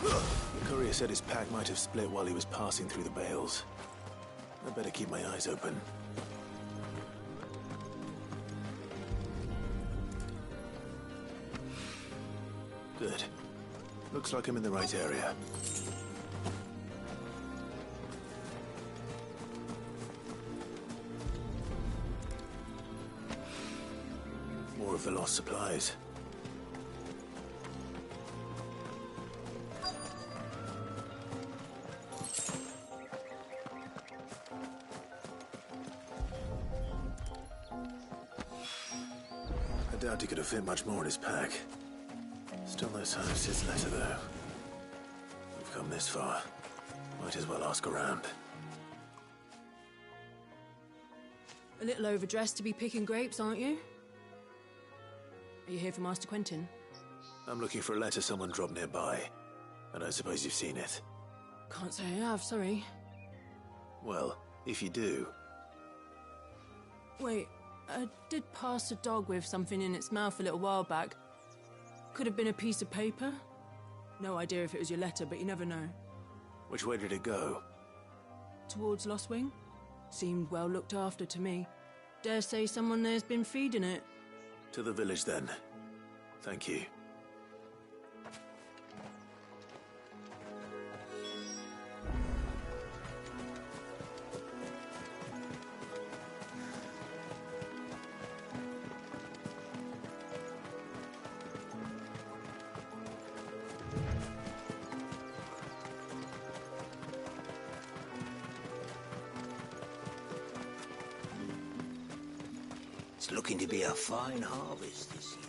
The courier said his pack might have split while he was passing through the bales. I better keep my eyes open. Good. Looks like I'm in the right area. More of the lost supplies. I doubt he could have fit much more in his pack. Still no sign of Sid's letter, though. We've come this far. Might as well ask around. A little overdressed to be picking grapes, aren't you? Are you here for Master Quentin? I'm looking for a letter someone dropped nearby. I don't suppose you've seen it. Can't say I have, sorry. Well, if you do... Wait, I did pass a dog with something in its mouth a little while back. Could have been a piece of paper. No idea if it was your letter, but you never know. Which way did it go? Towards Lost Wing? Seemed well looked after to me. Dare say someone there's been feeding it. To the village, then. Thank you. It's looking to be a fine harvest this year.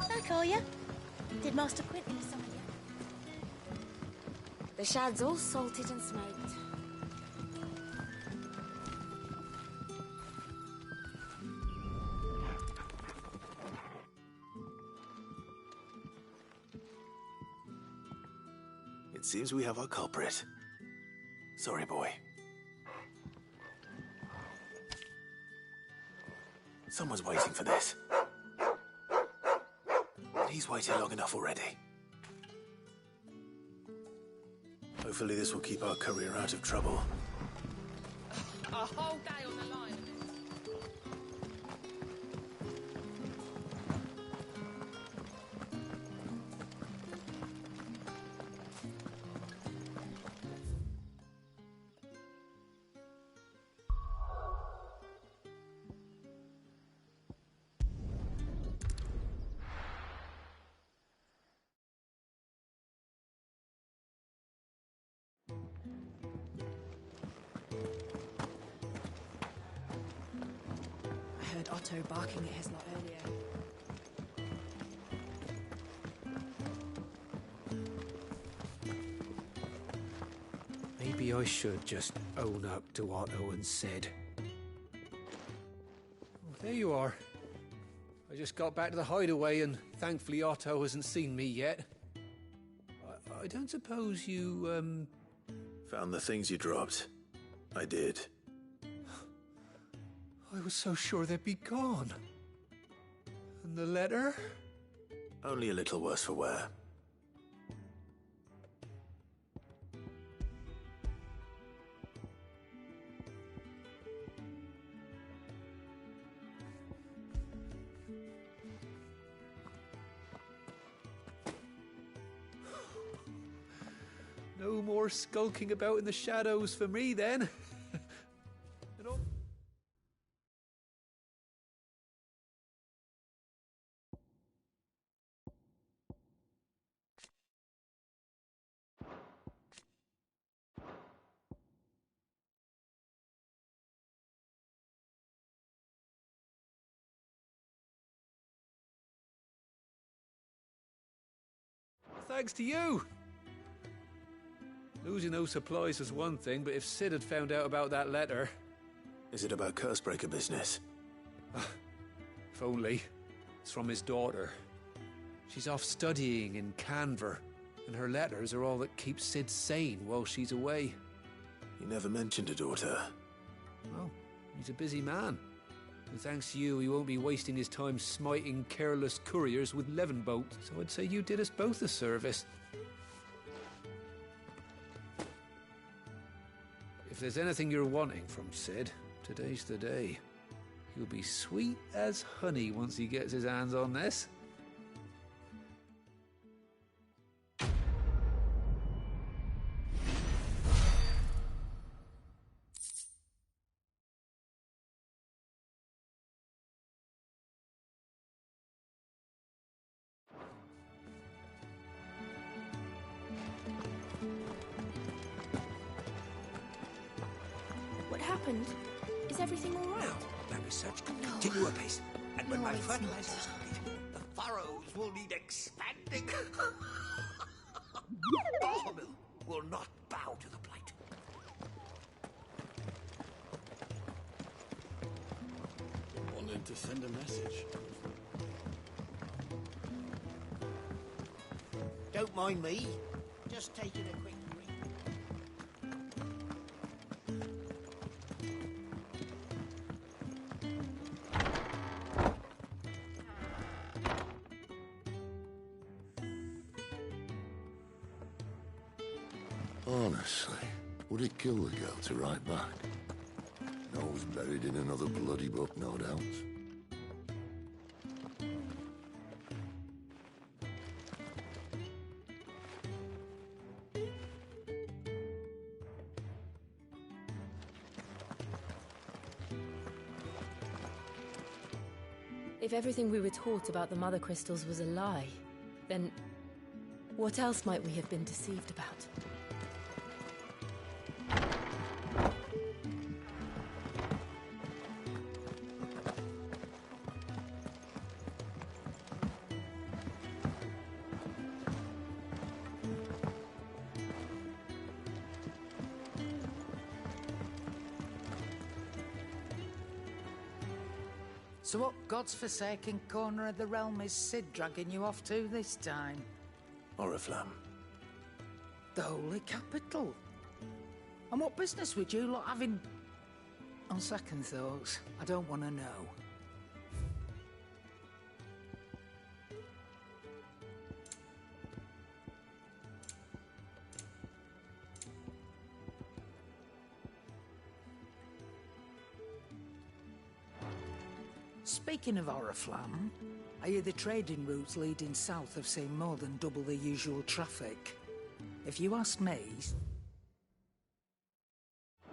Back, are you? Did Master Quentin summon you? The shad's all salted and smoked. It seems we have our culprit. Sorry, boy. Someone's waiting for this. And he's waited long enough already. Hopefully this will keep our courier out of trouble. A whole day on the line. I heard Otto barking at his lot earlier. Maybe I should just own up to Otto and Sid. Oh, there you are. I just got back to the hideaway and thankfully Otto hasn't seen me yet. I don't suppose you, Found the things you dropped. I did. I was so sure they'd be gone. And the letter? Only a little worse for wear. No more skulking about in the shadows for me, then. You know? Thanks to you. Losing those supplies was one thing, but if Sid had found out about that letter... Is it about Cursebreaker business? If only. It's from his daughter. She's off studying in Canver, And her letters are all that keep Sid sane while she's away. He never mentioned a daughter. Well, he's a busy man. And thanks to you, he won't be wasting his time smiting careless couriers with levin bolts. So I'd say you did us both a service. If there's anything you're wanting from Sid, today's the day. He'll be sweet as honey once he gets his hands on this. What happened? Is everything all right? Now, my research can continue apace. And when No, my it's fertilizer is complete, the furrows will need expanding. Barmill will not bow to the blight. Wanted to send a message. Don't mind me. Just taking a quick break. Honestly, would it kill the girl to write back? Nose buried in another bloody book, no doubt. If everything we were taught about the Mother Crystals was a lie, then what else might we have been deceived about? So what God's forsaken corner of the realm is Sid dragging you off to this time? Oriflamme. The Holy Capital. And what business would you lot have in... On second thoughts, I don't want to know. Speaking of Oriflamme, I hear the trading routes leading south have seen more than double the usual traffic. If you ask me,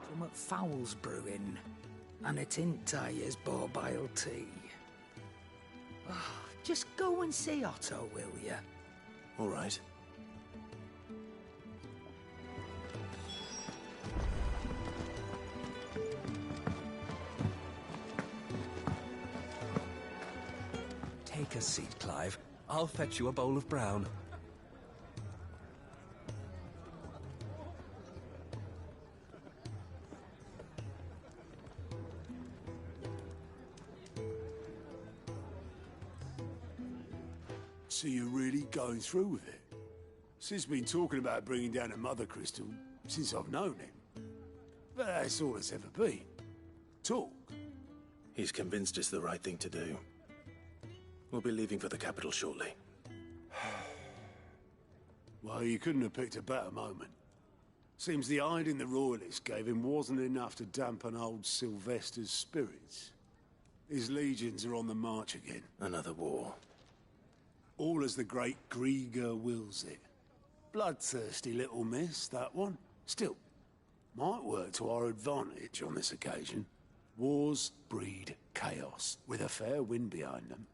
somewhat foul's brewing, and it ain't Tyre's borbile tea. Oh, just go and see Otto, will ya? All right. Take a seat, Clive. I'll fetch you a bowl of brown. So you're really going through with it? Sid's been talking about bringing down a Mother Crystal since I've known him. But that's all it's ever been. Talk. He's convinced it's the right thing to do. We'll be leaving for the capital shortly. Well, you couldn't have picked a better moment. Seems the hiding the Royalists gave him wasn't enough to dampen old Sylvester's spirits. His legions are on the march again. Another war. All as the great Grieger wills it. Bloodthirsty little miss, that one. Still, might work to our advantage on this occasion. Wars breed chaos. With a fair wind behind them,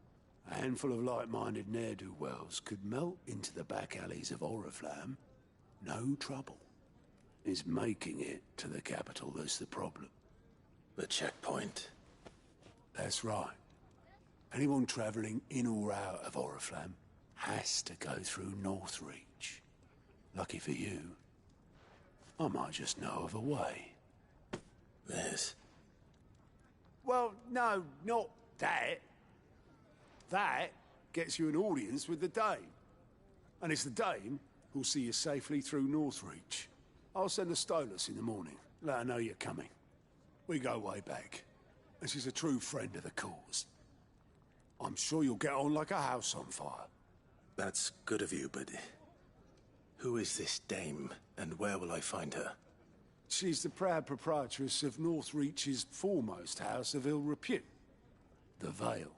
a handful of like-minded ne'er-do-wells could melt into the back alleys of Oriflamme. No trouble. It's making it to the capital that's the problem. The checkpoint. That's right. Anyone travelling in or out of Oriflamme has to go through Northreach. Lucky for you, I might just know of a way. This? Well, no, not that. That gets you an audience with the Dame. And it's the Dame who'll see you safely through Northreach. I'll send a Stolas in the morning. Let her know you're coming. We go way back, and she's a true friend of the cause. I'm sure you'll get on like a house on fire. That's good of you, but who is this dame, and where will I find her? She's the proud proprietress of Northreach's foremost house of ill repute, the Vale.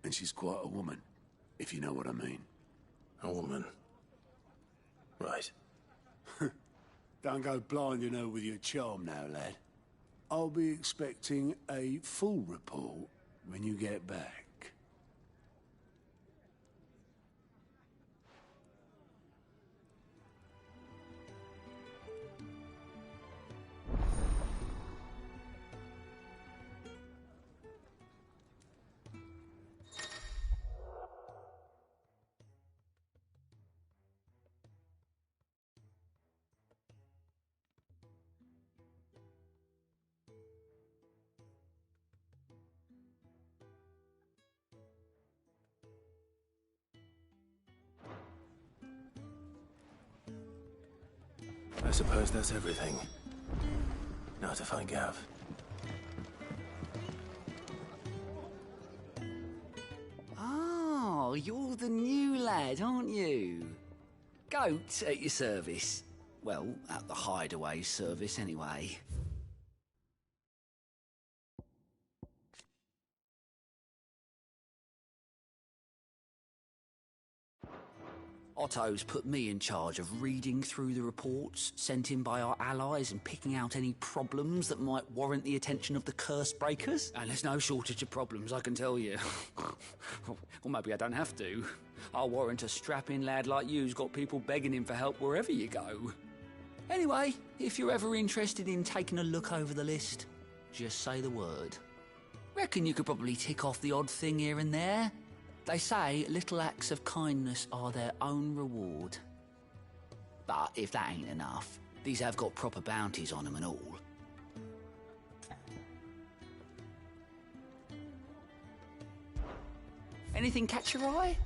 And she's quite a woman, if you know what I mean. A woman? Right. Don't go blinding her with your charm now, lad. I'll be expecting a full report when you get back. I suppose that's everything. Now to find Gav. Oh, you're the new lad, aren't you? Goat at your service. Well, at the hideaway service, anyway. Otto's put me in charge of reading through the reports sent in by our allies and picking out any problems that might warrant the attention of the curse breakers. And there's no shortage of problems, I can tell you. Or maybe I don't have to. I'll warrant a strapping lad like you's got people begging him for help wherever you go. Anyway, if you're ever interested in taking a look over the list, just say the word. Reckon you could probably tick off the odd thing here and there. They say little acts of kindness are their own reward. But if that ain't enough, these have got proper bounties on them and all. Anything catch your eye?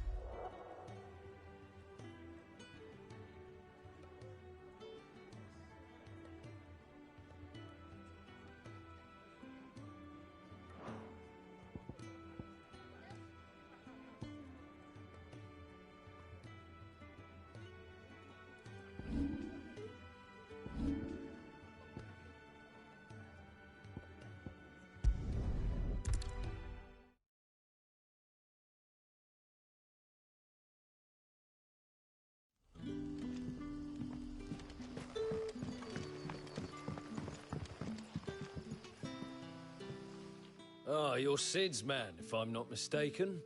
Ah, you're Sid's man, if I'm not mistaken.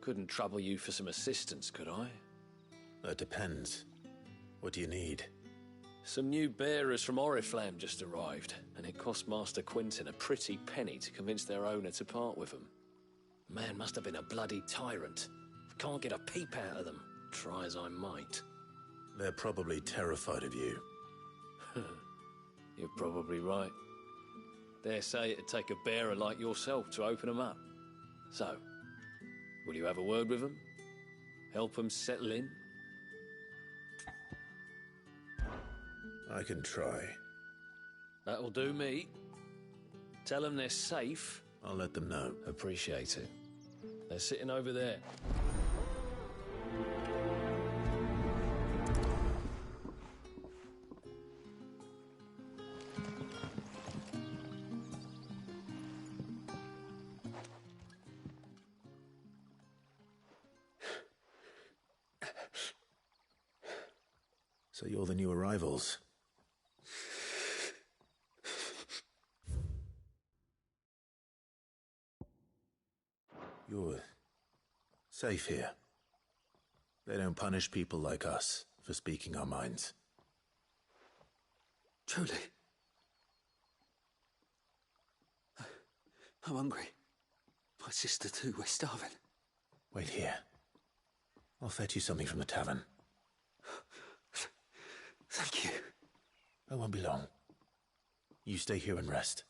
Couldn't trouble you for some assistance, could I? That depends. What do you need? Some new bearers from Oriflamme just arrived, and it cost Master Quinton a pretty penny to convince their owner to part with them. Man must have been a bloody tyrant. Can't get a peep out of them, try as I might. They're probably terrified of you. You're probably right. Dare say it'd take a bearer like yourself to open them up. So, will you have a word with them? Help them settle in? I can try. That'll do me. Tell them they're safe. I'll let them know. Appreciate it. They're sitting over there. So you're the new arrivals. You're safe here. They don't punish people like us for speaking our minds. Truly. I'm hungry. My sister too, we're starving. Wait here. I'll fetch you something from the tavern. Thank you. I won't be long. You stay here and rest.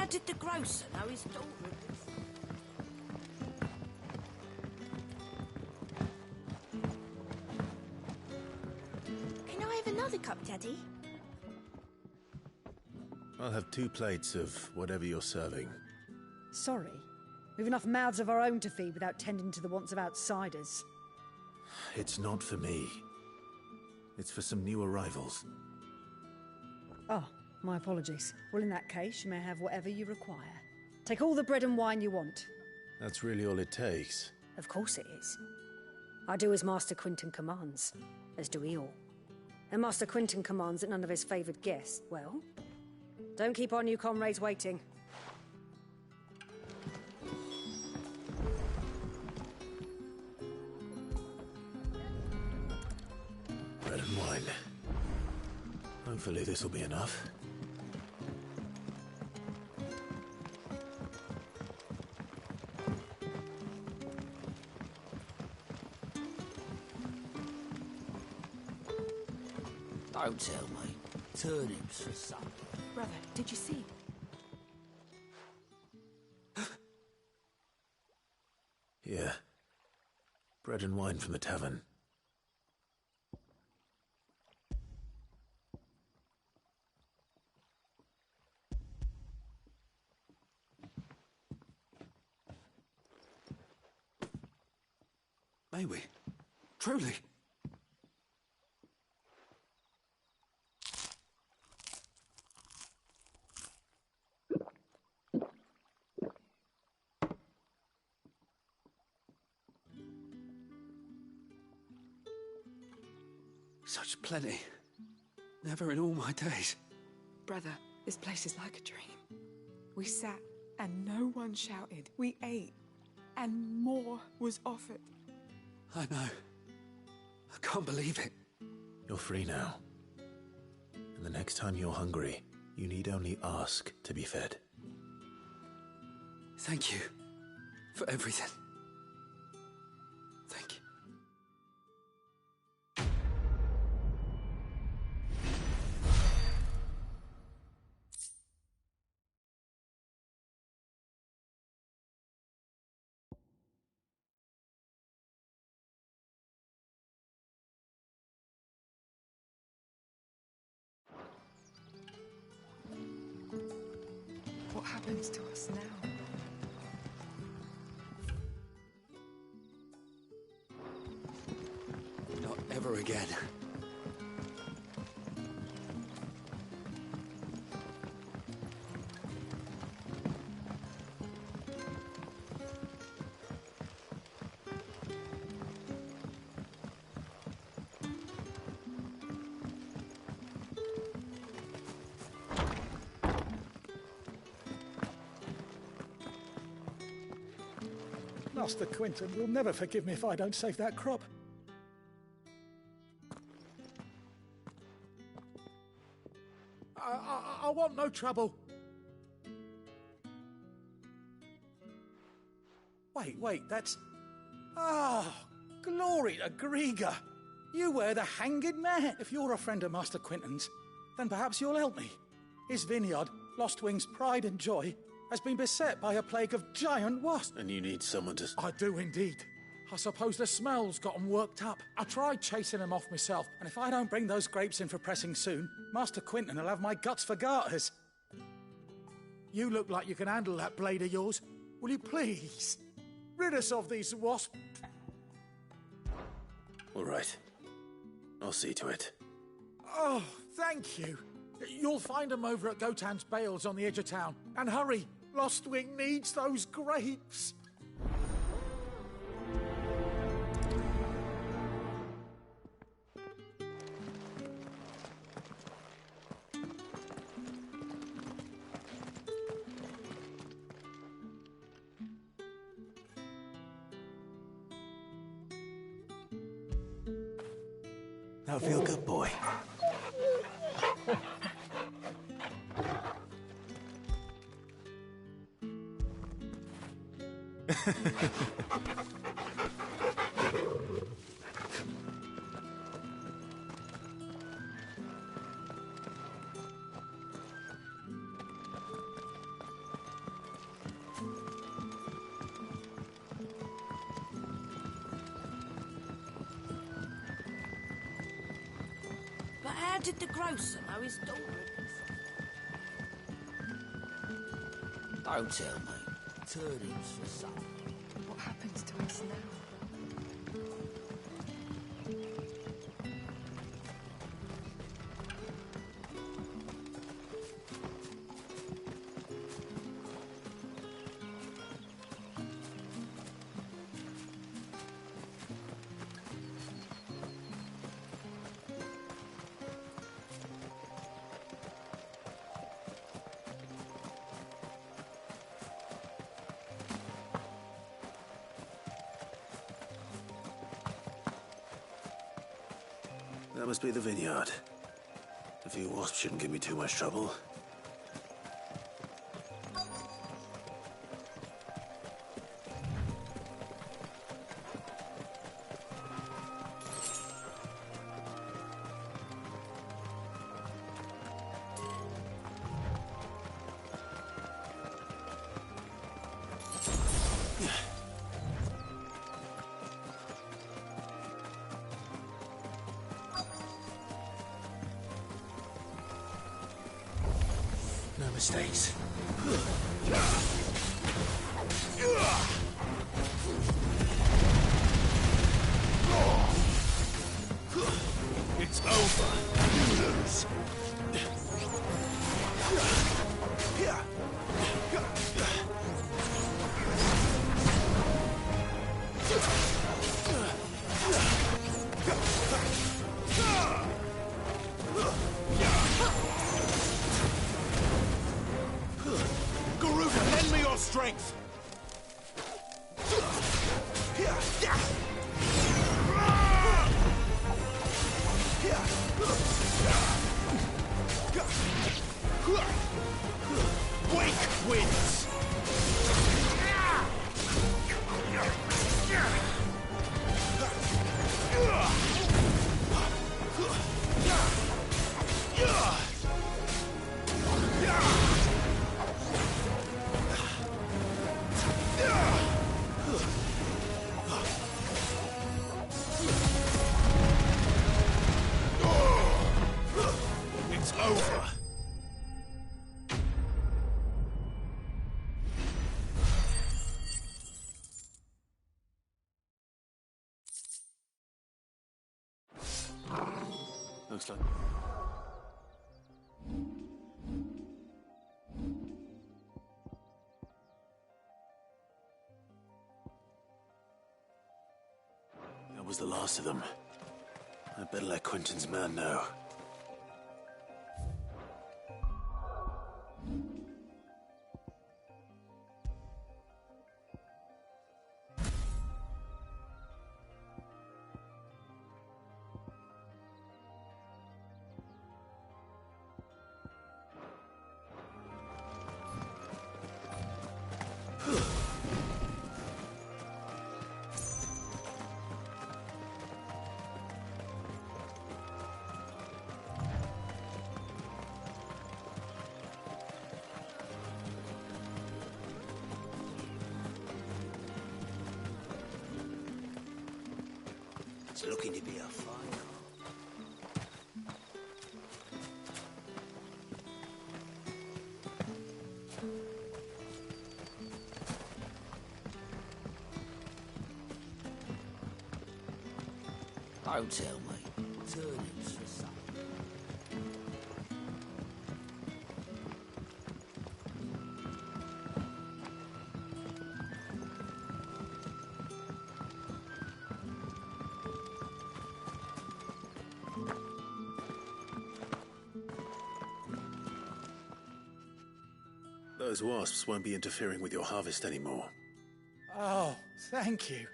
did the grocer know his daughter was... Can I have another cup, Daddy? I'll have 2 plates of whatever you're serving. Sorry. We've enough mouths of our own to feed without tending to the wants of outsiders. It's not for me. It's for some new arrivals. Oh, my apologies. Well, in that case, you may have whatever you require. Take all the bread and wine you want. That's really all it takes. Of course it is. I do as Master Quinton commands, as do we all. And Master Quinton commands that none of his favoured guests, well, don't keep our new comrades waiting. Bread and wine. Hopefully this will be enough. Don't tell me. Turnips for supper. Brother, did you see? Here. Bread and wine from the tavern. May we? Truly? Such plenty. Never in all my days. Brother, this place is like a dream. We sat and no one shouted. We ate and more was offered. I know. I can't believe it. You're free now. And the next time you're hungry, you need only ask to be fed. Thank you for everything. Thank you. What happens to us now? Not ever again. Master Quinton will never forgive me if I don't save that crop. I want no trouble. Wait, that's... Ah, glory to Griga. You were the hanged man. If you're a friend of Master Quinton's, then perhaps you'll help me. His vineyard, Lostwing's pride and joy, has been beset by a plague of giant wasps. And you need someone to... I do indeed. I suppose the smell's got 'em worked up. I tried chasing 'em off myself, and if I don't bring those grapes in for pressing soon, Master Quinton will have my guts for garters. You look like you can handle that blade of yours. Will you please rid us of these wasps? All right. I'll see to it. Oh, thank you. You'll find 'em over at Gotan's Bales on the edge of town. And hurry, Lostwing needs those grapes. Now feel good, boy. But how did the grocer know his daughter had been... Don't tell me. Turnips for supper. What happens to us now? That must be the vineyard. A few wasps shouldn't give me too much trouble. No mistakes. It's over. You lose. Garuda, lend me your strength! Wake wins! It's over. Looks like... That was the last of them. I'd better let Quentin's man know. It's looking to be a fine Don't tell me. Turnips for supper. Those wasps won't be interfering with your harvest anymore. Oh, thank you.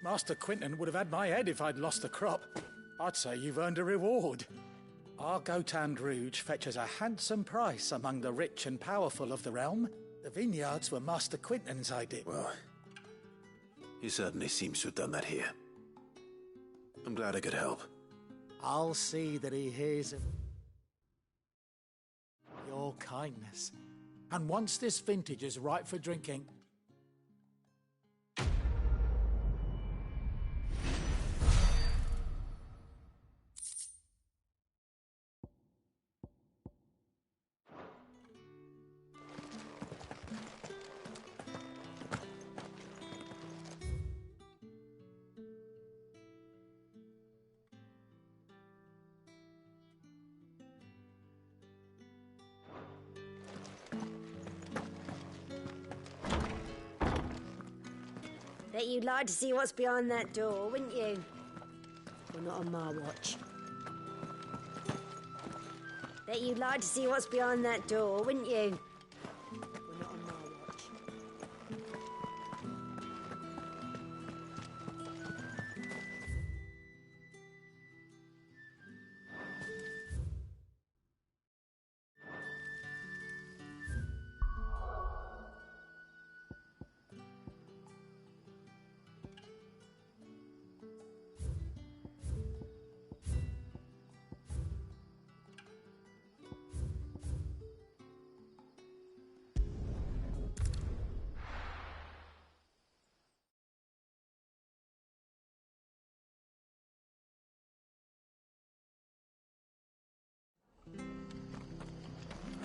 Master Quentin would have had my head if I'd lost the crop. I'd say you've earned a reward. Our Gotand Rouge fetches a handsome price among the rich and powerful of the realm. The vineyards were Master Quentin's idea. Well, he certainly seems to have done that here. I'm glad I could help. I'll see that he hears of your kindness. And once this vintage is ripe for drinking, Bet you'd like to see what's behind that door, wouldn't you? Well, not on my watch. Bet you'd like to see what's behind that door, wouldn't you? Well, not on my watch.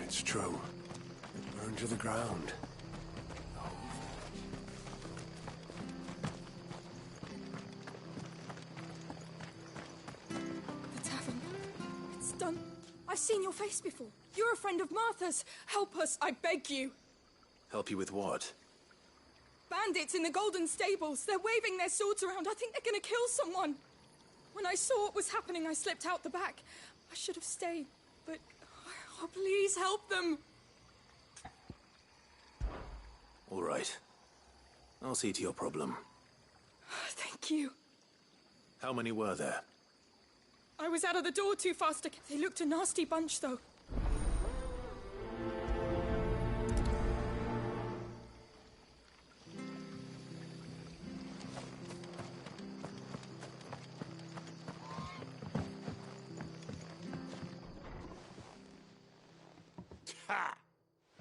It's true. It burned to the ground. The tavern. It's done. I've seen your face before. You're a friend of Martha's. Help us, I beg you. Help you with what? Bandits in the Golden Stables. They're waving their swords around. I think they're gonna kill someone. When I saw what was happening, I slipped out the back. I should have stayed, but... Oh, please help them. All right. I'll see to your problem. Thank you. How many were there? I was out of the door too fast. They looked a nasty bunch, though. Ha!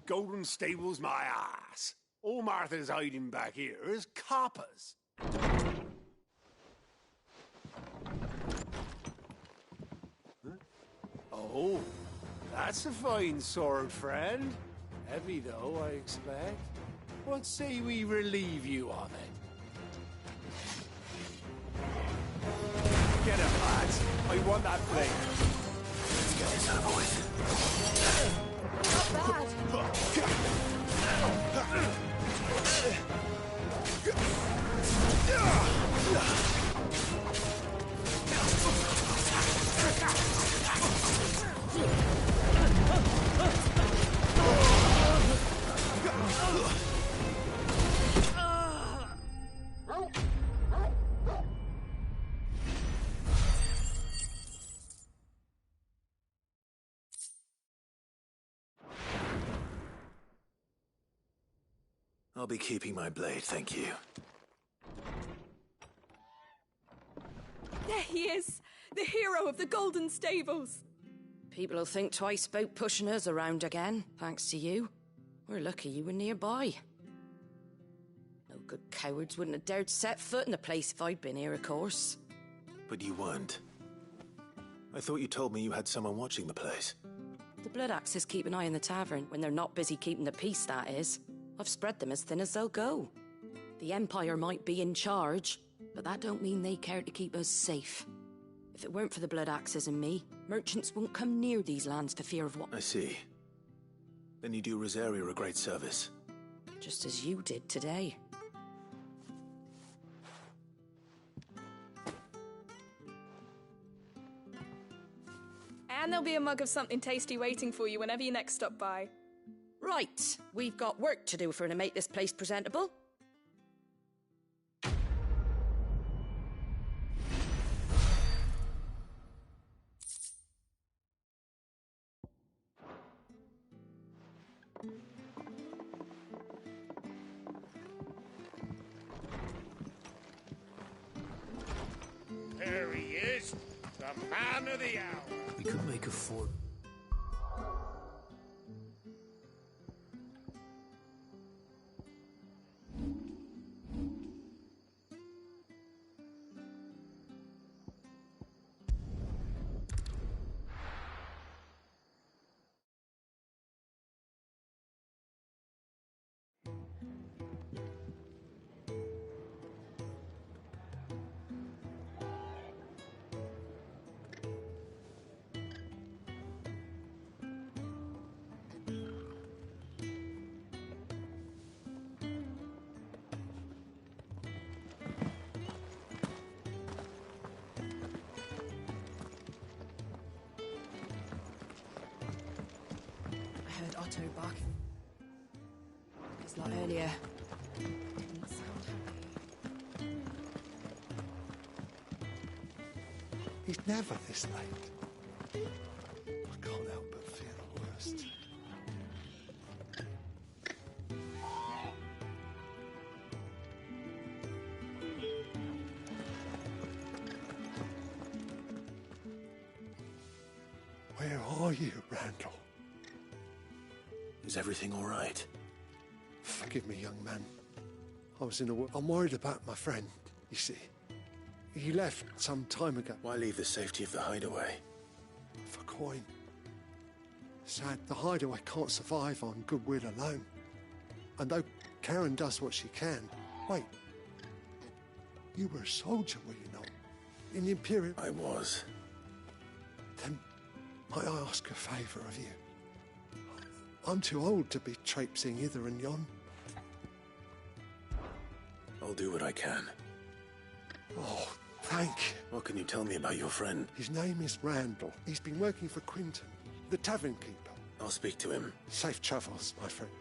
Golden Stables my ass. All Martha's hiding back here is coppers. Huh? Oh, that's a fine sword, friend. Heavy, though, I expect. What say we relieve you of it? Get him, lads. I want that blade. Let's get this over with. I'll be keeping my blade, thank you. There he is, the hero of the Golden Stables. People will think twice about pushing us around again, thanks to you. We're lucky you were nearby. No good cowards wouldn't have dared set foot in the place if I'd been here, of course. But you weren't. I thought you told me you had someone watching the place. The Blood Axes keep an eye on the tavern, when they're not busy keeping the peace, that is. I've spread them as thin as they'll go. The Empire might be in charge, but that don't mean they care to keep us safe. If it weren't for the Blood Axes and me, merchants won't come near these lands for fear of what— I see. Then you do Rosaria a great service. Just as you did today. And there'll be a mug of something tasty waiting for you whenever you next stop by. Right, we've got work to do for to make this place presentable. There he is, the man of the hour. We could make a fort. heard Otto barking. It's like earlier. Didn't sound happy. He's never this late. I can't help but fear the worst. Where are you, Randall? Is everything all right? Forgive me, young man. I was in a... I'm worried about my friend, you see. He left some time ago. Why leave the safety of the hideaway? For coin. Sad, the hideaway can't survive on goodwill alone. And though Karen does what she can... Wait. You were a soldier, were you not? In the Imperial... I was. Then might I ask a favour of you? I'm too old to be traipsing hither and yon. I'll do what I can. Oh, thank you. What can you tell me about your friend? His name is Randall. He's been working for Quinton, the tavern keeper. I'll speak to him. Safe travels, my friend.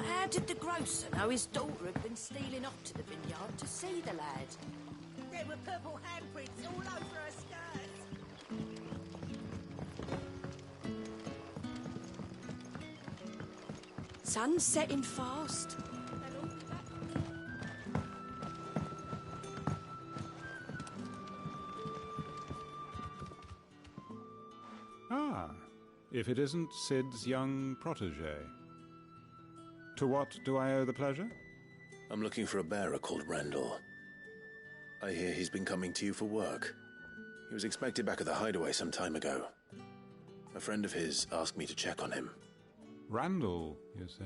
How did the grocer know his daughter had been stealing off to the vineyard to see the lad? There were purple handprints all over her skirt. Sun's setting fast. Ah, if it isn't Sid's young protege. To what do I owe the pleasure? I'm looking for a bearer called Randall. I hear he's been coming to you for work. He was expected back at the hideaway some time ago. A friend of his asked me to check on him. Randall, you say?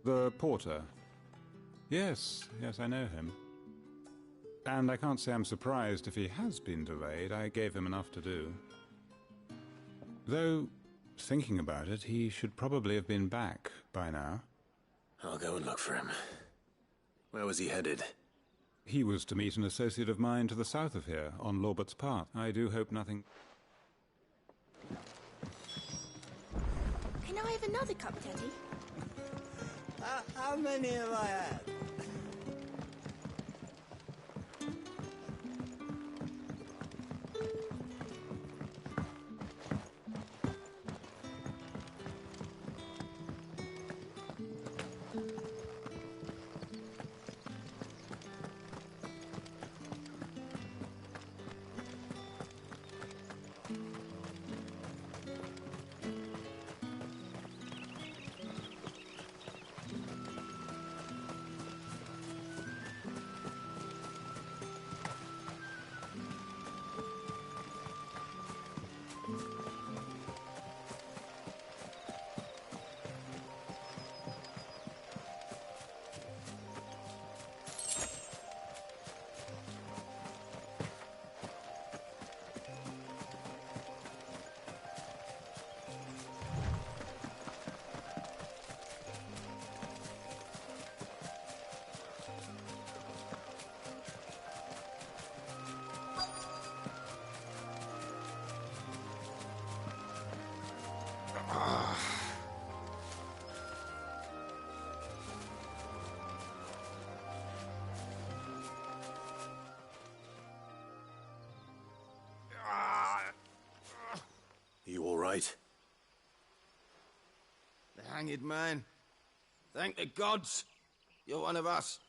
The porter? Yes, I know him. And I can't say I'm surprised if he has been delayed. I gave him enough to do. Though, thinking about it, he should probably have been back by now. I'll go and look for him. Where was he headed? He was to meet an associate of mine to the south of here, on Lawbert's Path. I do hope nothing... Can I have another cup, Daddy? How many have I had? You all right? The hanged man. Thank the gods. You're one of us.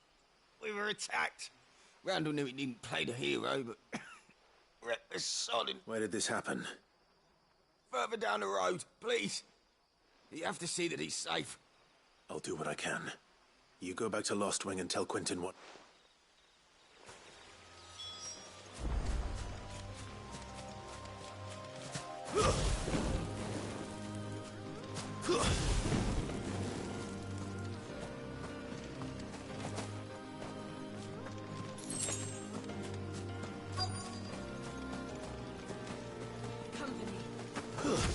We were attacked. Randall knew he didn't play the hero, but... reckless sodding. Where did this happen? Further down the road, please. You have to see that he's safe. I'll do what I can. You go back to Lost Wing and tell Quinton what...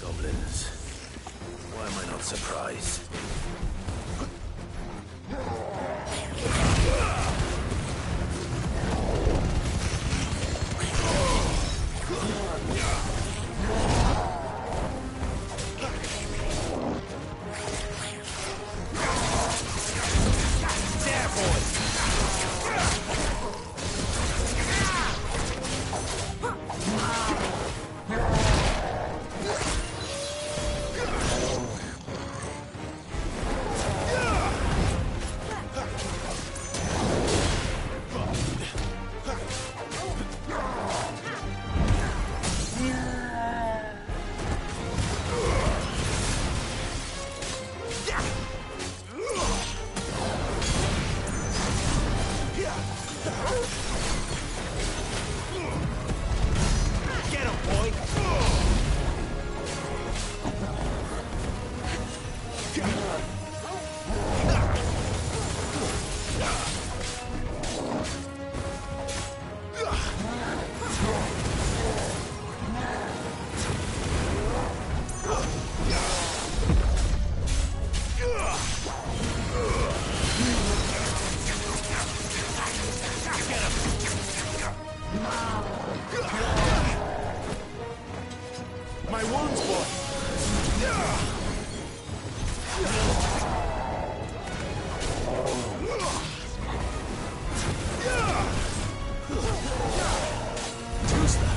Goblins. Why am I not surprised? My wounds, boy! Too slow.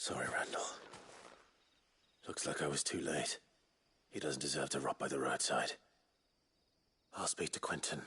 Sorry, Randall. Looks like I was too late. He doesn't deserve to rot by the roadside. I'll speak to Quentin.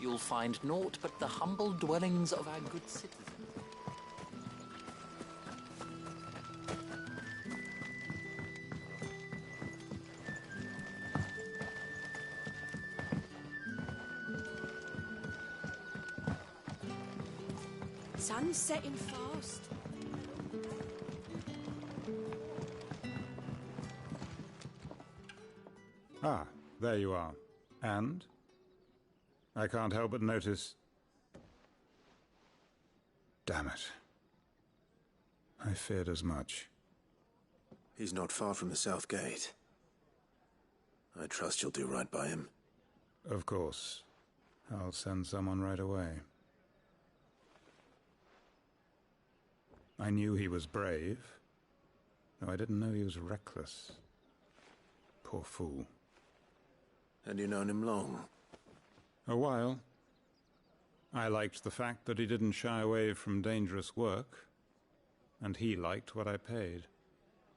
you'll find naught but the humble dwellings of our good citizens. Sun's setting fast. Ah, there you are. And? I can't help but notice... Damn it. I feared as much. He's not far from the south gate. I trust you'll do right by him. Of course. I'll send someone right away. I knew he was brave, though I didn't know he was reckless. Poor fool. And you known him long? A while. I liked the fact that he didn't shy away from dangerous work, and he liked what I paid.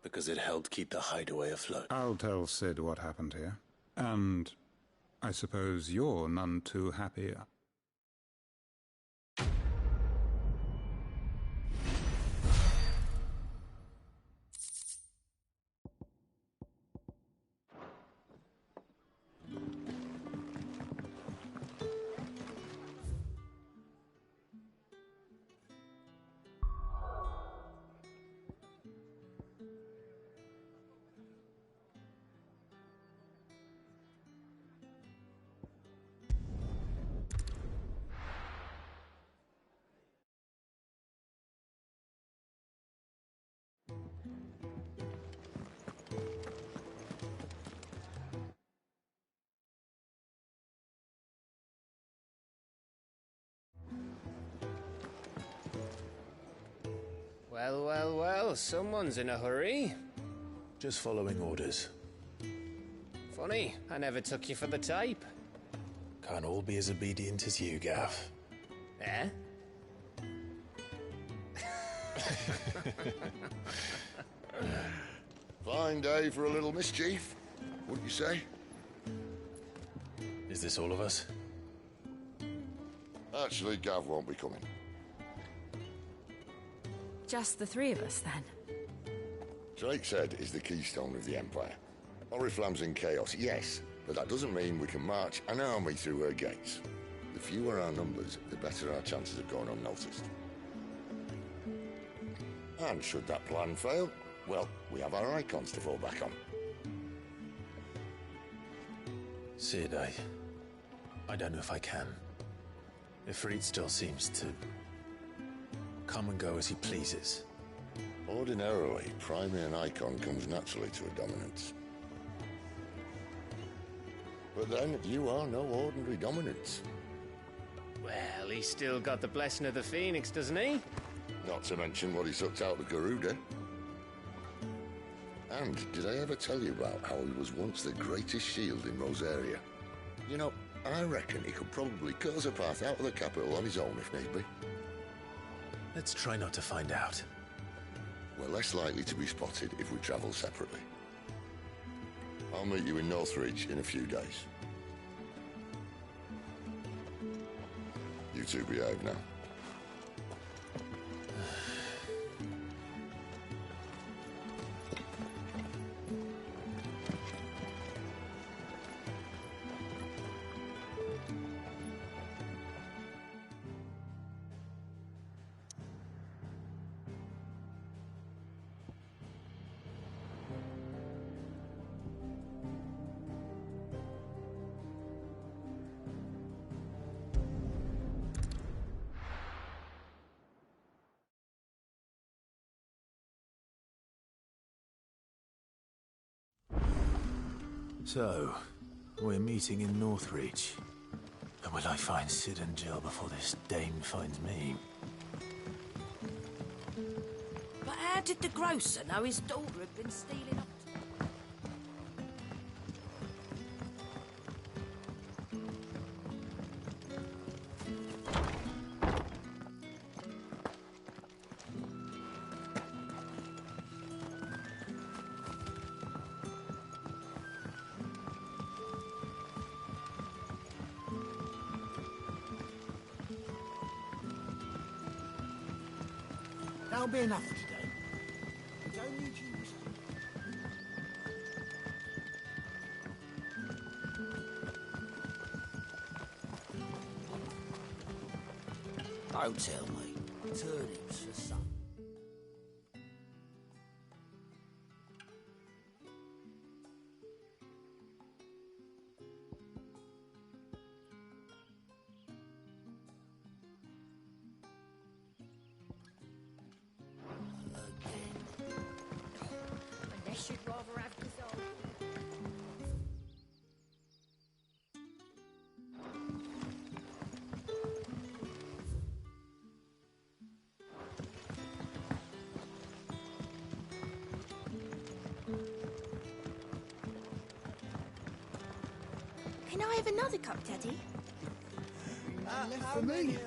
Because it helped keep the hideaway afloat. I'll tell Sid what happened here. And I suppose you're none too happy. Well, well, well, someone's in a hurry. Just following orders. Funny, I never took you for the type. Can't all be as obedient as you, Gav. Eh? Fine day for a little mischief, wouldn't you say? Is this all of us? Actually, Gav won't be coming. Just the three of us, then? Drake's Head is the keystone of the Empire. Oriflamme's in chaos, yes, but that doesn't mean we can march an army through her gates. The fewer our numbers, the better our chances of going unnoticed. And should that plan fail, well, we have our icons to fall back on. Sid, I don't know if I can. Ifrit still seems to come and go as he pleases. Ordinarily, priming an icon comes naturally to a dominance. But then, you are no ordinary dominance. Well, he's still got the blessing of the Phoenix, doesn't he? Not to mention what he sucked out of Garuda. And did I ever tell you about how he was once the greatest shield in Rosaria? You know, I reckon he could probably cut us a path out of the capital on his own if need be. Let's try not to find out. We're less likely to be spotted if we travel separately. I'll meet you in Northreach in a few days. You two behave now. So, we're meeting in Northreach. And will I find Sid and Jill before this dame finds me? But how did the grocer know his daughter had been stealing up? That'll be enough for today. I don't need you whiskey. Don't tell me. Turnips for some. Unless you'd rather have dissolved. Can I have another cup, Daddy? Left for me.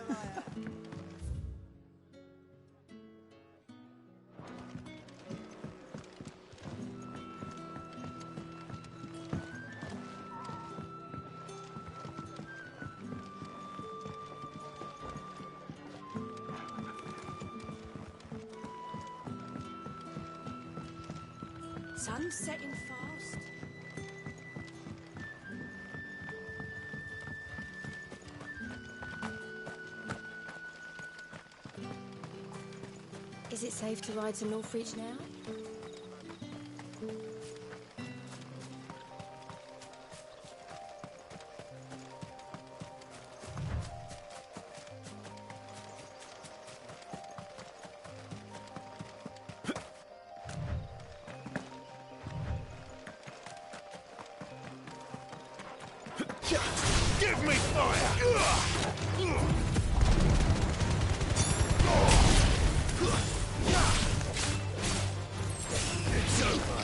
Sun's setting fast. Is it safe to ride to Northreach now? Give me fire! It's over.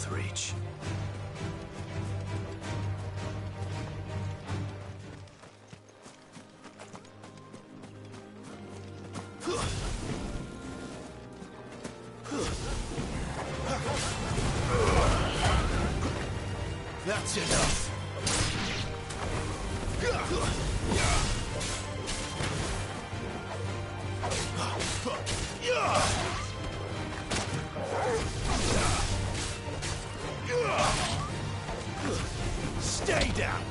Northreach. That's enough. Stay down.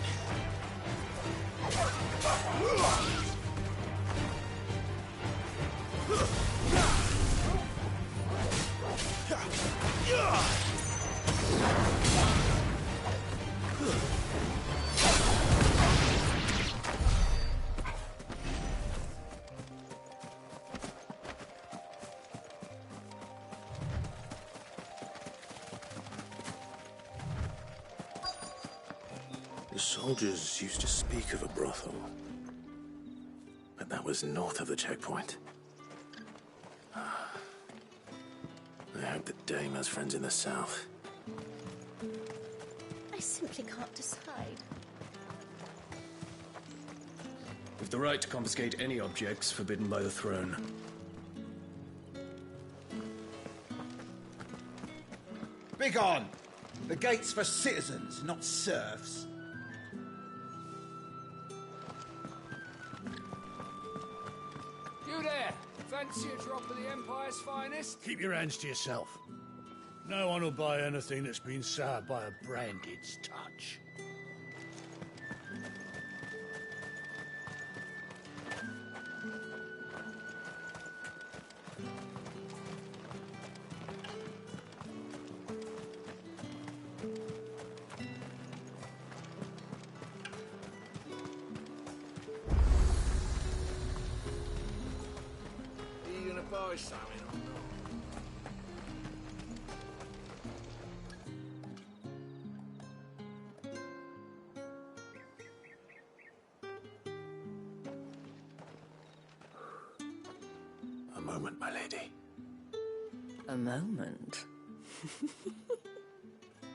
The soldiers used to speak of a brothel, but that was north of the checkpoint. I hope the Dame has friends in the south. I simply can't decide. We've the right to confiscate any objects forbidden by the throne. Begone! The gate's for citizens, not serfs. You there! Fancy a drop of the Empire's finest? Keep your hands to yourself. No one will buy anything that's been soured by a branded's touch. Are you gonna buy something or not? A moment, my lady. A moment?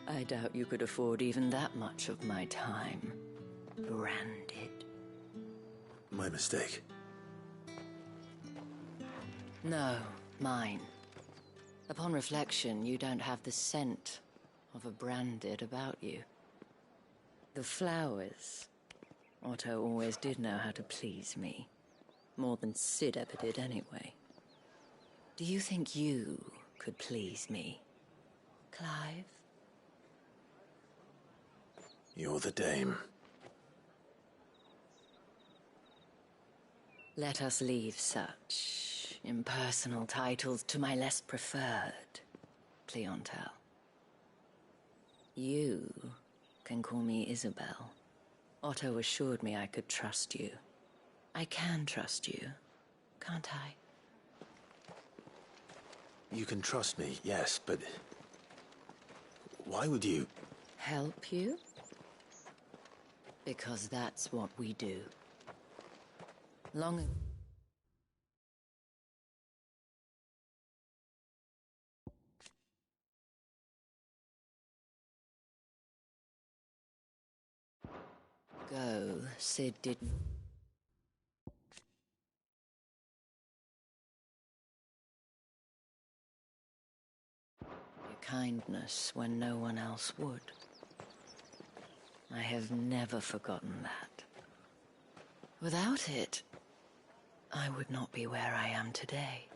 I doubt you could afford even that much of my time. Branded. My mistake. No, mine. Upon reflection, you don't have the scent of a branded about you. The flowers. Otto always did know how to please me. More than Sid ever did anyway. Do you think you could please me, Clive? You're the Dame. Let us leave such impersonal titles to my less preferred clientele. You can call me Isabel. Otto assured me I could trust you. I can trust you, can't I? You can trust me, yes, but why would you? Help you? Because that's what we do. Long ago. Sid didn't. Your kindness when no one else would. I have never forgotten that. Without it, I would not be where I am today.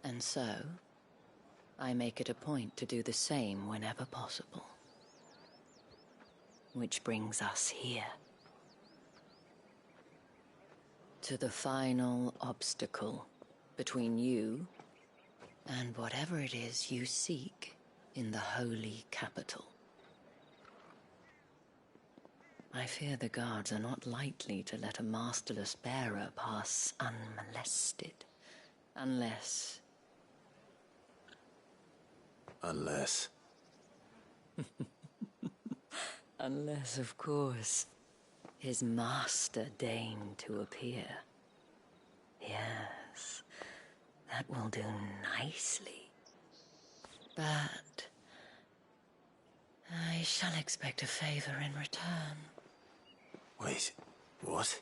And so, I make it a point to do the same whenever possible. Which brings us here. To the final obstacle between you and whatever it is you seek in the holy capital. I fear the guards are not likely to let a masterless bearer pass unmolested. Unless... Unless, of course, his master deigned to appear. Yes, that will do nicely. But shall expect a favor in return. Wait, what?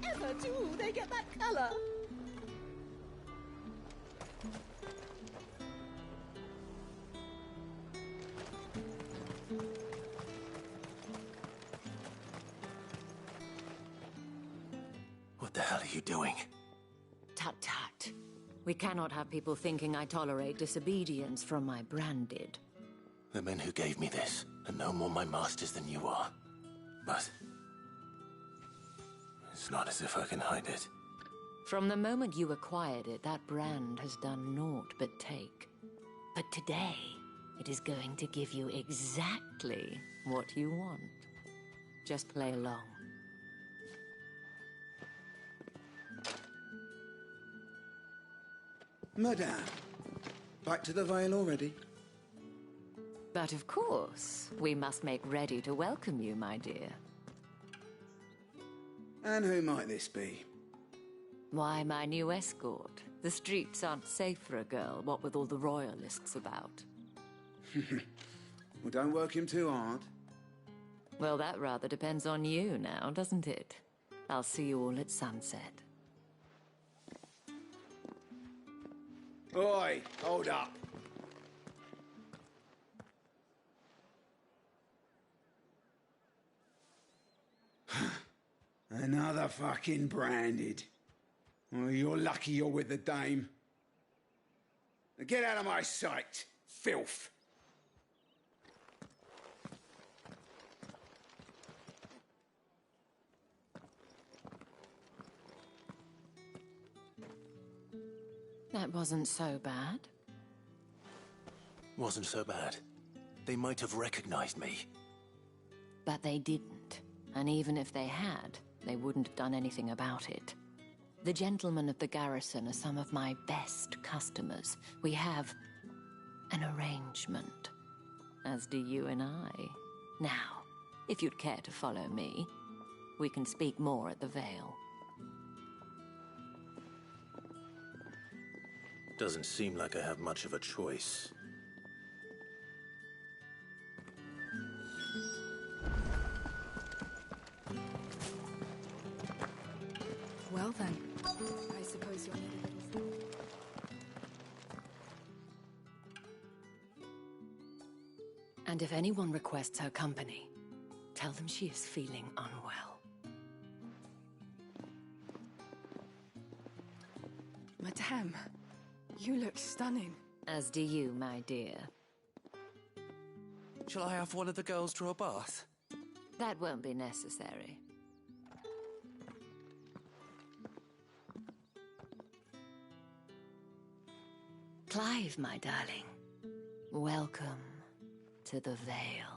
However do they get that colour? What the hell are you doing? Tut tut. We cannot have people thinking I tolerate disobedience from my branded. The men who gave me this are no more my masters than you are. But it's not as if I can hide it. From the moment you acquired it, that brand has done naught but take. But today, it is going to give you exactly what you want. Just play along. Madame, back to the Vale already? But of course, we must make ready to welcome you, my dear. And who might this be? Why, my new escort. The streets aren't safe for a girl, what with all the royalists about. Well, don't work him too hard. Well, that rather depends on you now, doesn't it? I'll see you all at sunset. Oi, hold up. Another fucking branded. Well, you're lucky you're with the dame. Now get out of my sight, filth. That wasn't so bad. Wasn't so bad. They might have recognized me. But they didn't. And even if they had, they wouldn't have done anything about it. The gentlemen of the garrison are some of my best customers. We have an arrangement, as do you and I. Now, if you'd care to follow me, we can speak more at the Vale. Doesn't seem like I have much of a choice. Well then, I suppose you'll need a little... And if anyone requests her company, tell them she is feeling unwell. Madame, you look stunning. As do you, my dear. Shall I have one of the girls draw a bath? That won't be necessary. Clive, my darling, welcome to the Vale.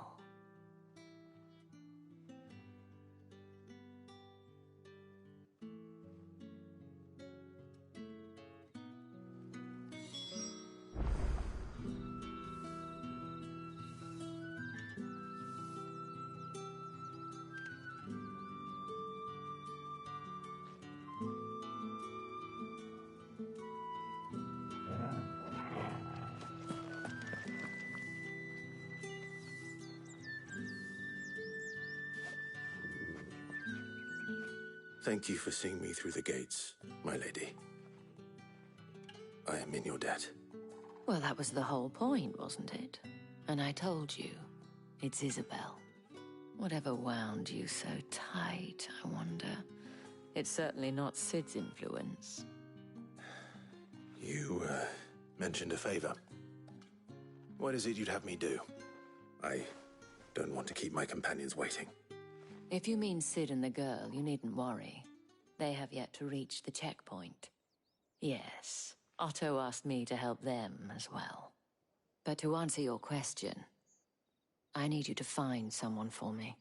Thank you for seeing me through the gates, my lady. I am in your debt. Well, that was the whole point, wasn't it? And I told you, it's Isabel. Whatever wound you so tight, I wonder. It's certainly not Sid's influence. You, mentioned a favor. What is it you'd have me do? I don't want to keep my companions waiting. If you mean Sid and the girl, you needn't worry. They have yet to reach the checkpoint. Yes, Otto asked me to help them as well. But to answer your question, I need you to find someone for me.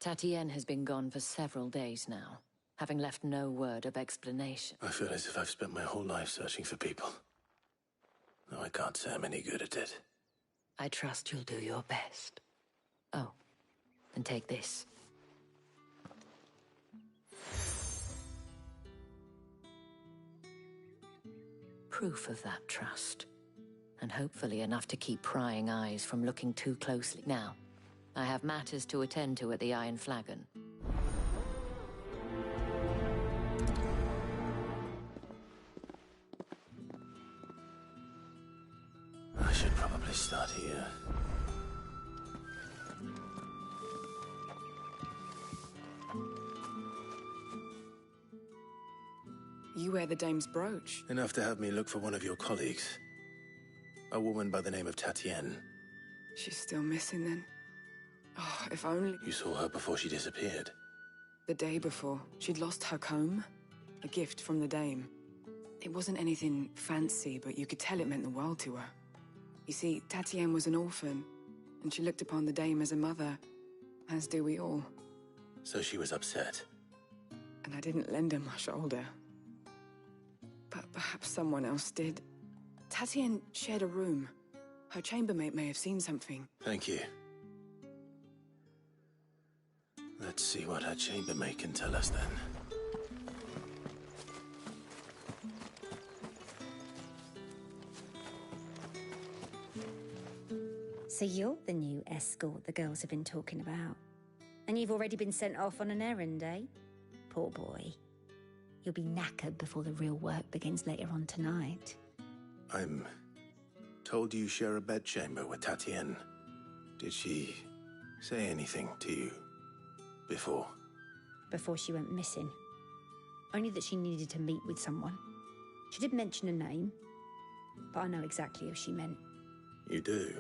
Tatienne has been gone for several days now, having left no word of explanation. I feel as if I've spent my whole life searching for people. Though I can't say I'm any good at it. I trust you'll do your best. Oh, And take this. Proof of that trust. And hopefully enough to keep prying eyes from looking too closely. Now, I have matters to attend to at the Iron Flagon. I should probably start here. You wear the dame's brooch. Enough to have me look for one of your colleagues. A woman by the name of Tatienne. She's still missing then. Oh, if only... You saw her before she disappeared. The day before, she'd lost her comb. A gift from the dame. It wasn't anything fancy, but you could tell it meant the world to her. You see, Tatienne was an orphan, and she looked upon the dame as a mother, as do we all. So she was upset. And I didn't lend her my shoulder. But perhaps someone else did. Tatienne shared a room. Her chambermaid may have seen something. Thank you. Let's see what her chambermaid can tell us then. So you're the new escort the girls have been talking about. And you've already been sent off on an errand, eh? Poor boy. You'll be knackered before the real work begins later on tonight. I'm told you share a bedchamber with Tatienne. Did she say anything to you before? Before she went missing. Only that she needed to meet with someone. She did mention a name, but I know exactly who she meant. You do?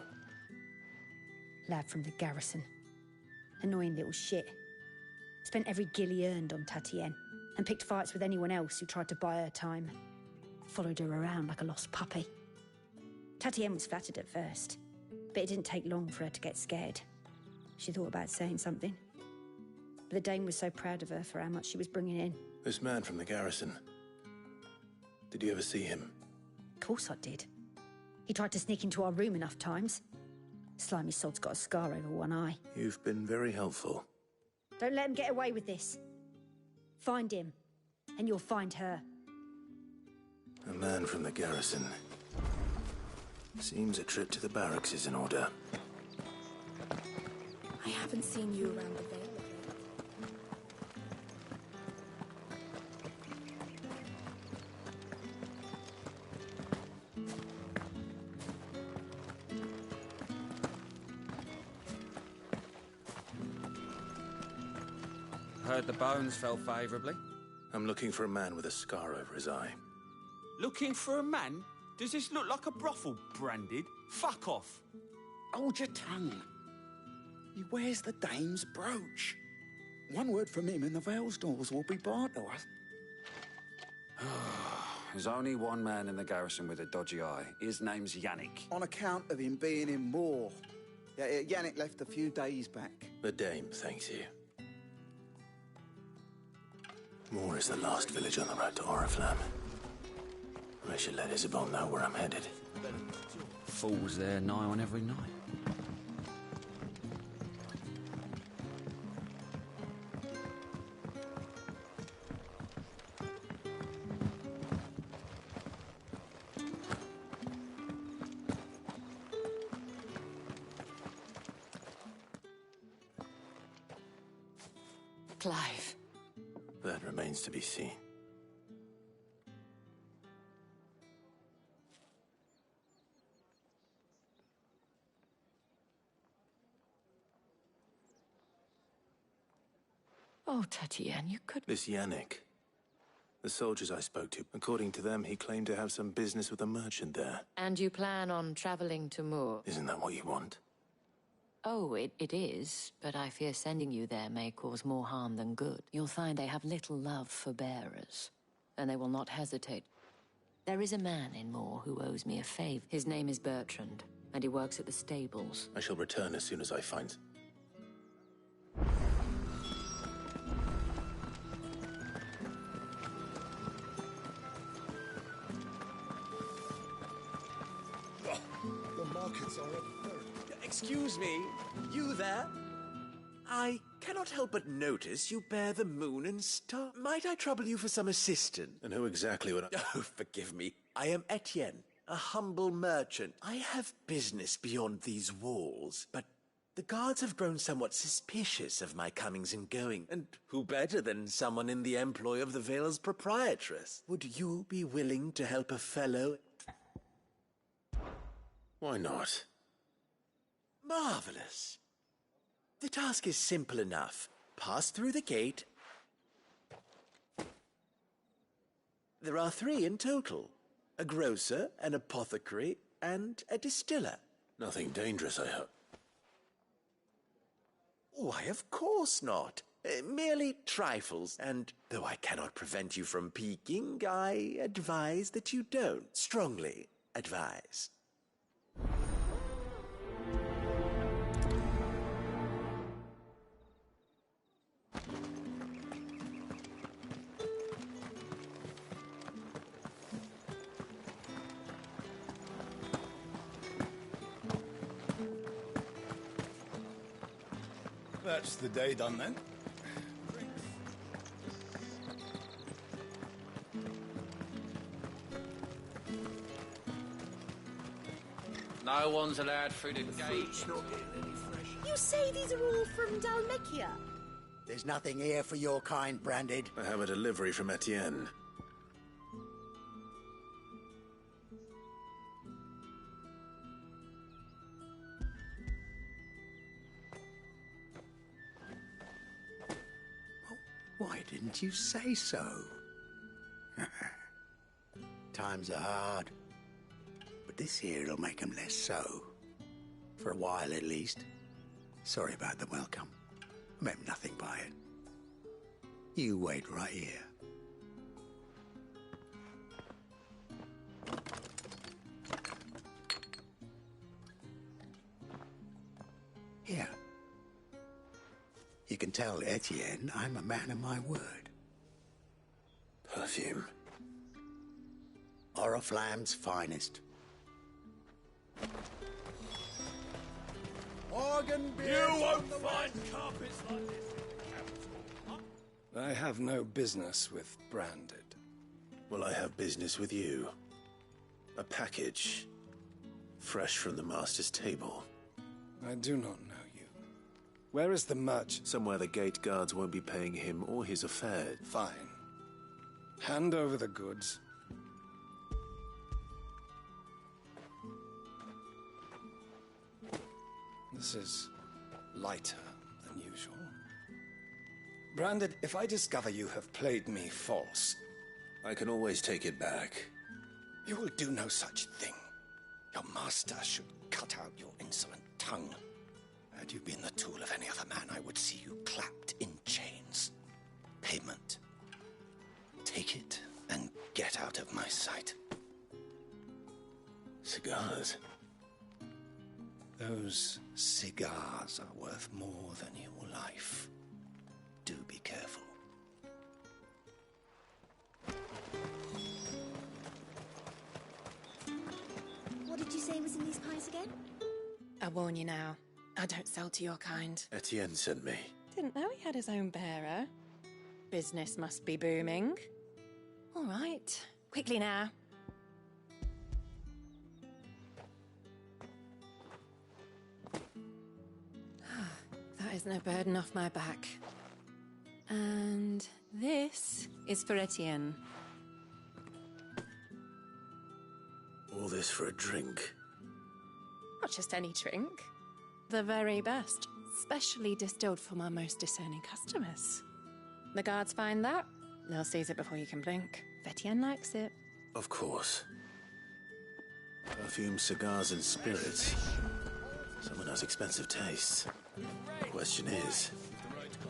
Lad from the garrison. Annoying little shit. Spent every guil he earned on Tatienne, and picked fights with anyone else who tried to buy her time. Followed her around like a lost puppy. Tatienne was flattered at first, but it didn't take long for her to get scared. She thought about saying something. But the dame was so proud of her for how much she was bringing in. This man from the garrison. Did you ever see him? Of course I did. He tried to sneak into our room enough times. Slimy sod's got a scar over one eye. You've been very helpful. Don't let him get away with this. Find him, and you'll find her. A man from the garrison. Seems a trip to the barracks is in order. I haven't seen you around the Vale of late. Heard the bones fell favourably. I'm looking for a man with a scar over his eye. Looking for a man? Does this look like a brothel, Branded? Fuck off. Hold your tongue. He wears the dame's brooch. One word from him and the Vale's doors will be barred to us. There's only one man in the garrison with a dodgy eye. His name's Yannick. On account of him being in war. Yeah, Yannick left a few days back. The dame thanks you. Moor is the last village on the road to Oriflamme. I should let Isabel know where I'm headed. Fools there nigh on every night. Clive. That remains to be seen. Oh, Tatienne, you could... This Yannick. The soldiers I spoke to, according to them, he claimed to have some business with a merchant there. And you plan on traveling to Moor? Isn't that what you want? Oh, it is, but I fear sending you there may cause more harm than good. You'll find they have little love for bearers, and they will not hesitate. There is a man in Moor who owes me a favor. His name is Bertrand, and he works at the stables. I shall return as soon as I find... The markets are up there. Excuse me, you there? I cannot help but notice you bear the moon and star. Might I trouble you for some assistance? And who exactly would I... Oh, forgive me. I am Etienne, a humble merchant. I have business beyond these walls, but the guards have grown somewhat suspicious of my comings and going, and who better than someone in the employ of the Vale's proprietress? Would you be willing to help a fellow? Why not? Marvelous. The task is simple enough. Pass through the gate. There are 3 in total. A grocer, an apothecary, and a distiller. Nothing dangerous, I hope. Why, of course not. Merely trifles, and though I cannot prevent you from peeking, I advise that you don't. Strongly advise. That's the day done then. No one's allowed through the gate. You say these are all from Dalmekia? There's nothing here for your kind, Branded. I have a delivery from Etienne. Why didn't you say so? Times are hard. But this here'll make 'em less so. For a while, at least. Sorry about the welcome. I meant nothing by it. You wait right here. Here. You can tell Etienne I'm a man of my word. Perfume. Oriflamme's finest. Organ beer. You won't find carpets like this. I have no business with Branded. Well, I have business with you. A package. Fresh from the master's table. I do not know you. Where is the merchant? Somewhere the gate guards won't be paying him or his affairs. Fine. Hand over the goods. This is lighter than usual. Branded, if I discover you have played me false... I can always take it back. You will do no such thing. Your master should cut out your insolent tongue. Had you been the tool of any other man, I would see you clapped in chains. Payment. Take it and get out of my sight. Cigars? Those cigars are worth more than your life. Do be careful. What did you say was in these pies again? I warn you now, I don't sell to your kind. Etienne sent me. Didn't know he had his own bearer. Business must be booming. All right, quickly now. That is no burden off my back. And this is for Etienne. All this for a drink? Not just any drink. The very best. Specially distilled for my most discerning customers. The guards find that, they'll seize it before you can blink. If Etienne likes it. Of course. Perfume, cigars, and spirits. Someone has expensive tastes. The question is,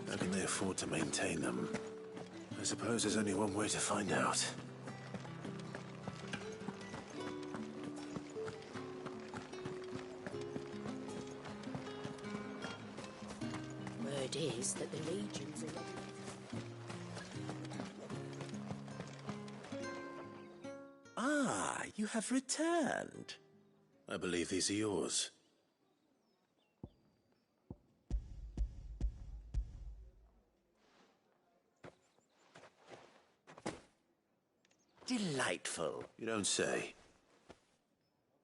how can they afford to maintain them? I suppose there's only one way to find out. Word is that the legions are... Ah, you have returned. I believe these are yours. Delightful. You don't say.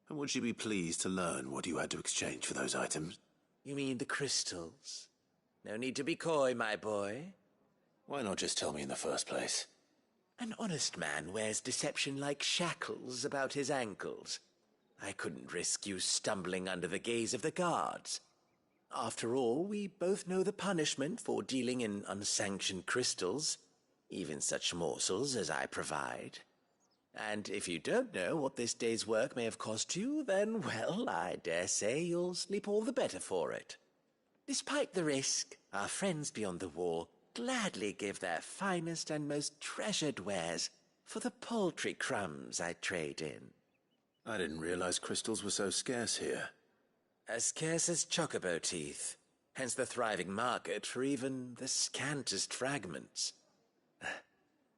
And would she be pleased to learn what you had to exchange for those items? You mean the crystals? No need to be coy, my boy. Why not just tell me in the first place? An honest man wears deception like shackles about his ankles. I couldn't risk you stumbling under the gaze of the guards. After all, we both know the punishment for dealing in unsanctioned crystals, even such morsels as I provide. And if you don't know what this day's work may have cost you, then, well, I dare say you'll sleep all the better for it. Despite the risk, our friends beyond the wall gladly give their finest and most treasured wares for the paltry crumbs I trade in. I didn't realize crystals were so scarce here. As scarce as chocobo teeth, hence the thriving market for even the scantest fragments.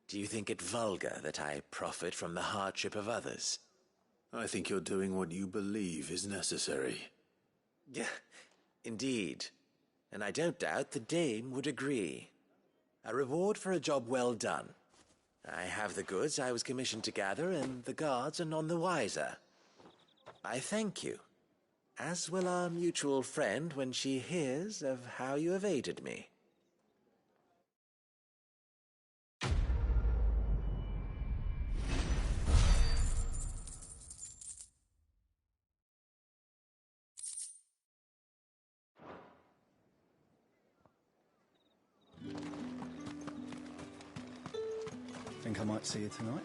Do you think it vulgar that I profit from the hardship of others? I think you're doing what you believe is necessary. Yeah, indeed. And I don't doubt the dame would agree. A reward for a job well done. I have the goods I was commissioned to gather, and the guards are none the wiser. I thank you, as will our mutual friend when she hears of how you have aided me. Think I might see you tonight?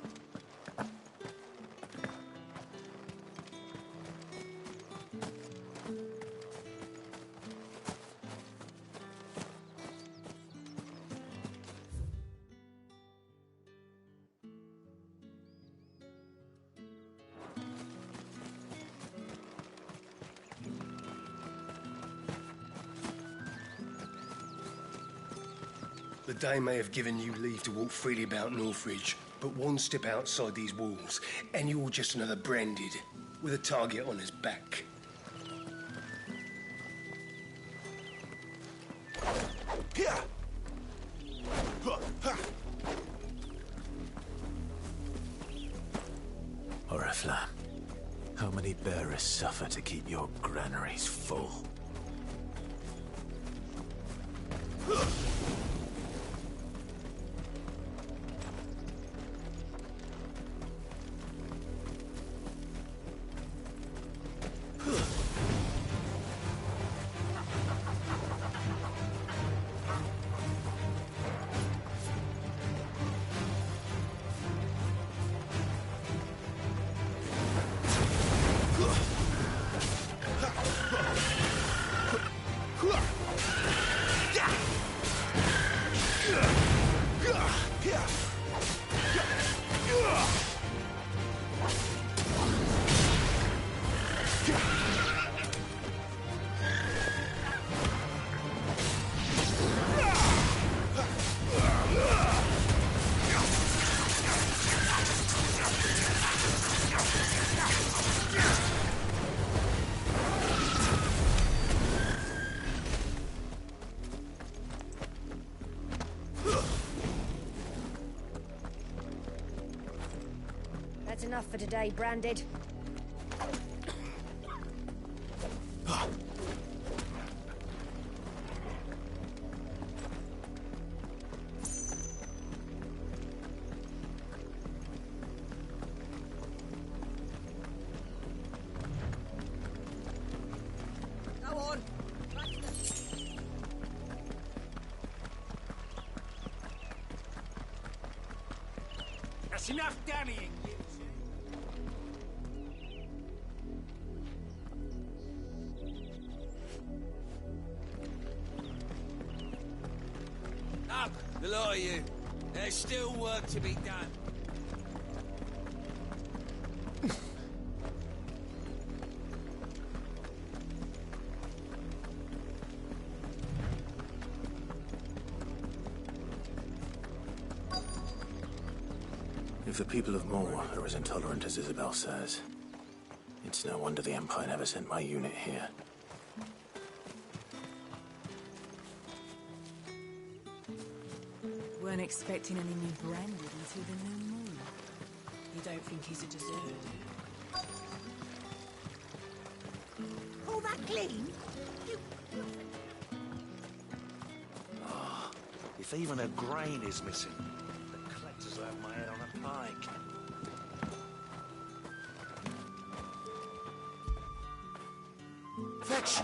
The Dame may have given you leave to walk freely about Northridge, but one step outside these walls, and you're just another branded, with a target on his back. Oriflamme, how many bearers suffer to keep your granaries full? That's enough for today, Branded. Go on. That's enough dallying, you. Up, the lot of you. There's still work to be done. If the people of Moor are as intolerant as Isabel says, it's no wonder the Empire never sent my unit here. Weren't expecting any new Branded until the new moon. don't think he's a deserter. All that clean? If even a grain is missing, the collectors will have my head on a pike. Fetch!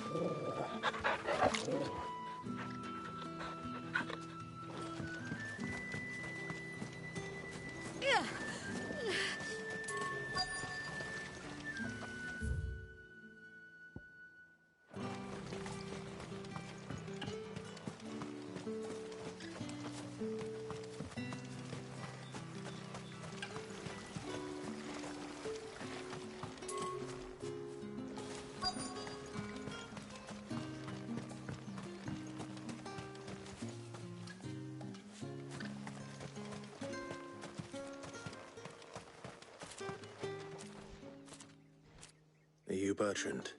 Are you Bertrand?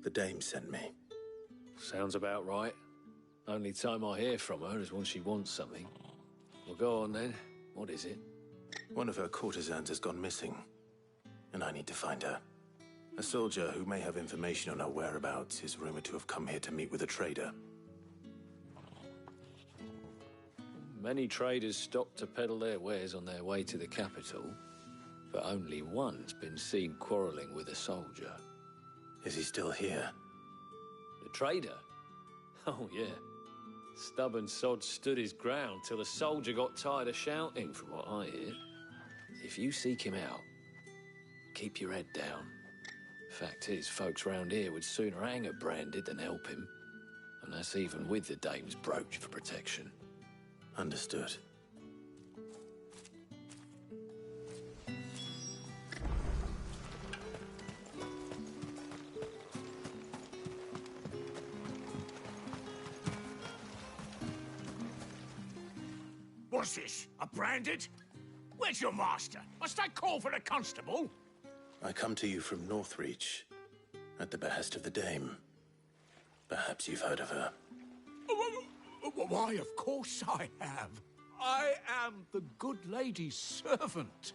The dame sent me. Sounds about right. Only time I hear from her is when she wants something. Well, go on then. What is it? One of her courtesans has gone missing, and I need to find her. A soldier who may have information on her whereabouts is rumored to have come here to meet with a trader. Many traders stop to peddle their wares on their way to the capital, but only one's been seen quarrelling with a soldier. Is he still here? The trader? Oh, yeah. Stubborn sod stood his ground till the soldier got tired of shouting, from what I hear. If you seek him out, keep your head down. Fact is, folks round here would sooner hang a branded than help him. And that's even with the dame's brooch for protection. Understood. What's this? A branded? Where's your master? Must I call for the constable? I come to you from Northreach, at the behest of the dame. Perhaps you've heard of her. Why, of course I have. I am the good lady's servant.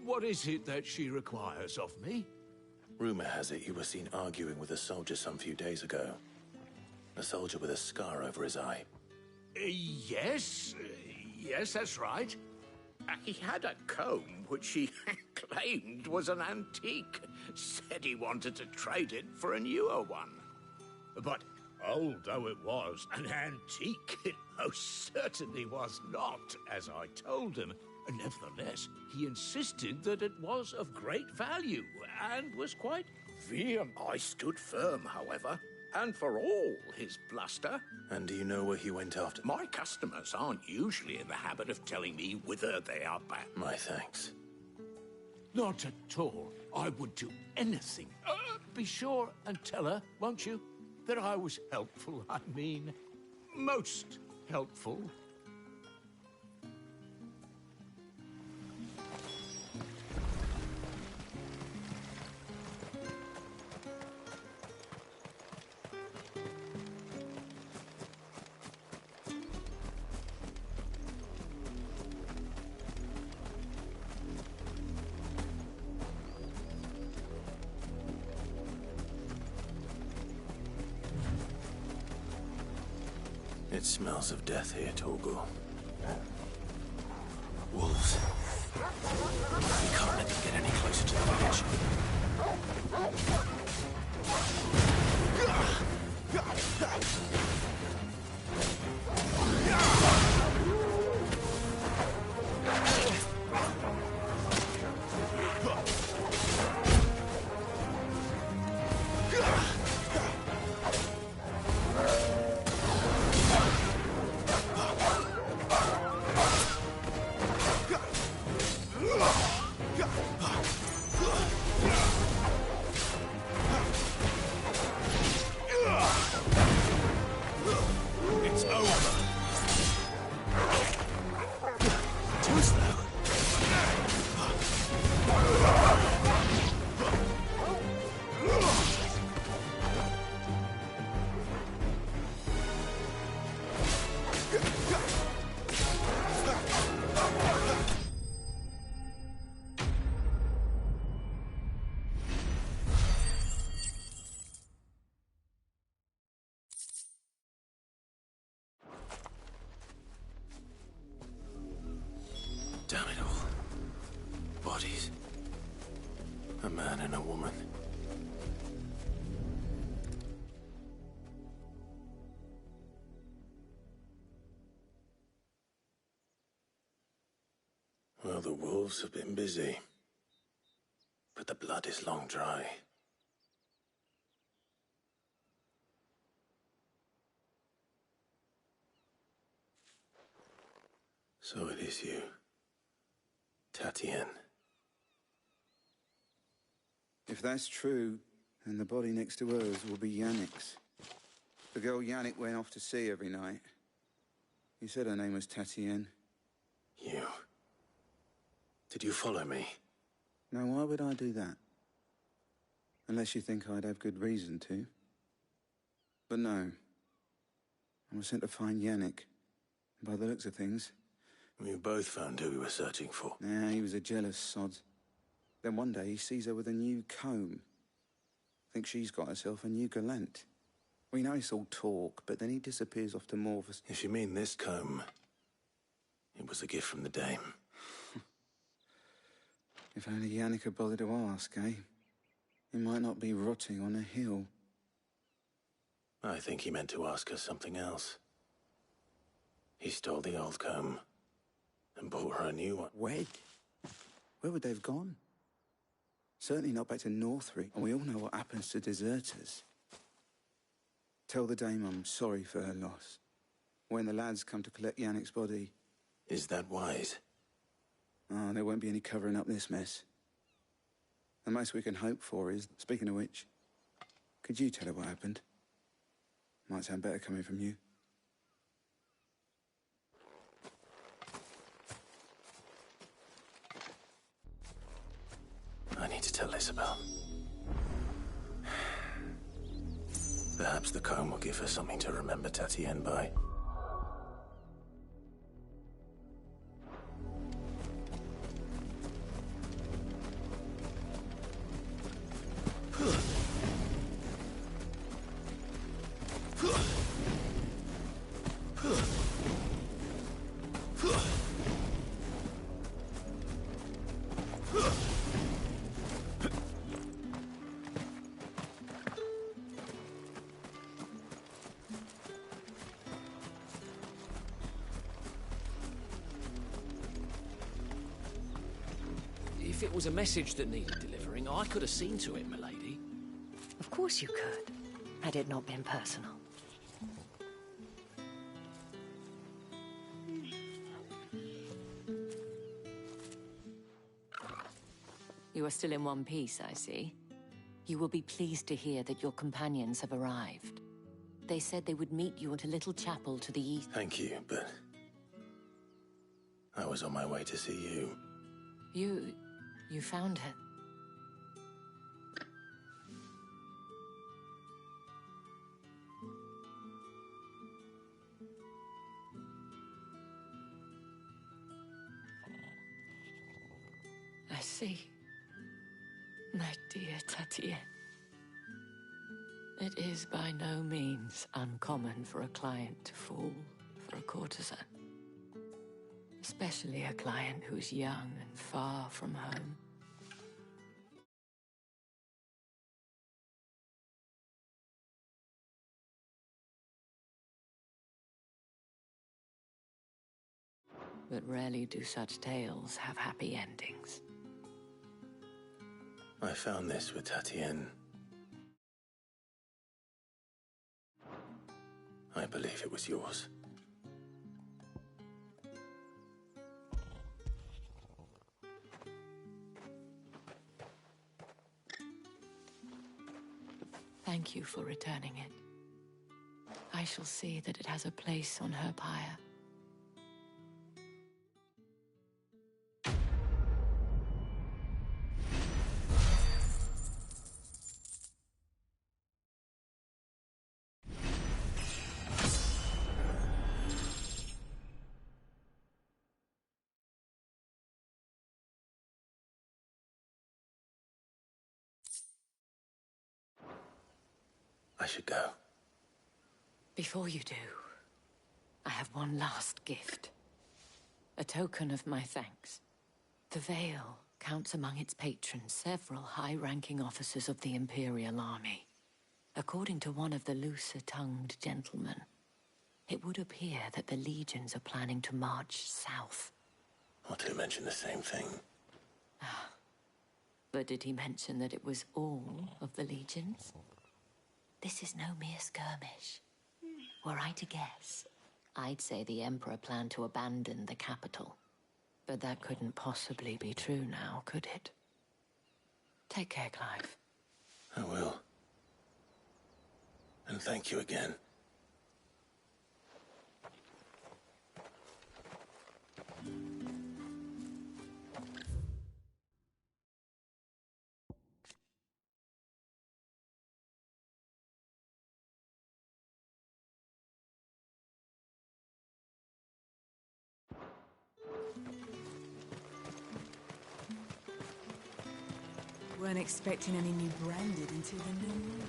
What is it that she requires of me? Rumor has it you were seen arguing with a soldier some few days ago. A soldier with a scar over his eye. Yes, that's right. He had a comb which he claimed was an antique. Said he wanted to trade it for a newer one. But old though it was, an antique it most certainly was not, as I told him. Nevertheless, he insisted that it was of great value, and was quite vehement. I stood firm, however, and for all his bluster. And do you know where he went after? My customers aren't usually in the habit of telling me whither they are bound. My thanks. Not at all. I would do anything. Be sure and tell her, won't you, that I was helpful. I mean, most helpful. It smells of death here, Torgal. Wolves. We can't let them get any closer to the village. bodies. A man and a woman. Well, the wolves have been busy. But the blood is long dry. So it is you, Tatienne. If that's true, then the body next to hers will be Yannick's. The girl Yannick went off to see every night. You said her name was Tatienne. You. Did you follow me? Now, why would I do that? Unless you think I'd have good reason to. But no. I was sent to find Yannick. By the looks of things. We both found who we were searching for. Yeah, he was a jealous sod. Then one day he sees her with a new comb. Thinks she's got herself a new gallant. We know it's all talk, but then he disappears off to Morvis. If you mean this comb, it was a gift from the dame. If only Yannick had bothered to ask, eh? He might not be rotting on a hill. I think he meant to ask her something else. He stole the old comb and bought her a new one. Wed? Where would they have gone? Certainly not back to Northric, and we all know what happens to deserters. Tell the dame I'm sorry for her loss. When the lads come to collect Yannick's body... Is that wise? Oh, there won't be any covering up this mess. The most we can hope for is, speaking of which, could you tell her what happened? Might sound better coming from you. I need to tell Isabel. Perhaps the comb will give her something to remember Tatienne by. If it was a message that needed delivering, I could have seen to it, milady. Of course you could, had it not been personal. You are still in one piece, I see. You will be pleased to hear that your companions have arrived. They said they would meet you at a little chapel to the east. Thank you, but I was on my way to see you. You found her. I see. My dear Tatienne. It is by no means uncommon for a client to fall for a courtesan. Especially a client who's young and far from home. But rarely do such tales have happy endings. I found this with Tatienne. I believe it was yours. Thank you for returning it. I shall see that it has a place on her pyre. I should go. Before you do, I have one last gift. A token of my thanks. The veil counts among its patrons several high-ranking officers of the Imperial Army. According to one of the looser-tongued gentlemen, it would appear that the legions are planning to march south. Or to mention the same thing. But did he mention that it was all of the legions? This is no mere skirmish. Were I to guess, I'd say the Emperor planned to abandon the capital. But that couldn't possibly be true now, could it? Take care, Clive. I will. And thank you again. Weren't expecting any new branded until the new moon.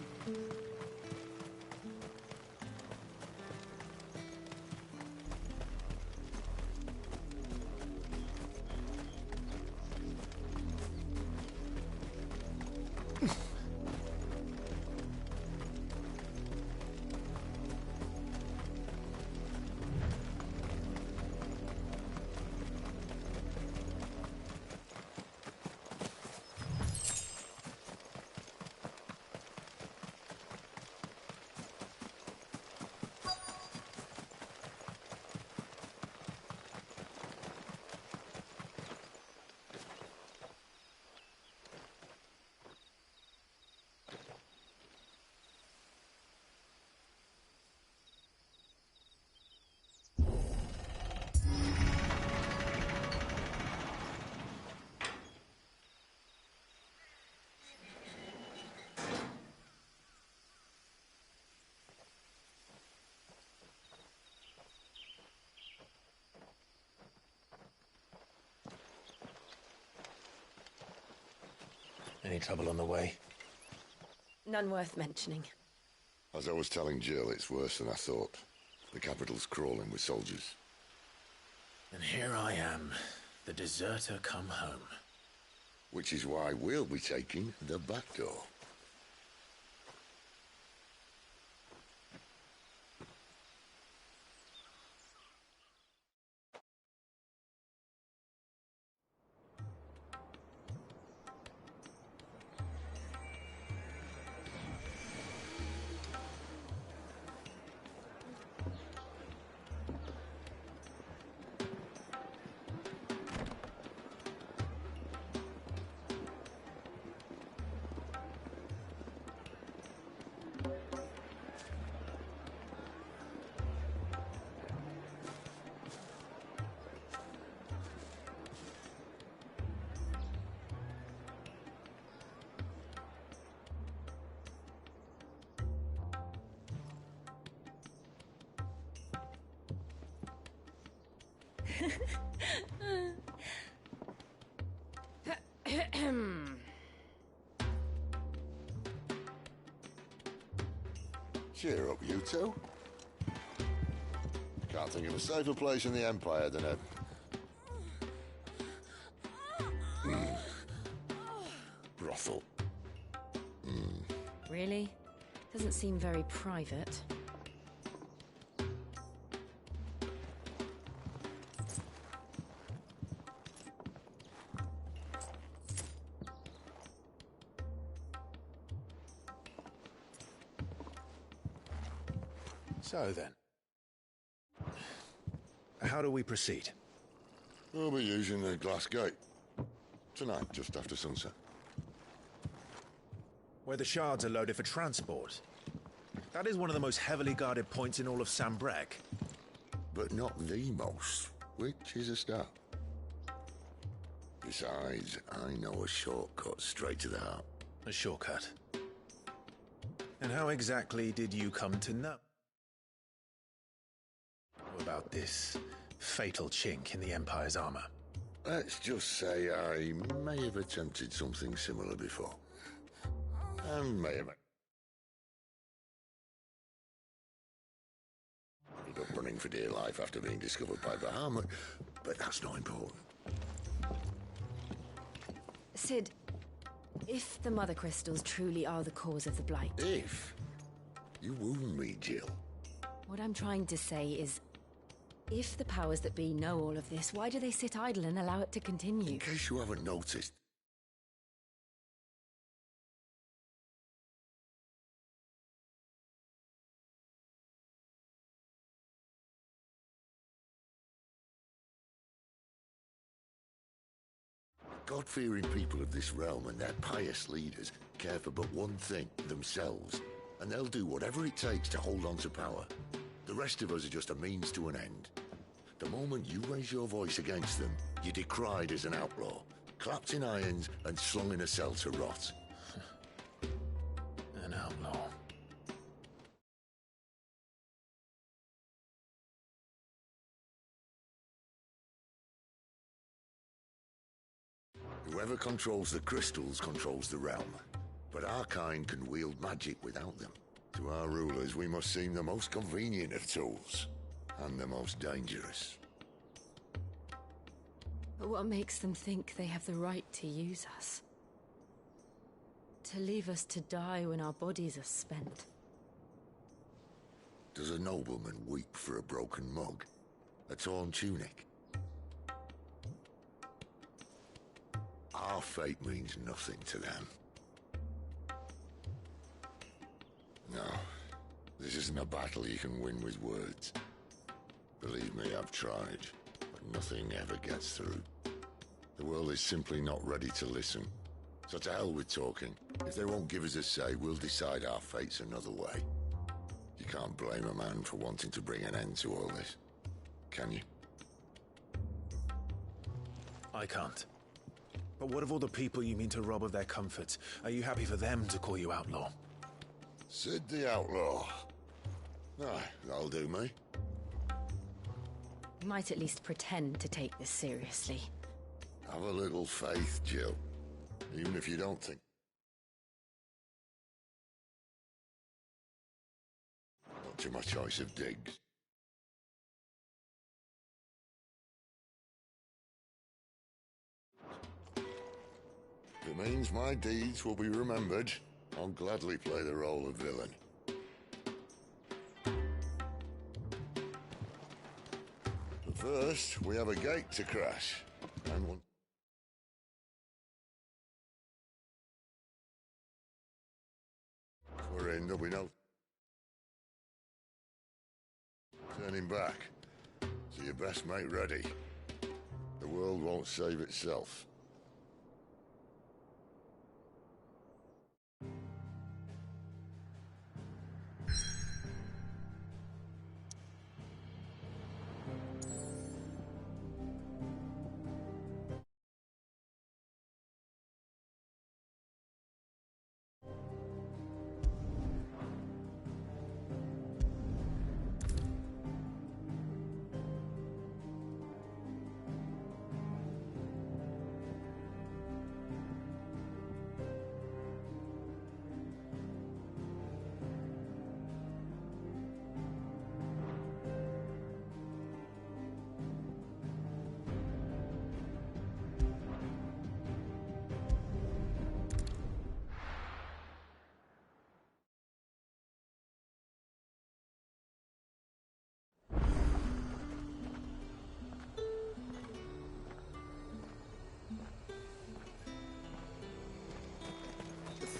Any trouble on the way? None worth mentioning. As I was telling Jill, it's worse than I thought. The capital's crawling with soldiers. And here I am, the deserter come home. Which is why we'll be taking the back door. Cheer up, you two. Can't think of a safer place in the Empire than a... brothel. Really? Doesn't seem very private. So then, how do we proceed? We'll be using the glass gate. Tonight, just after sunset. Where the shards are loaded for transport. That is one of the most heavily guarded points in all of Sambrec. But not the most, which is a start. Besides, I know a shortcut straight to the heart. A shortcut? And how exactly did you come to know about this fatal chink in the Empire's armor? Let's just say I may have attempted something similar before. And may have ended up running for dear life after being discovered by Bahamut, but that's not important. Sid, if the Mother Crystals truly are the cause of the Blight... If? You wound me, Jill. What I'm trying to say is, if the powers that be know all of this, why do they sit idle and allow it to continue? In case you haven't noticed, God-fearing people of this realm and their pious leaders care for but one thing, themselves. And they'll do whatever it takes to hold on to power. The rest of us are just a means to an end. The moment you raise your voice against them, you're decried as an outlaw, clapped in irons and slung in a cell to rot. An outlaw. Whoever controls the crystals controls the realm. But our kind can wield magic without them. To our rulers, we must seem the most convenient of tools. And the most dangerous. But what makes them think they have the right to use us? To leave us to die when our bodies are spent? Does a nobleman weep for a broken mug? A torn tunic? Our fate means nothing to them. No, this isn't a battle you can win with words. Believe me, I've tried, but nothing ever gets through. The world is simply not ready to listen. So to hell with talking. If they won't give us a say, we'll decide our fates another way. You can't blame a man for wanting to bring an end to all this, can you? I can't. But what of all the people you mean to rob of their comforts? Are you happy for them to call you outlaw? Sid the Outlaw. Aye, that'll do me. You might at least pretend to take this seriously. Have a little faith, Jill. Even if you don't think... Not to my choice of digs. If it means my deeds will be remembered, I'll gladly play the role of villain. But first, we have a gate to crash. And one... We're in, there'll be no... turning back. So you best make ready. The world won't save itself.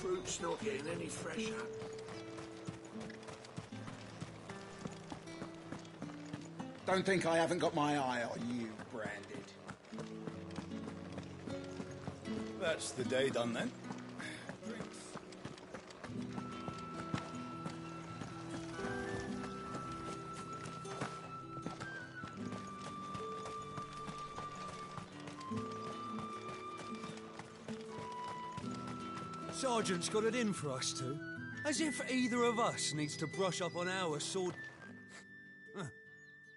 Fruit's not getting any fresher. Don't think I haven't got my eye on you, Branded. That's the day done then. Sergeant's got it in for us two. As if either of us needs to brush up on our sword...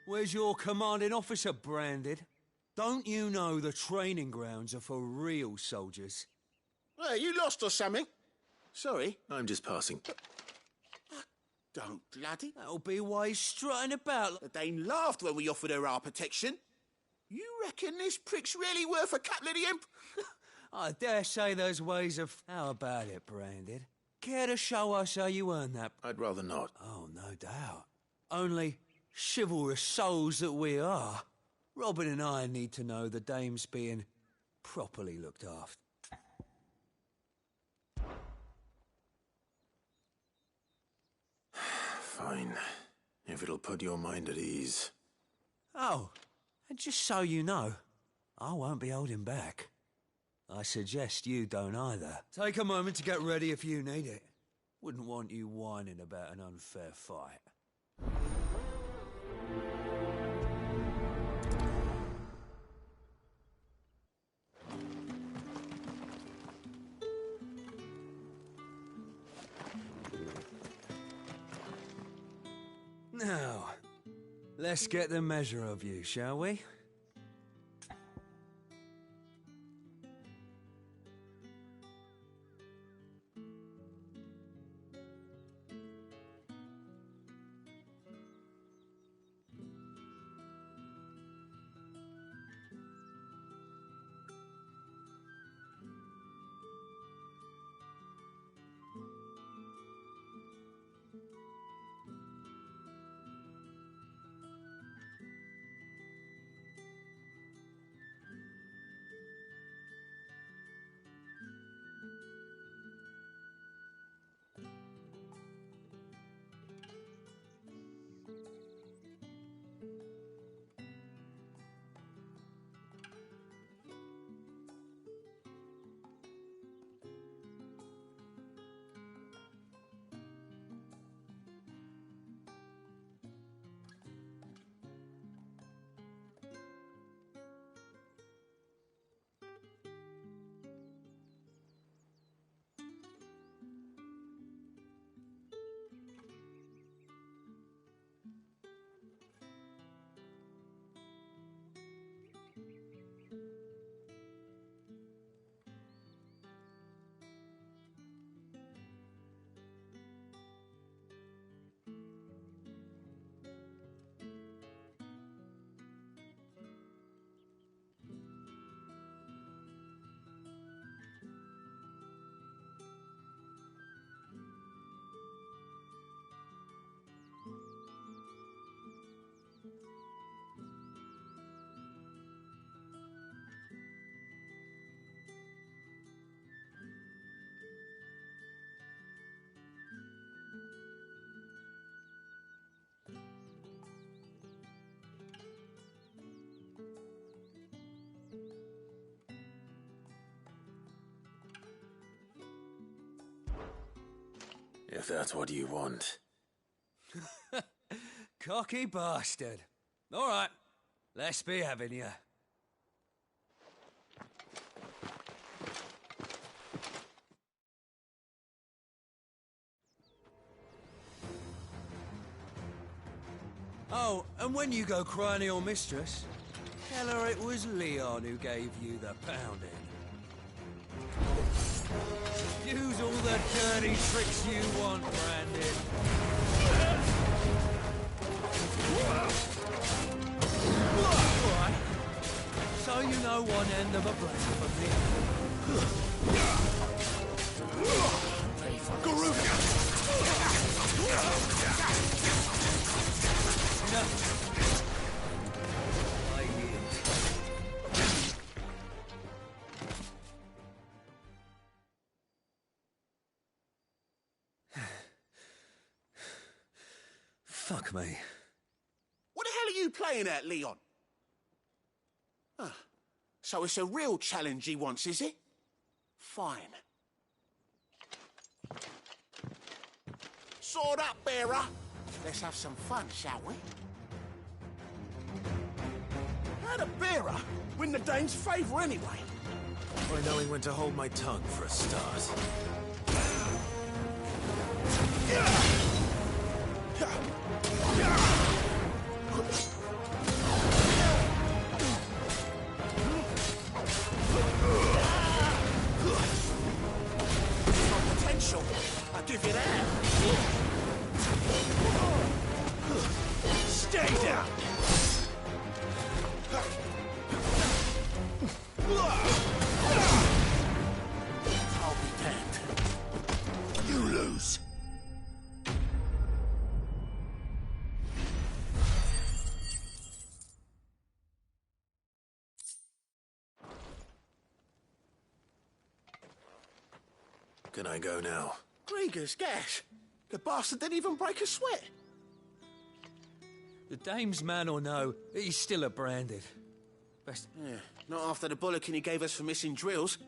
Where's your commanding officer, Branded? Don't you know the training grounds are for real soldiers? Hey, you lost or something? Sorry. I'm just passing. Don't bloody... That'll be why he's strutting about. The Dane laughed when we offered her our protection. You reckon this prick's really worth a couple of the I dare say there's ways of... How about it, Branded? Care to show us how you earn that? I'd rather not. Oh, no doubt. Only chivalrous souls that we are, Robin and I need to know the dame's being properly looked after. Fine. If it'll put your mind at ease. Oh, and just so you know, I won't be holding back. I suggest you don't either. Take a moment to get ready if you need it. Wouldn't want you whining about an unfair fight. Now, let's get the measure of you, shall we? If that's what you want. Cocky bastard. All right, let's be having you. Oh, and when you go crying to your mistress, tell her it was Leon who gave you the pounding. Use all the dirty tricks you want, Brandon. Right. So you know one end of a blade from Fuck me. What the hell are you playing at, Leon? Ah, so it's a real challenge he wants, is it? Fine. Sword up, bearer. Let's have some fun, shall we? How'd a bearer win the dame's favour anyway? By knowing when to hold my tongue for a start. Potential, I'll give you that. Stay down. Can I go now? Gregor's gas. The bastard didn't even break a sweat. The dame's man or no, he's still a branded. Best... Yeah, not after the bollocking he gave us for missing drills.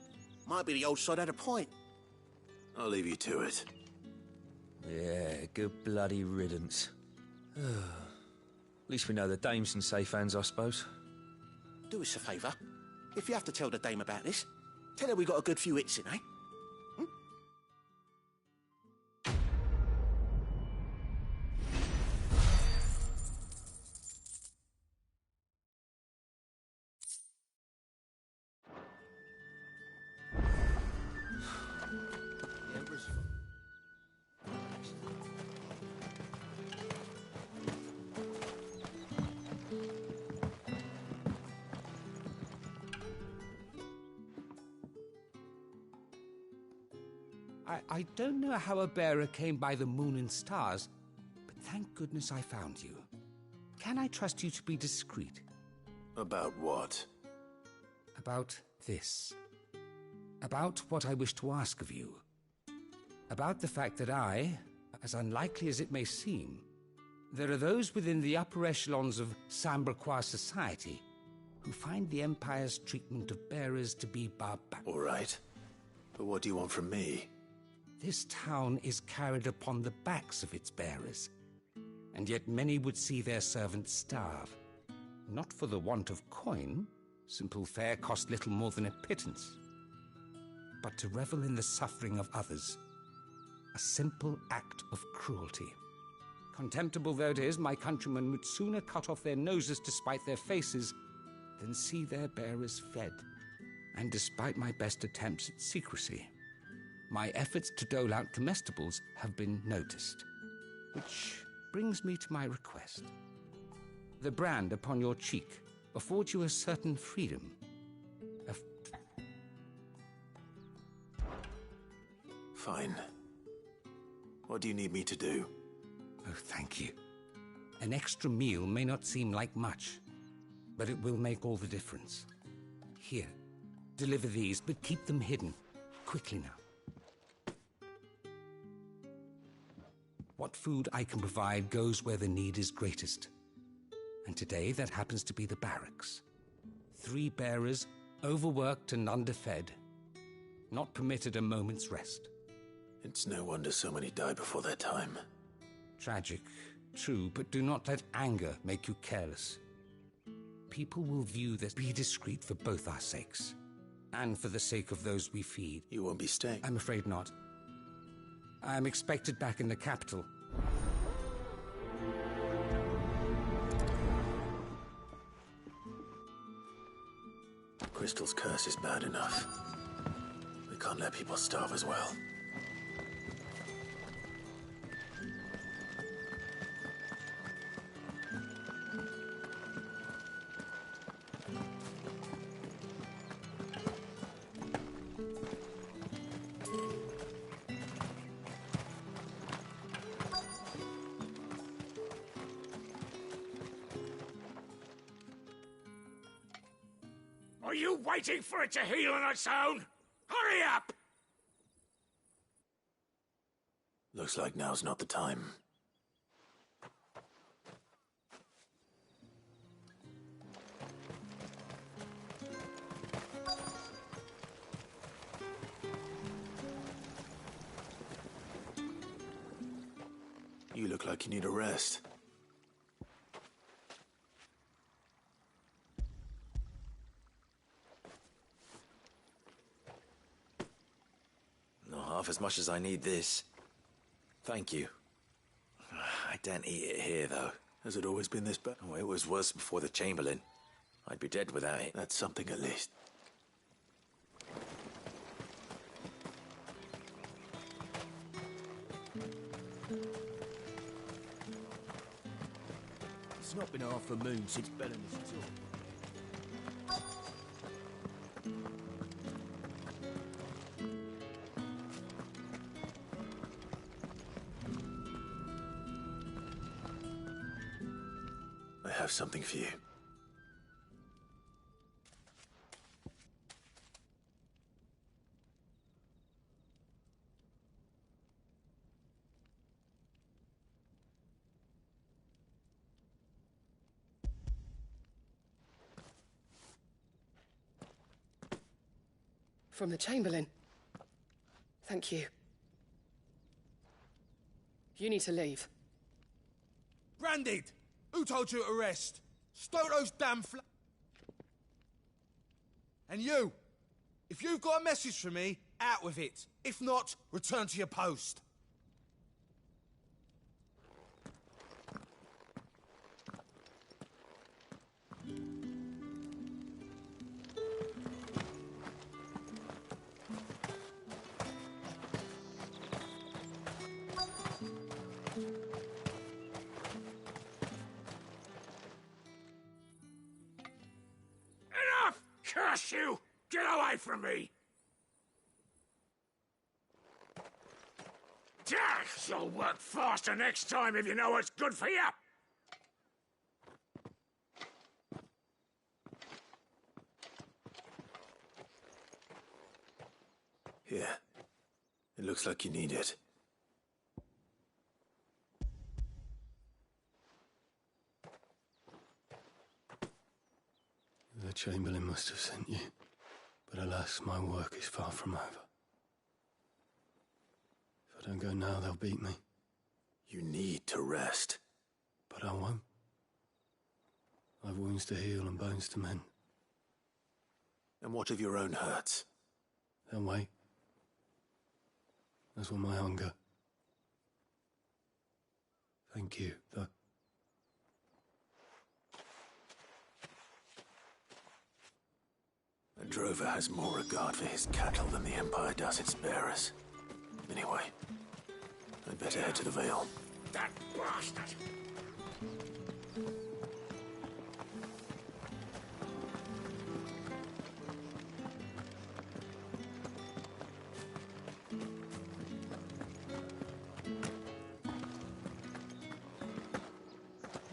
Might be the old sod had a point. I'll leave you to it. Yeah, good bloody riddance. At least we know the dame's in safe hands, I suppose. Do us a favour. If you have to tell the dame about this, tell her we got a good few hits in, eh? I don't know how a bearer came by the moon and stars, but thank goodness I found you. Can I trust you to be discreet? About what? About this. About what I wish to ask of you. About the fact that I, as unlikely as it may seem, there are those within the upper echelons of Samberquois society who find the Empire's treatment of bearers to be barbaric. All right. But what do you want from me? This town is carried upon the backs of its bearers, and yet many would see their servants starve. Not for the want of coin, simple fare cost little more than a pittance, but to revel in the suffering of others, a simple act of cruelty. Contemptible though it is, my countrymen would sooner cut off their noses to spite their faces than see their bearers fed. And despite my best attempts at secrecy, my efforts to dole out comestibles have been noticed. Which brings me to my request. The brand upon your cheek affords you a certain freedom. Fine. What do you need me to do? Oh, thank you. An extra meal may not seem like much, but it will make all the difference. Here, deliver these, but keep them hidden. Quickly now. What food I can provide goes where the need is greatest. And today that happens to be the barracks. 3 bearers, overworked and underfed, not permitted a moment's rest. It's no wonder so many die before their time. Tragic, true, but do not let anger make you careless. People will view this. Be discreet for both our sakes, and for the sake of those we feed. You won't be staying? I'm afraid not. I am expected back in the capital. Crystal's curse is bad enough. We can't let people starve as well. Are you waiting for it to heal on its own? Hurry up! Looks like now's not the time. You look like you need a rest. Not half as much as I need this. Thank you. I don't eat it here, though. Has it always been this bad? Oh, it was worse before the Chamberlain. I'd be dead without it. That's something at least. It's not been half a moon since Bellin was took. I have something for you. From the Chamberlain. Thank you. You need to leave. Branded! Who told you to rest? Stoke those damn And you! If you've got a message for me, out with it. If not, return to your post. Enough! Curse you! Get away from me! You'll work faster next time if you know what's good for you! Here. It looks like you need it. The Chamberlain must have sent you, but alas, my work is far from over. If I don't go now, they'll beat me. You need to rest. But I won't. I've wounds to heal and bones to mend. And what of your own hurts? They'll wait. As will my hunger. Thank you, though. A drover has more regard for his cattle than the Empire does its bearers. Anyway, I'd better head to the Vale. That bastard!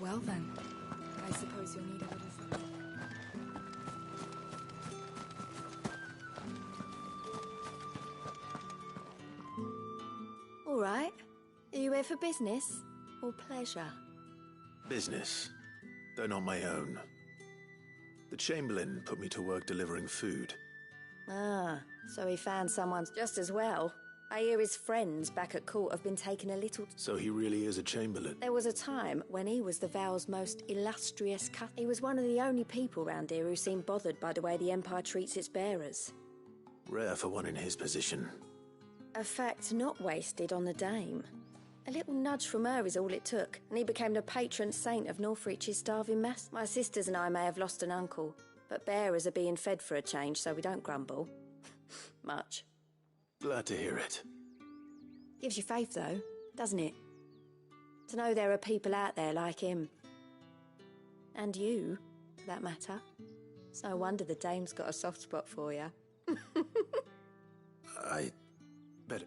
Well then, I suppose you'll need a little food. All right. Are you here for business or pleasure? Business, though not my own. The Chamberlain put me to work delivering food. Ah, so he found someone just as well. I hear his friends back at court have been taking a little... So he really is a Chamberlain? There was a time when he was the Vale's most illustrious cut. He was one of the only people round here who seemed bothered by the way the Empire treats its bearers. Rare for one in his position. A fact not wasted on the Dame. A little nudge from her is all it took, and he became the patron saint of Northreach's starving mass. My sisters and I may have lost an uncle, but bearers are being fed for a change, so we don't grumble. Much. Glad to hear it. Gives you faith, though, doesn't it? To know there are people out there like him. And you, for that matter. It's no wonder the Dame's got a soft spot for you. I... better...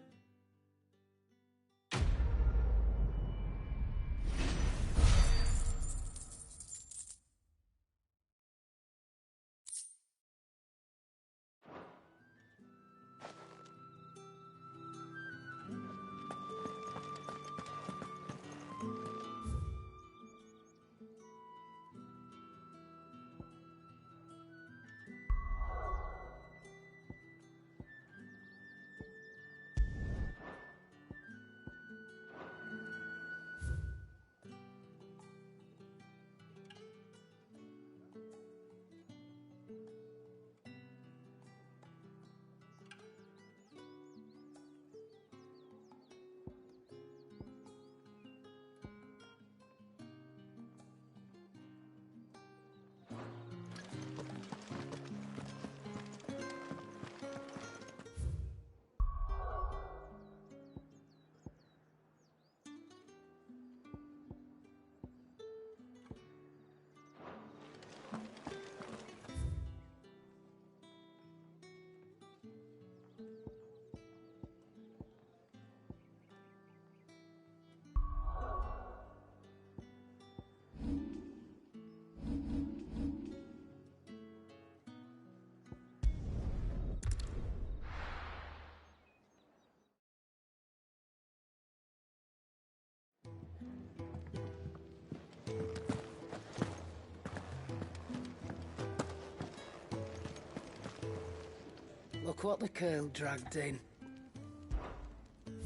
Look what the curl dragged in.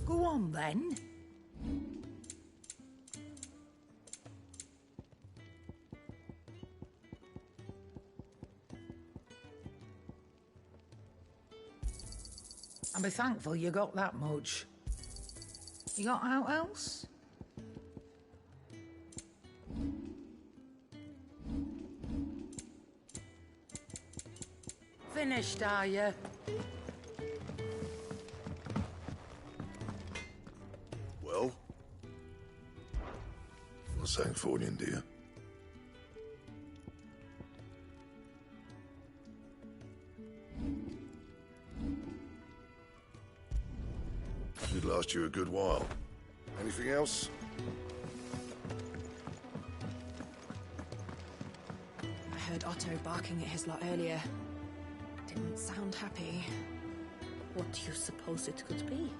Go on, then. And be thankful you got that much. You got out else? Finished, are you? Well? What's that for you, dear? Should last you a good while. Anything else? I heard Otto barking at his lot earlier. Didn't sound happy. What do you suppose it could be?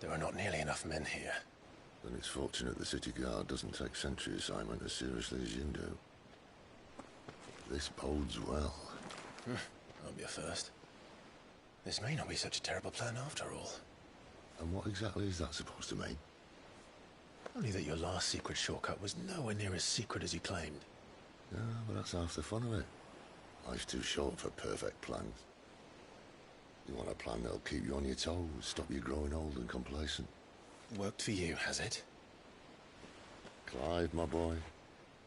There are not nearly enough men here. Then it's fortunate the city guard doesn't take sentry assignment as seriously as you do. This bodes well. That'll be a first. This may not be such a terrible plan after all. And what exactly is that supposed to mean? Only that your last secret shortcut was nowhere near as secret as you claimed. Yeah, but that's half the fun of it. Life's too short for perfect plans. You want a plan that'll keep you on your toes, stop you growing old and complacent. Worked for you, has it? Clive, my boy,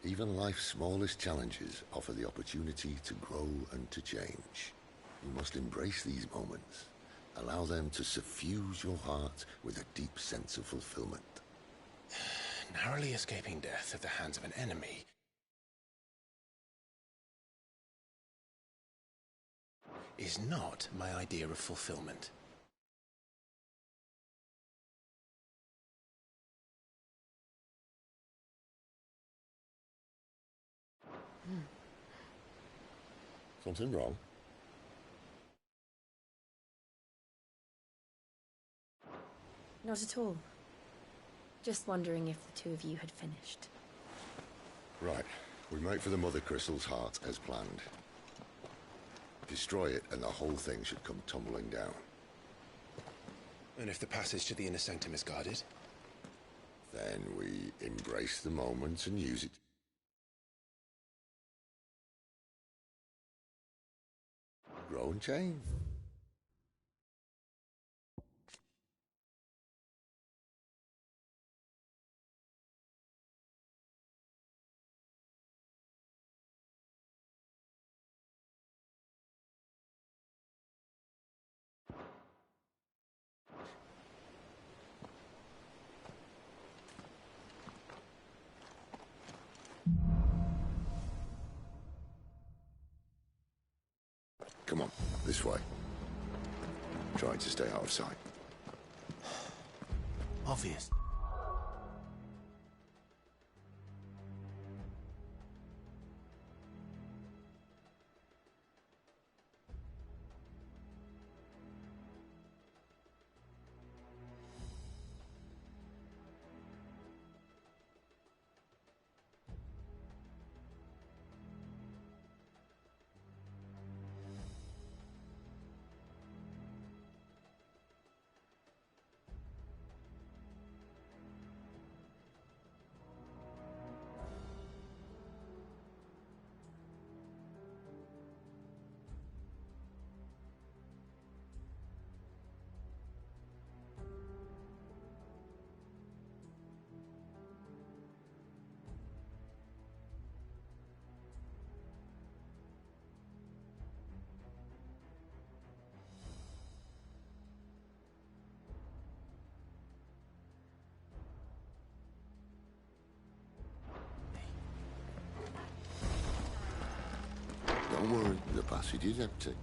even life's smallest challenges offer the opportunity to grow and to change. You must embrace these moments. Allow them to suffuse your heart with a deep sense of fulfillment. Narrowly escaping death at the hands of an enemy is not my idea of fulfillment. Something wrong? Not at all. Just wondering if the two of you had finished. Right. We make for the Mother Crystal's heart as planned. Destroy it and the whole thing should come tumbling down. And if the passage to the inner sanctum is guarded? Then we embrace the moment and use it. Grow and change. Come on, this way. Try to stay out of sight. Obvious. Don't worry, the passage is empty.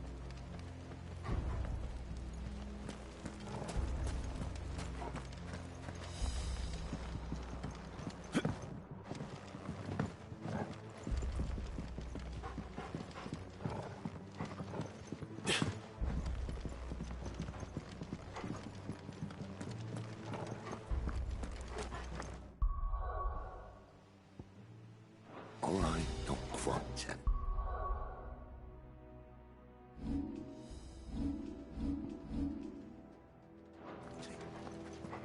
All right, not quite yet.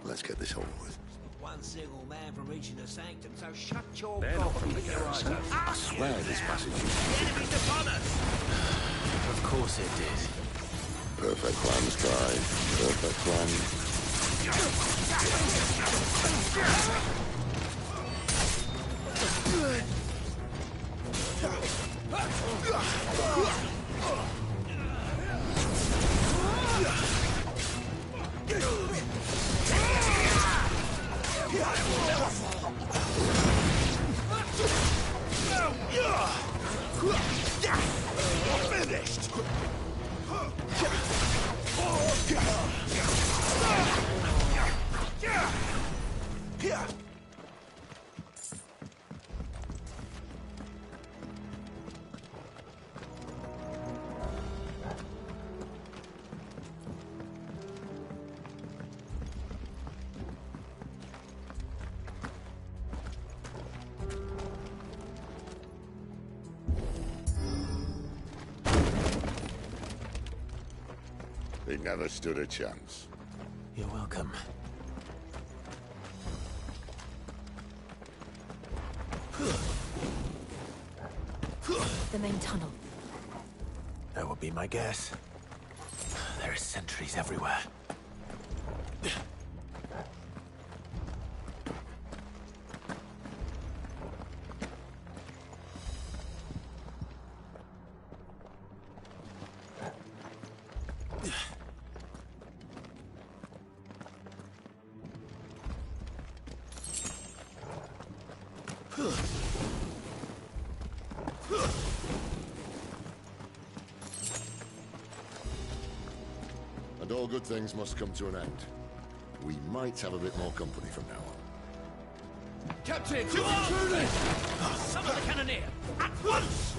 Let's get this over with. One single man from reaching the sanctum, so shut your Man, gob and get your eyes open. I swear this passage is... The enemy's upon us! Of course it did. Perfect plans, Clive. Perfect plans. Finished! They never stood a chance. You're welcome. The main tunnel. That would be my guess. There are sentries everywhere. And all good things must come to an end. We might have a bit more company from now on. Captain, to arms! Summon the cannoneer! At once!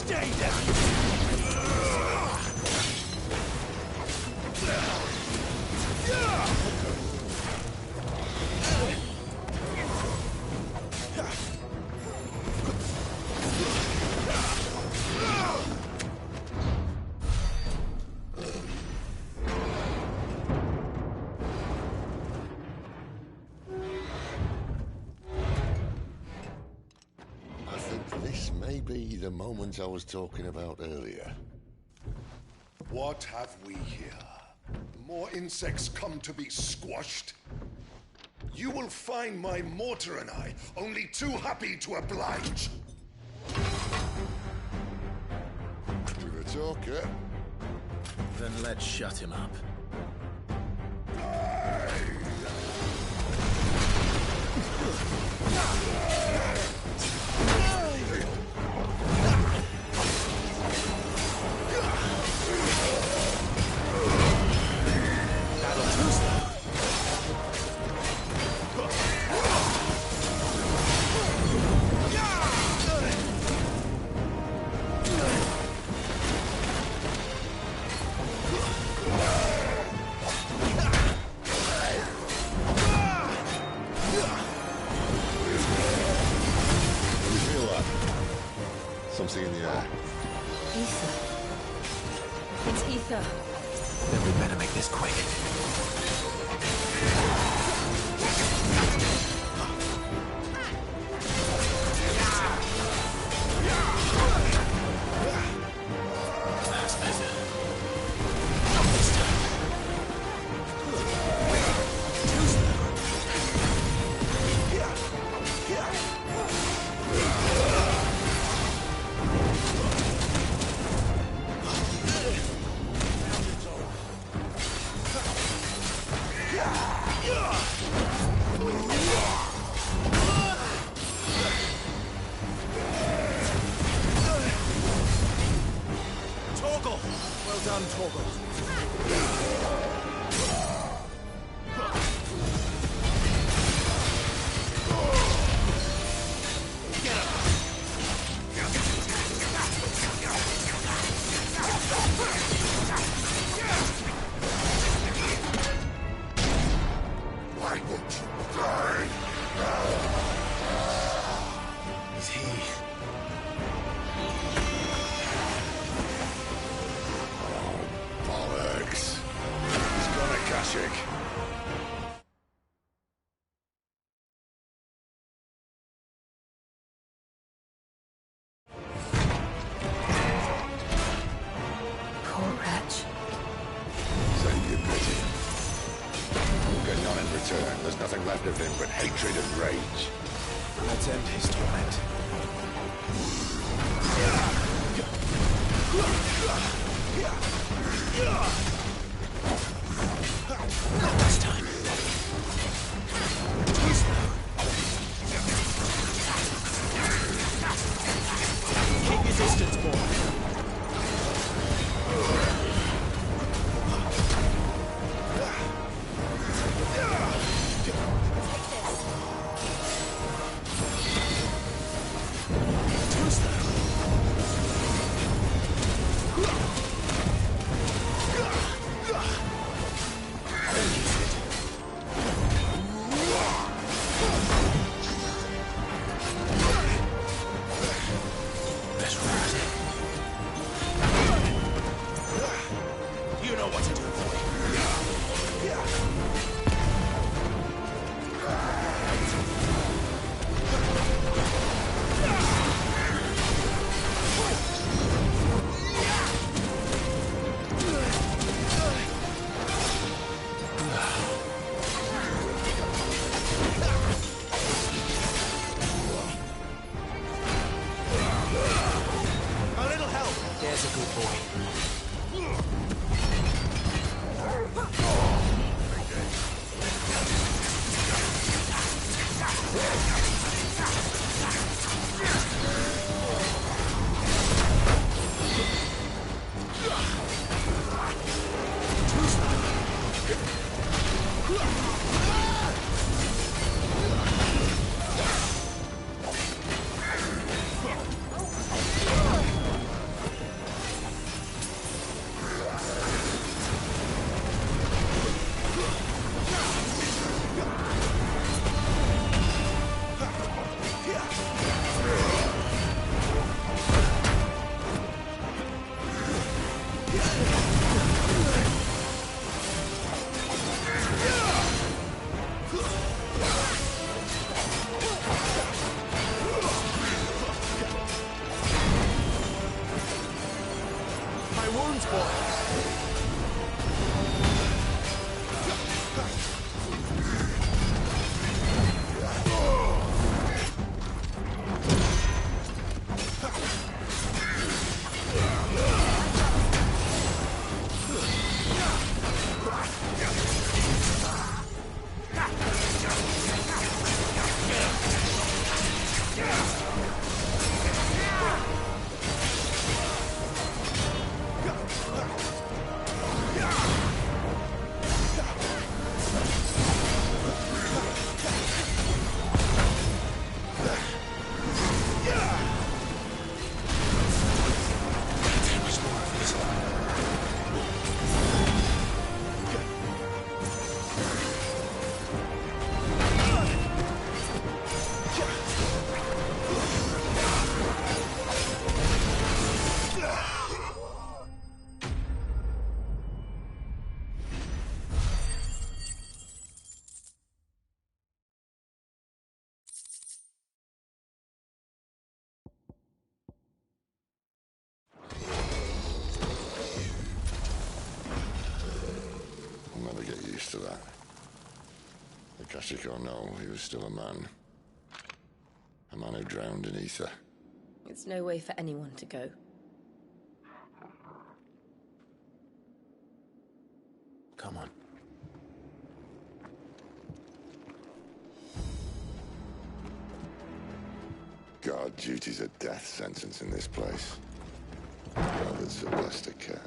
Stay down! I think this may be the moment I was talking about earlier. What have we here? More insects come to be squashed? You will find my mortar and I only too happy to oblige. With a talker. Then let's shut him up. Something in the air. Ether. It's ether. Then we better make this quick. That's better. Not this time. Too slow. Torgal! Well done, Torgal. Why won't you die? Is he... Bollocks. He's gonna Kashyyyk. Poor wretch. Say you pity him. We'll get none in return. There's nothing left of him but hatred and rage. Let's end his torment. Not this time. Too slow. Keep your distance, boy. Too slow. Let's ride. You know what to do, A little help. There's a good boy. My wounds, boy! To that. The Kashiko know he was still a man. A man who drowned in ether. It's no way for anyone to go. Come on. Guard duty's a death sentence in this place. Now that Sylvester cares.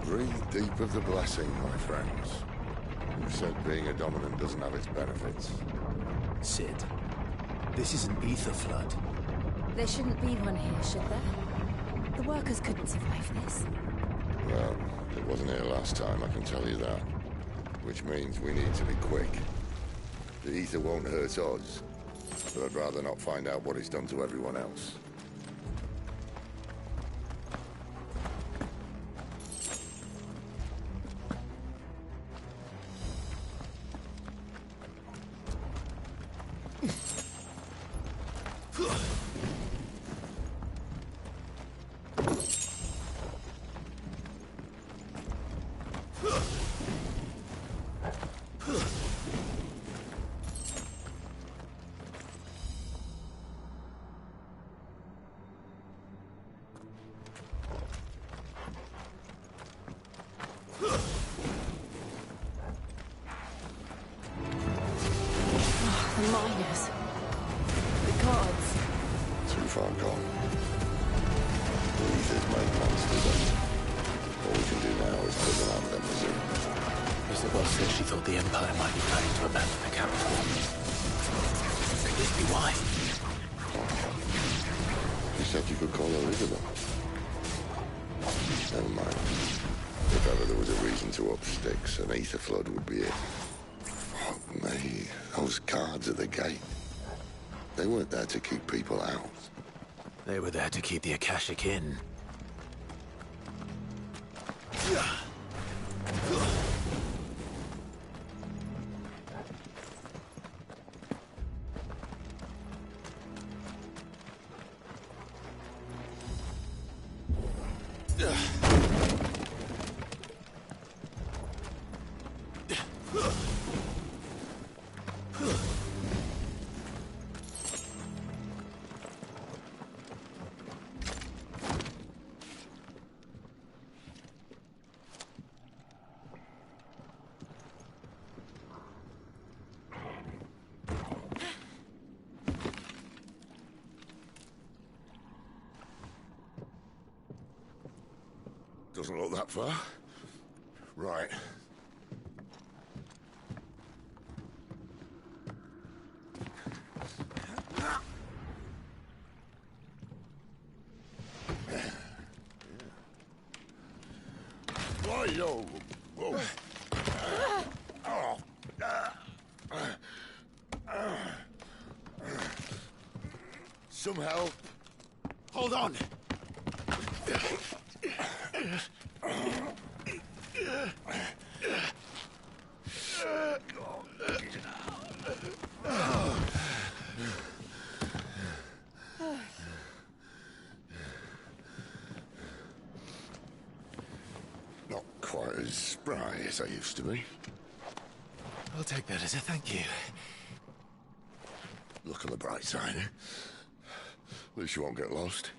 Breathe deep of the blessing, my friends. You said being a dominant doesn't have its benefits. Sid, this is an ether flood. There shouldn't be one here, should there? The workers couldn't survive this. Well, it wasn't here last time, I can tell you that. Which means we need to be quick. The ether won't hurt us, but I'd rather not find out what it's done to everyone else. The miners. The gods. Too far gone. The ether's made monsters. All we can do now is put them out of their misery. Isabel said she thought the Empire might be planning to abandon the capital. Could this be why? You said you could call her Isabel. Never mind. If ever there was a reason to up sticks, an ether flood would be it. Fuck me. Those guards at the gate. They weren't there to keep people out. They were there to keep the Akashic in. Doesn't look that far. Right. Whoa. Whoa. some help? Hold on! Not quite as spry as I used to be. I'll take that as a thank you. Look on the bright side, eh? At least you won't get lost.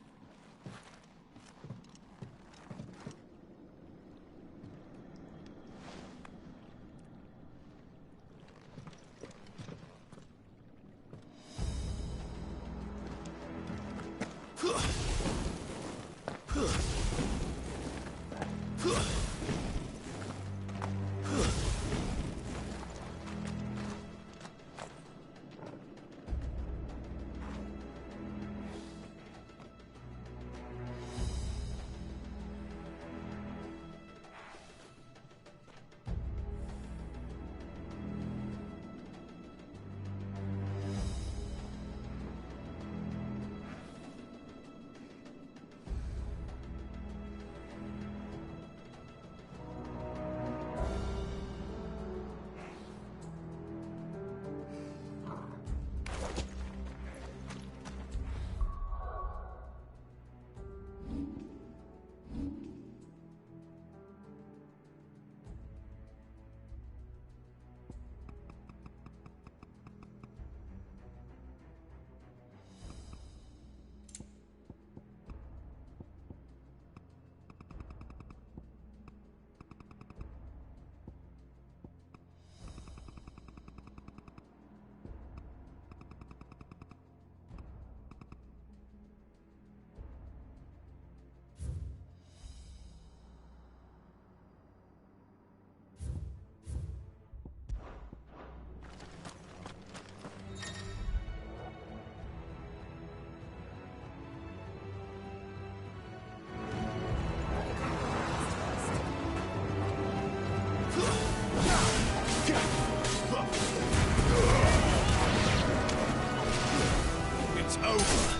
It's over.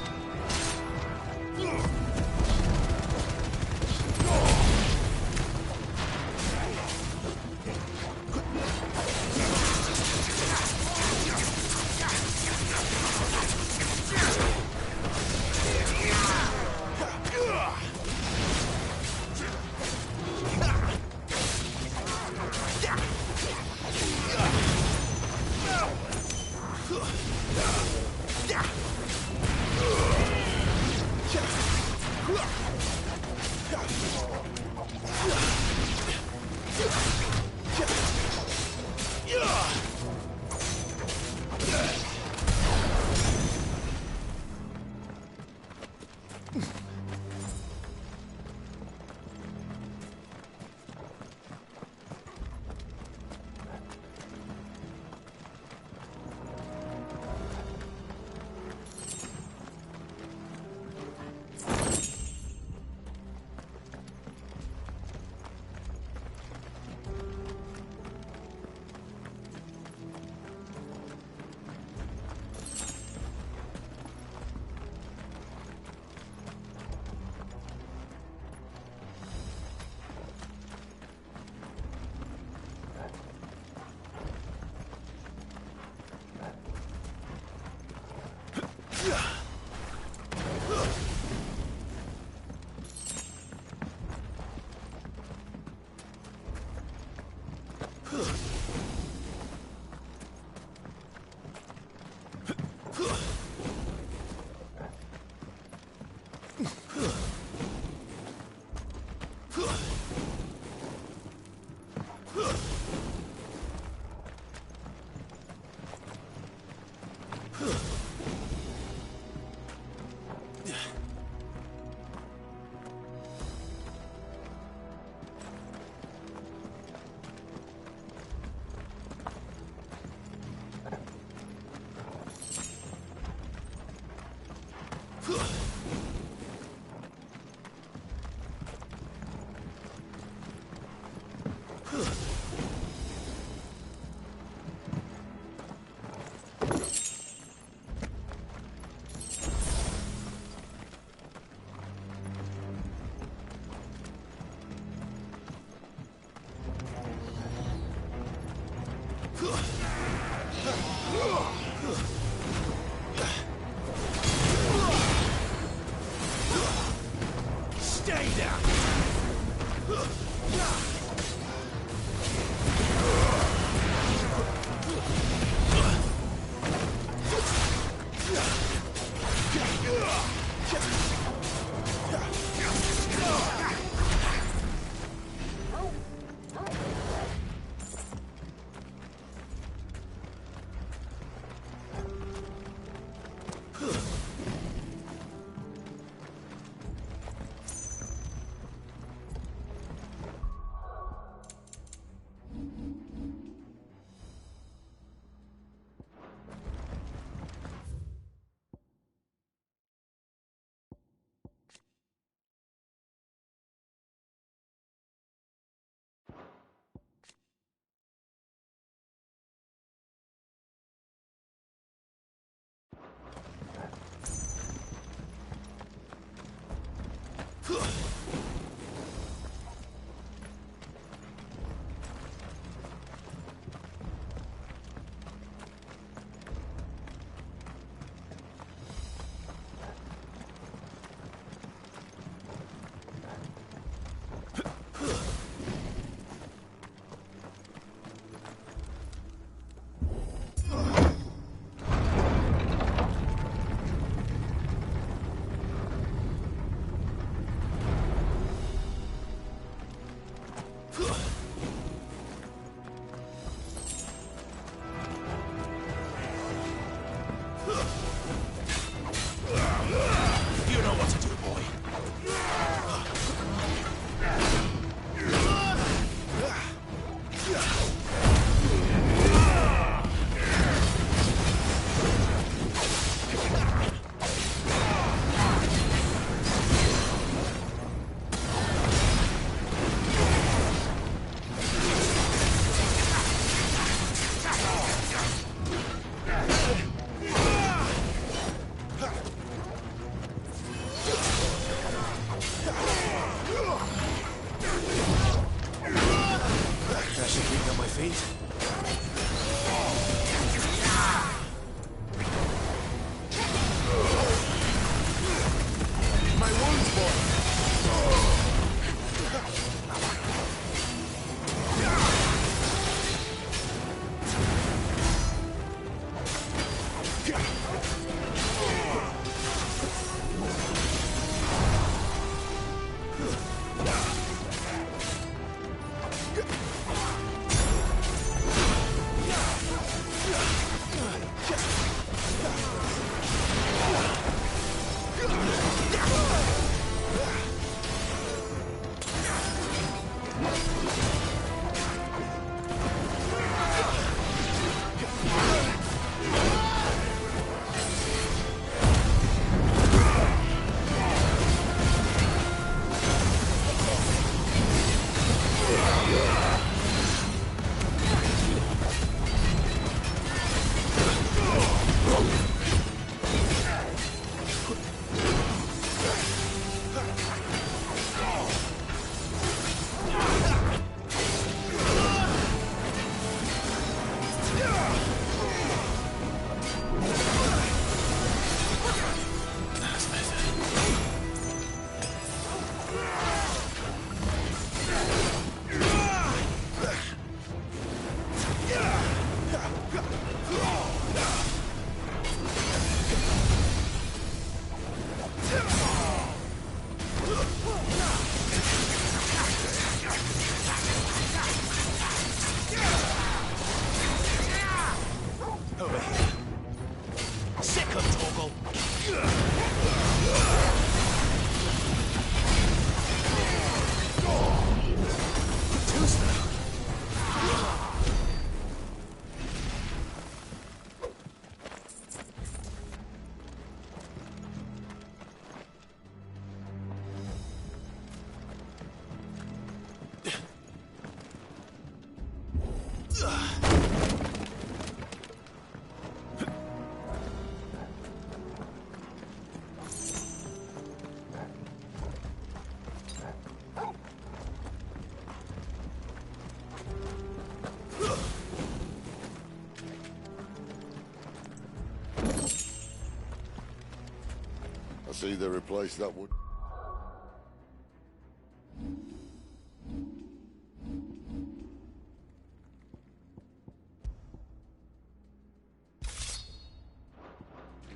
See, they replaced that wood.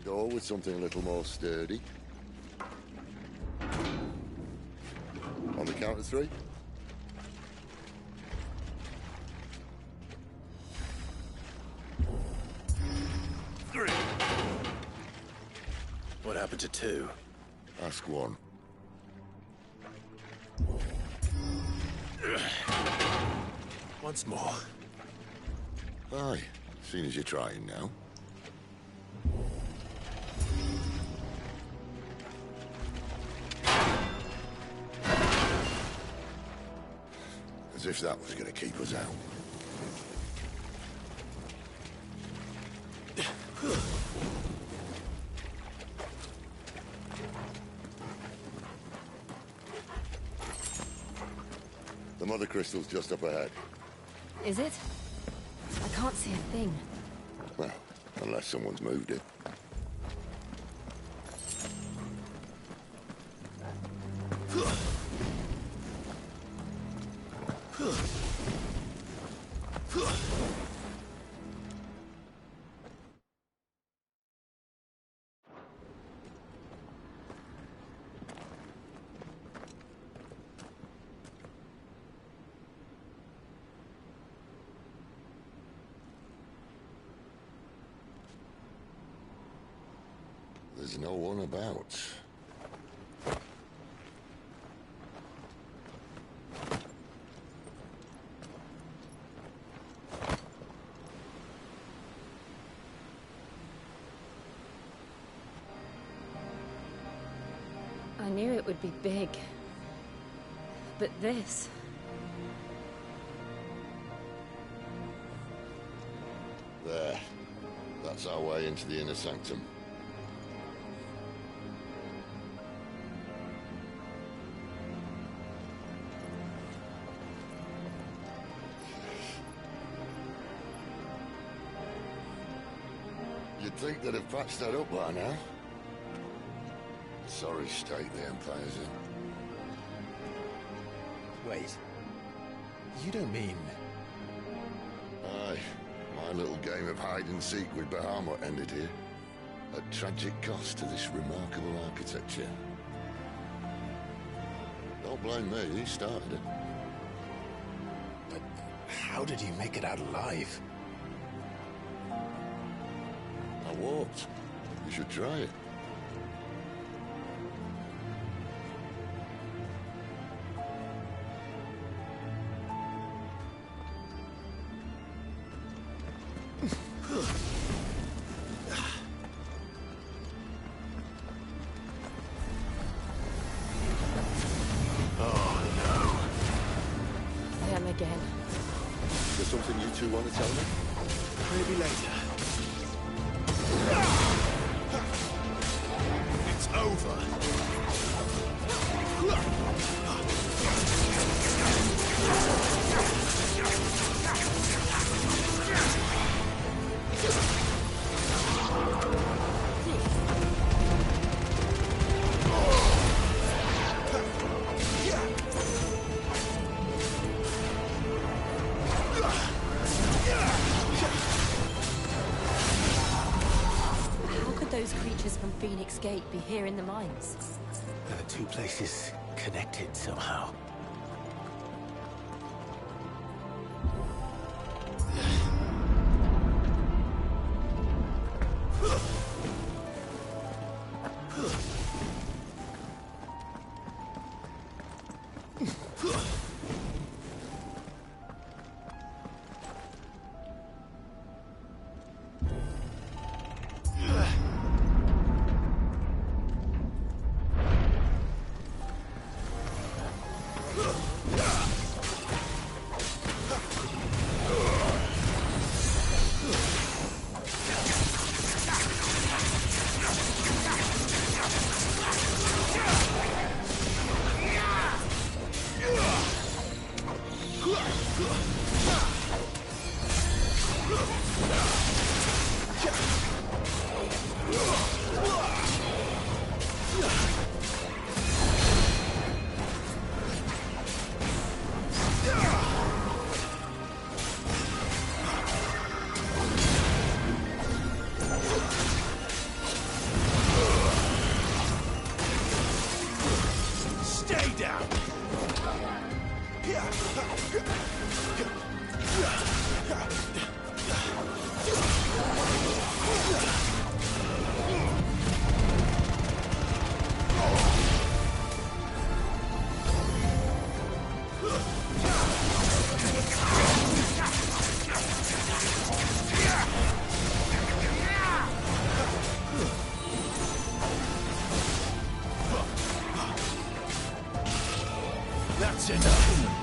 Door with with something a little more sturdy. On the count of 3. What happened to 2? Ask 1. Once more. Aye, seeing as you're trying now. As if that was going to keep us out. The mother crystal's just up ahead. Is it? I can't see a thing. Well, unless someone's moved it. There's no one about. I knew it would be big. But this... There. That's our way into the inner sanctum. You'd think they'd have patched that up by now. Sorry state the Empire's in. Wait. You don't mean... Aye. My little game of hide-and-seek with Bahamut ended here. At tragic cost to this remarkable architecture. Don't blame me, he started it. But how did you make it out alive? I walked. You should try it. Them again. Is there something you two want to tell me? Maybe later. It's over. How could those creatures from Phoenix Gate be here in the mines? There are 2 places connected somehow. That's enough.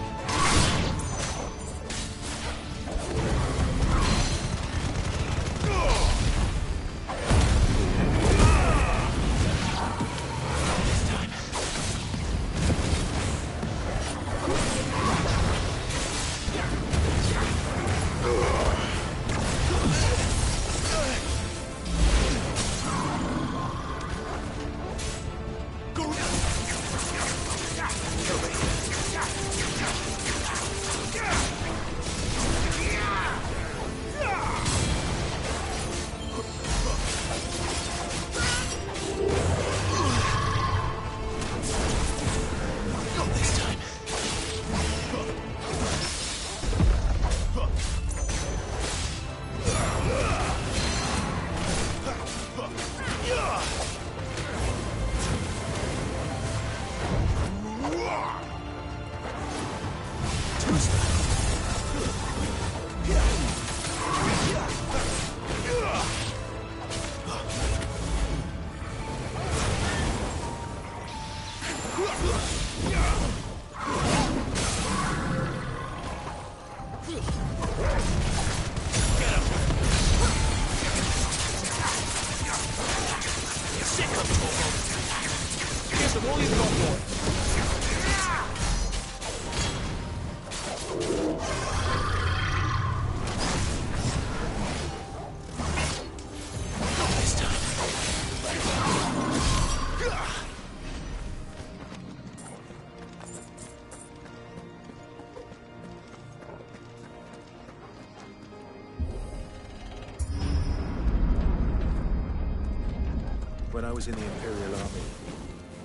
When I was in the Imperial Army,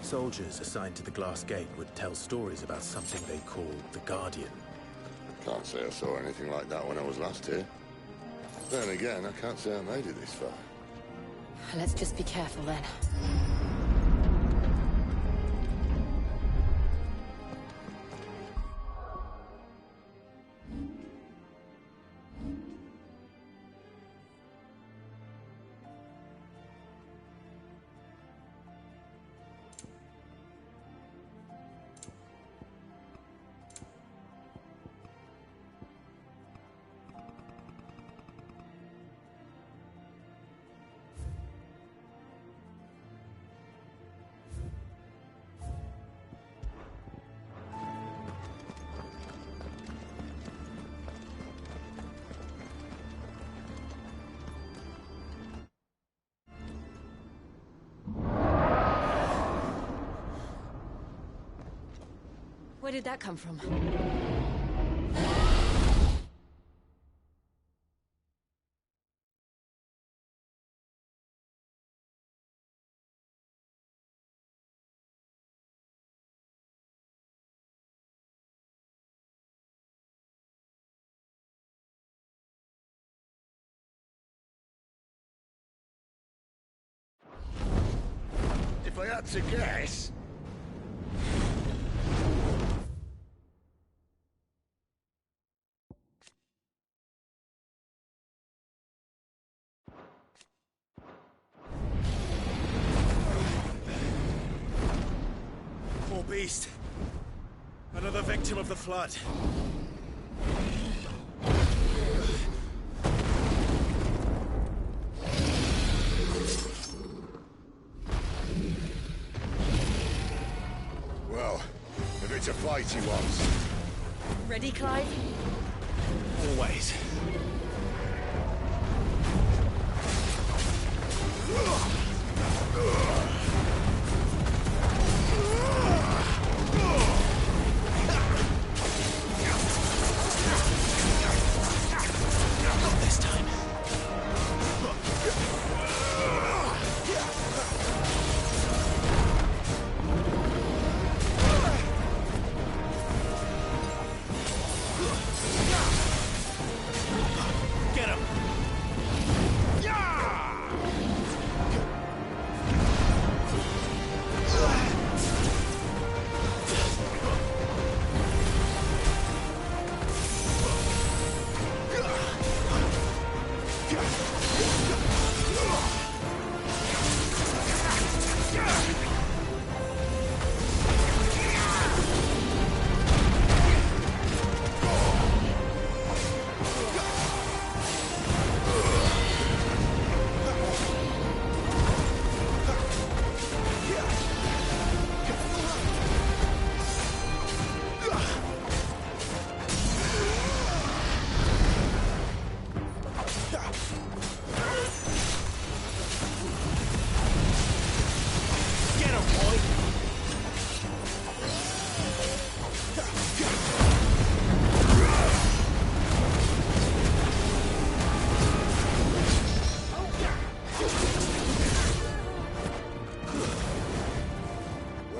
soldiers assigned to the Glass Gate would tell stories about something they called the Guardian. Can't say I saw anything like that when I was last here. Then again, I can't say I made it this far. Let's just be careful then. Where did that come from? If I had to guess... Poor beast. Another victim of the flood. Well, if it's a fight he wants. Ready, Clive? Always.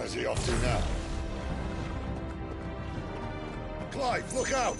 Where's he off to now? Clive, look out!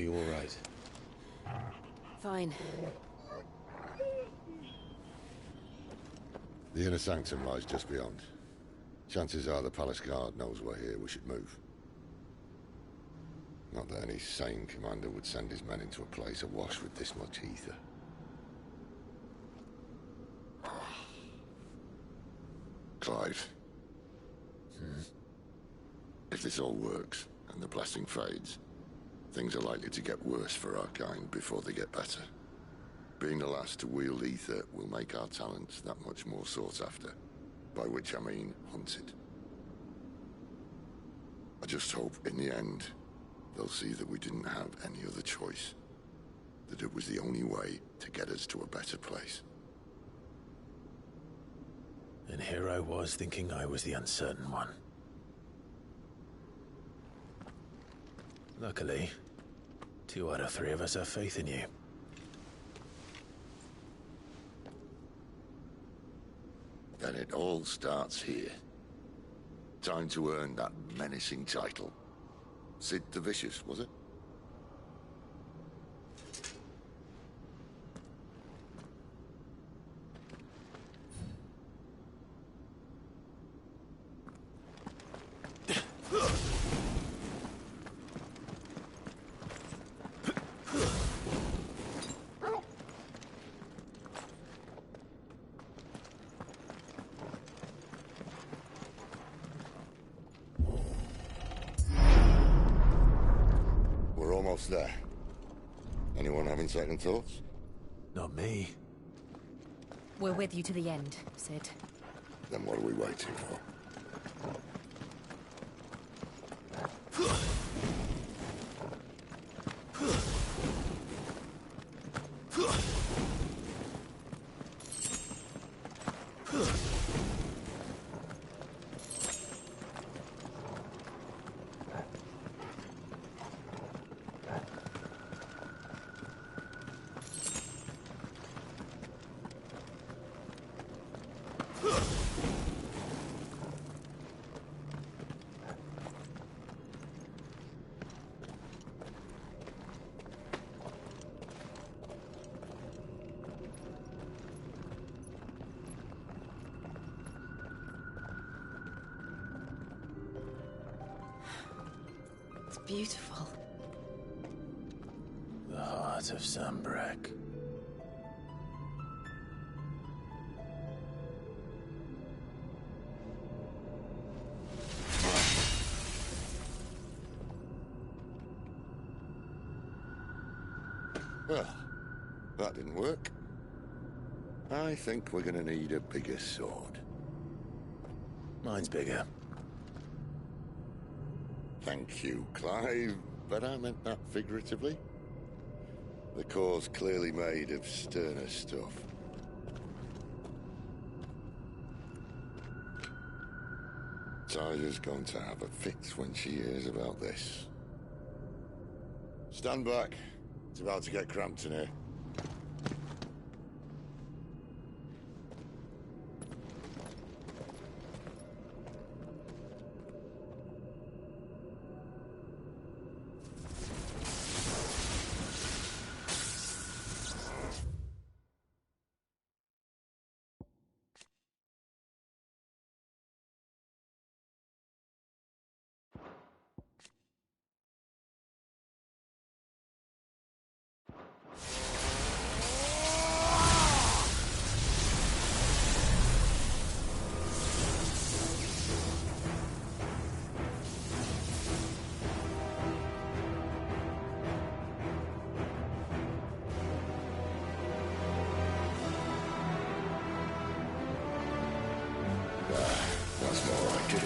you all right? Fine. The inner sanctum lies just beyond. Chances are the palace guard knows we're here. We should move. Not that any sane commander would send his men into a place awash with this much ether. Clive. If this all works, and the blessing fades, things are likely to get worse for our kind before they get better. Being the last to wield ether will make our talents that much more sought after. By which I mean hunted. I just hope, in the end, they'll see that we didn't have any other choice. That it was the only way to get us to a better place. And here I was thinking I was the uncertain one. Luckily, 2 out of 3 of us have faith in you. Then it all starts here. Time to earn that menacing title. Sid the Vicious, was it? Almost there. Anyone having second thoughts? Not me. We're with you to the end, Sid. Then what are we waiting for? Beautiful. The heart of Sambrek. Well, that didn't work. I think we're gonna need a bigger sword. Mine's bigger. Thank you, Clive, but I meant that figuratively. The core's clearly made of sterner stuff. Tyler's going to have a fit when she hears about this. Stand back. It's about to get cramped in here. That's more like it.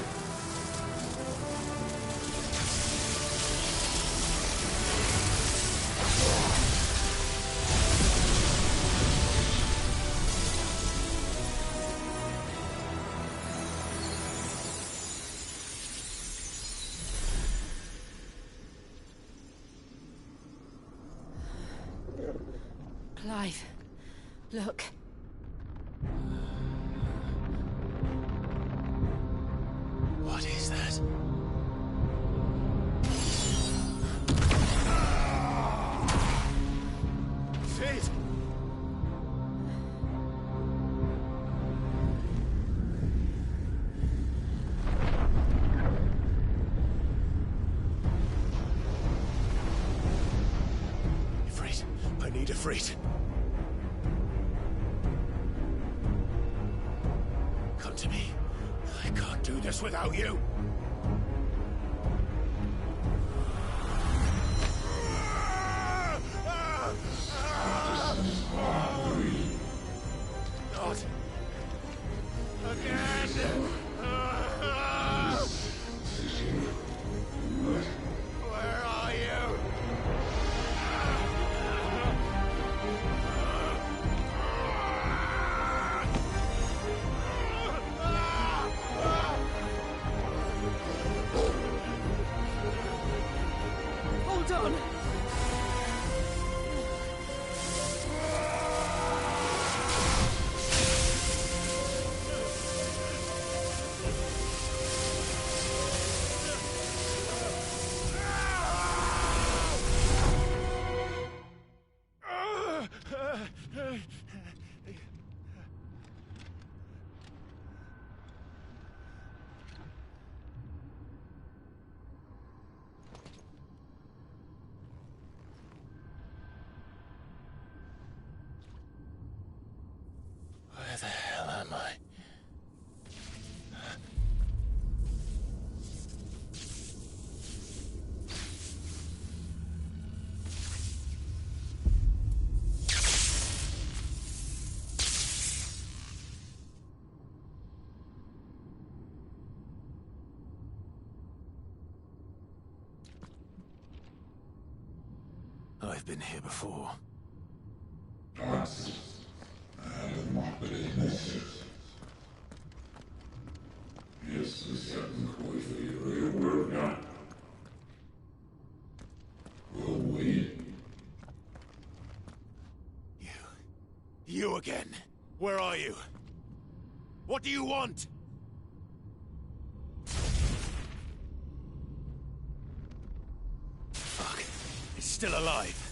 Clive, look. What is that? need a freight. Come to me. I can't do this without you. Not again. Where are you? Hold on. Where the hell am I? I've been here before. You again. Where are you? What do you want? Fuck. It's still alive.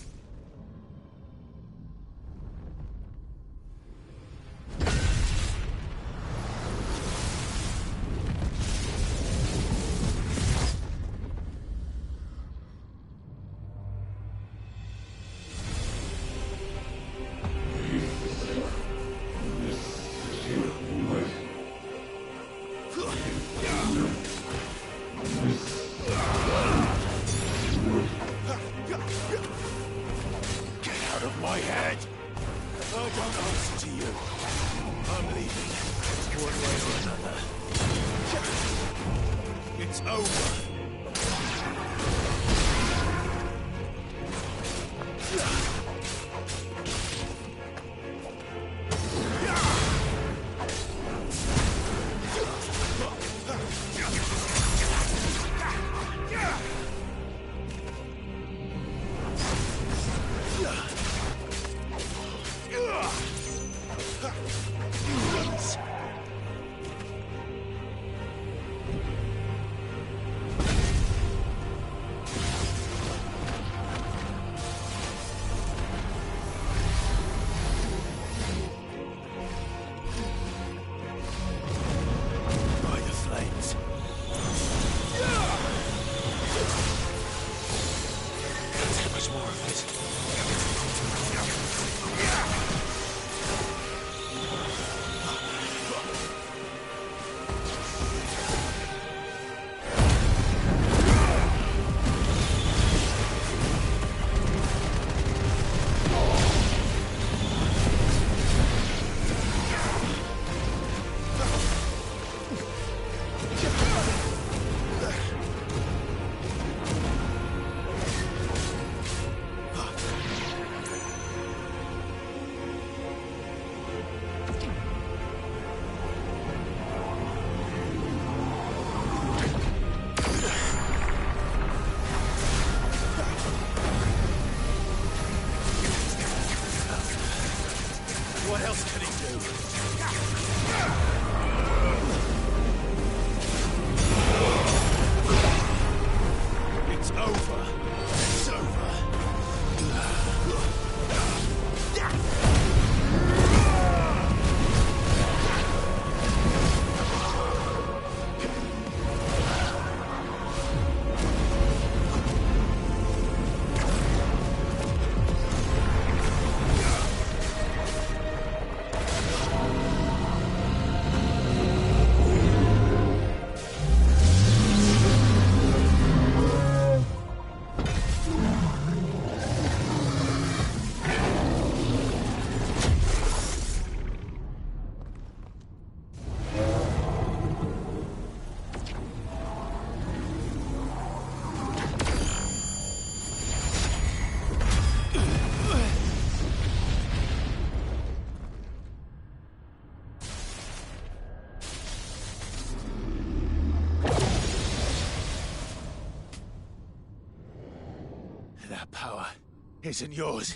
isn't yours.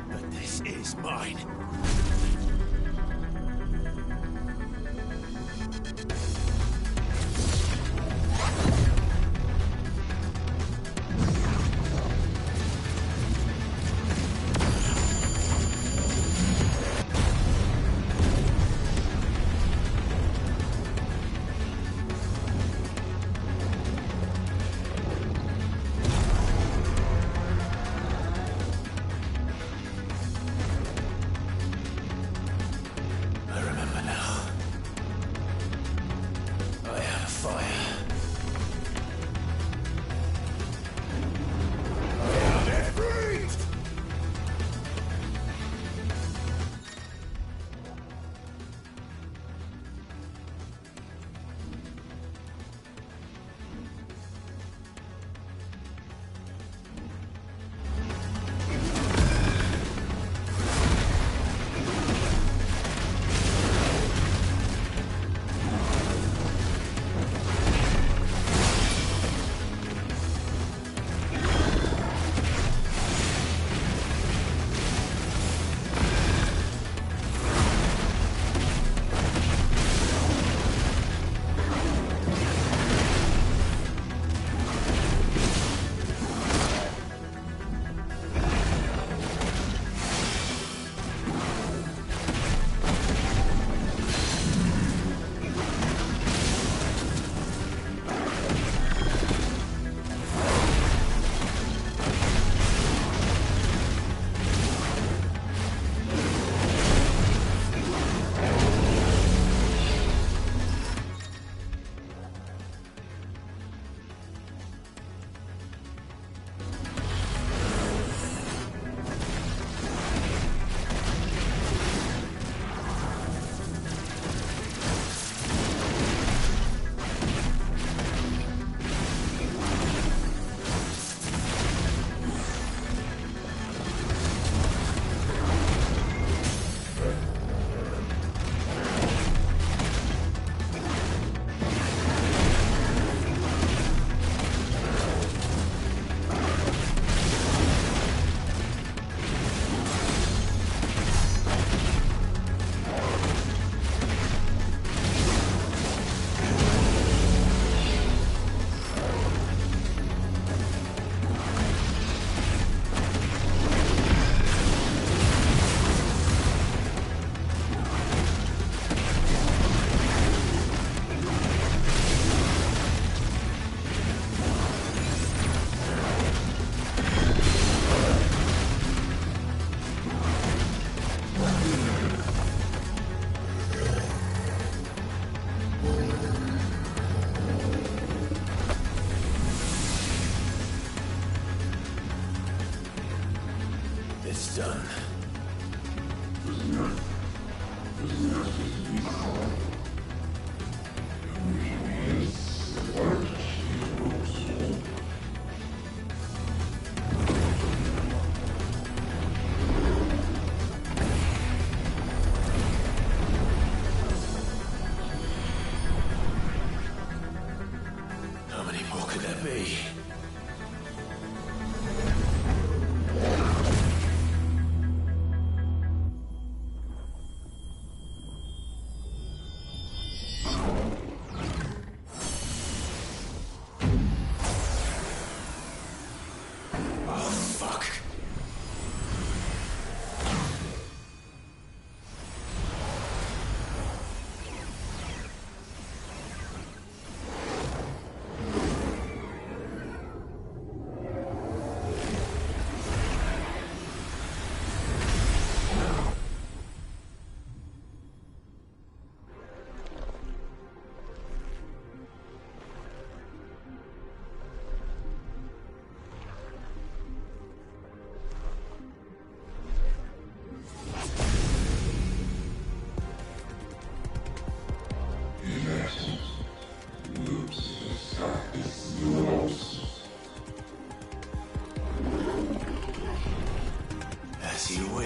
But this is mine. I remember now. I had a fire. I had it breathed! It's done. How many more could there be?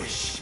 wish.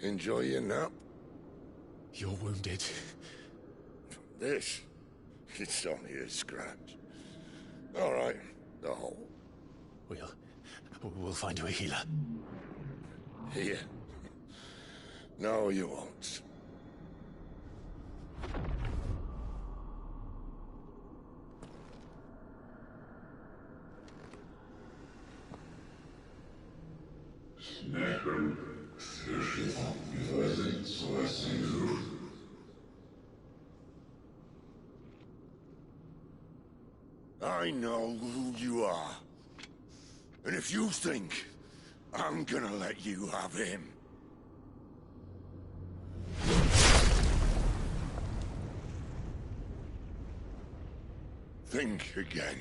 Enjoy your nap? You're wounded. This? It's only a scratch. All right, the hole. We'll find you a healer. Here. No, you won't. I know who you are. And if you think I'm gonna let you have him... think again.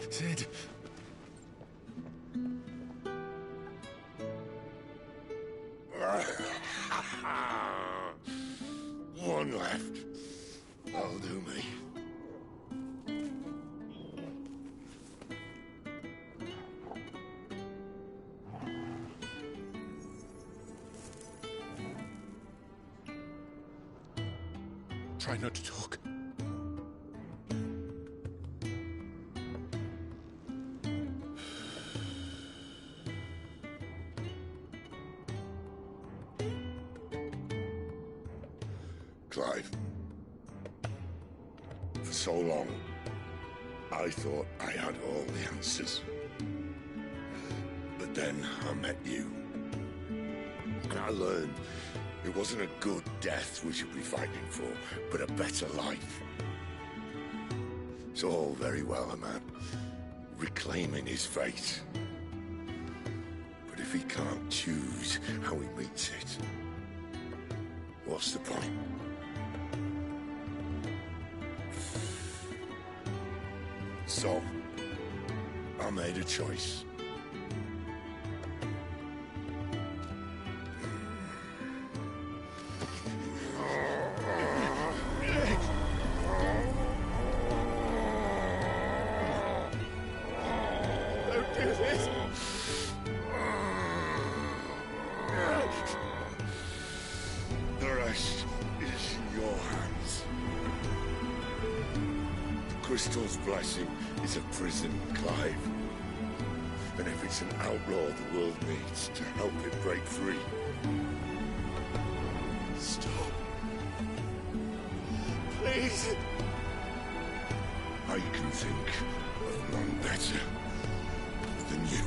Sid. One left. That'll do me. Try not to talk. Clive. For so long, I thought I had all the answers. But then I met you. And I learned it wasn't a good death we should be fighting for, but a better life. It's all very well, a man reclaiming his fate. But if he can't choose how he meets it, what's the point? So, I made a choice. Don't do this! The rest is in your hands. The Crystal's blessing is a prison, Clive. And if it's an outlaw the world needs to help it break free... Stop. Please. I can think of none better than you.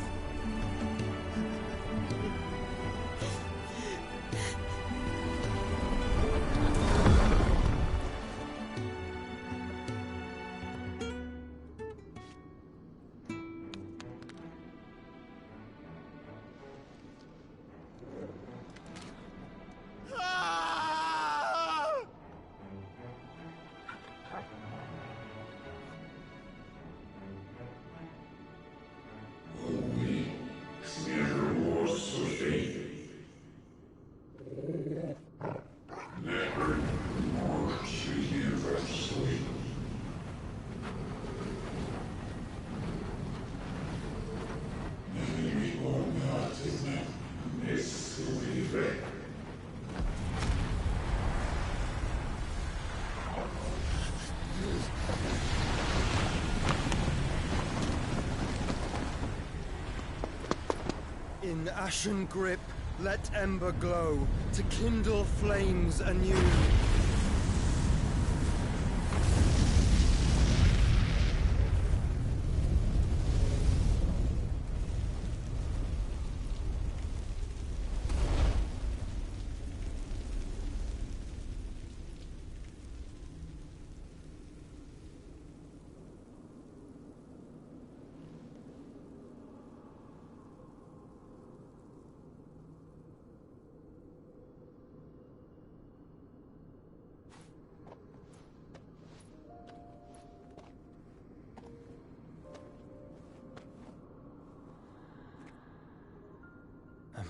In ashen grip, let ember glow, to kindle flames anew.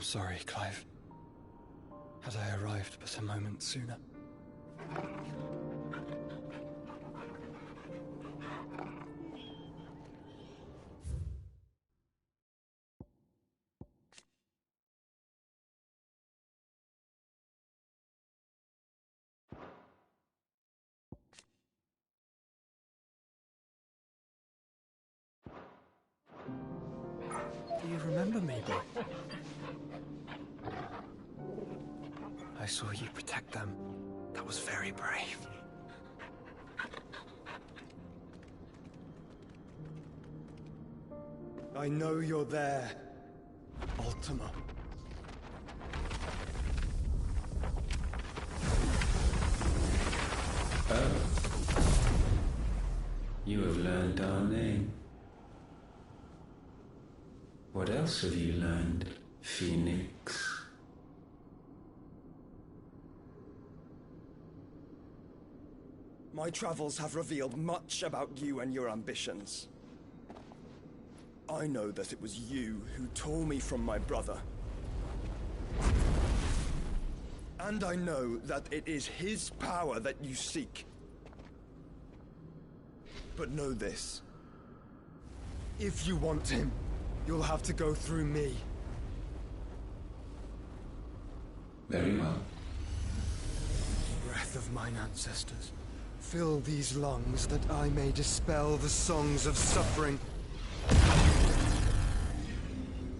sorry, Clive. Had I arrived but a moment sooner. Do you remember me, boy? I saw you protect them. That was very brave. I know you're there, Ultima. Oh. You have learned our name. What else have you learned, Phoenix? My travels have revealed much about you and your ambitions. I know that it was you who tore me from my brother. And I know that it is his power that you seek. But know this. If you want him, you'll have to go through me. Very well. Breath of mine ancestors, fill these lungs that I may dispel the songs of suffering.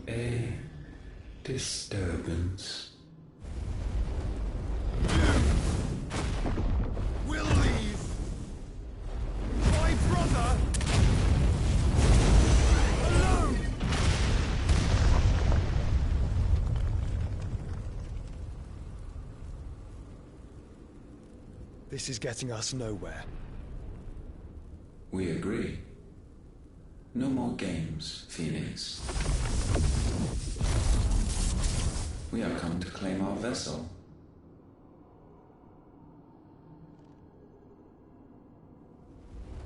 A disturbance. We'll leave my brother alone! This is getting us nowhere. We agree. No more games, Phoenix. We have come to claim our vessel.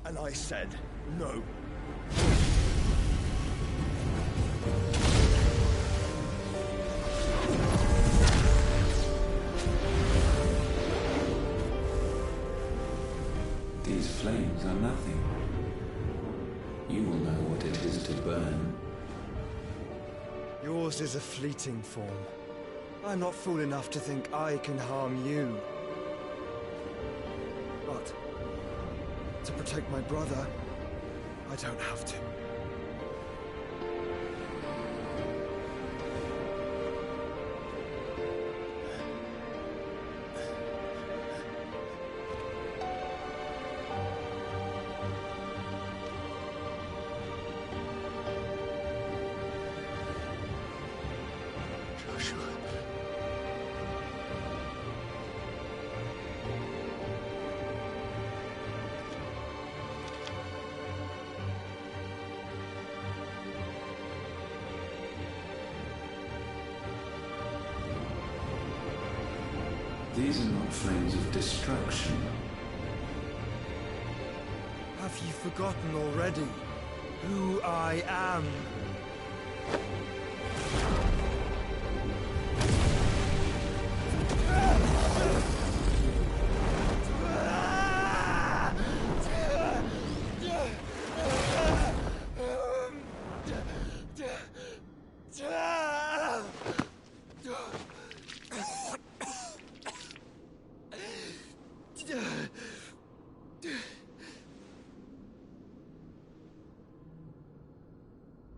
And I said no. These flames are nothing. You will know what it is to burn. Yours is a fleeting form. I'm not fool enough to think I can harm you. But to protect my brother, I don't have to. These are not flames of destruction. Have you forgotten already who I am?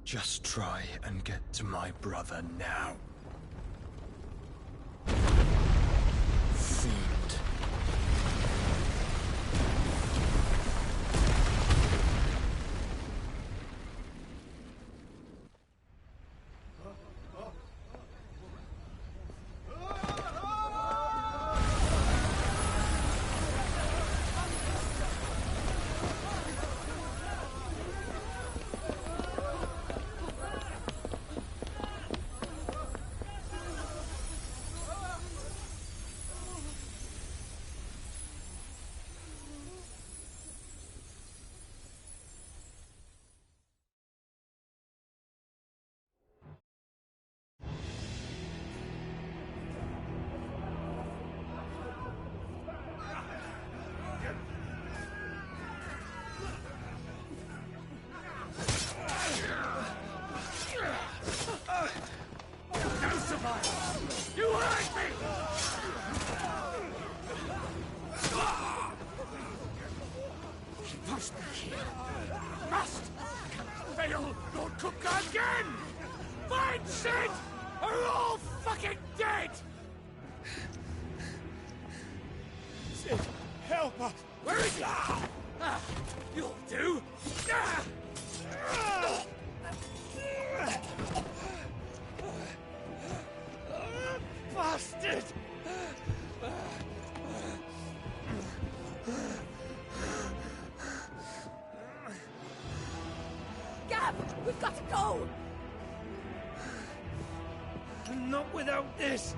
Just try and get to my brother now. Fiend. help us! Where is he? You'll do! Bastard! Gab, we've got to go! Not without this!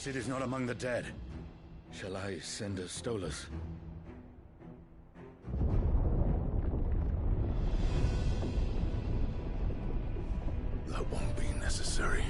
Sid is not among the dead. Shall I send a Stolas? That won't be necessary.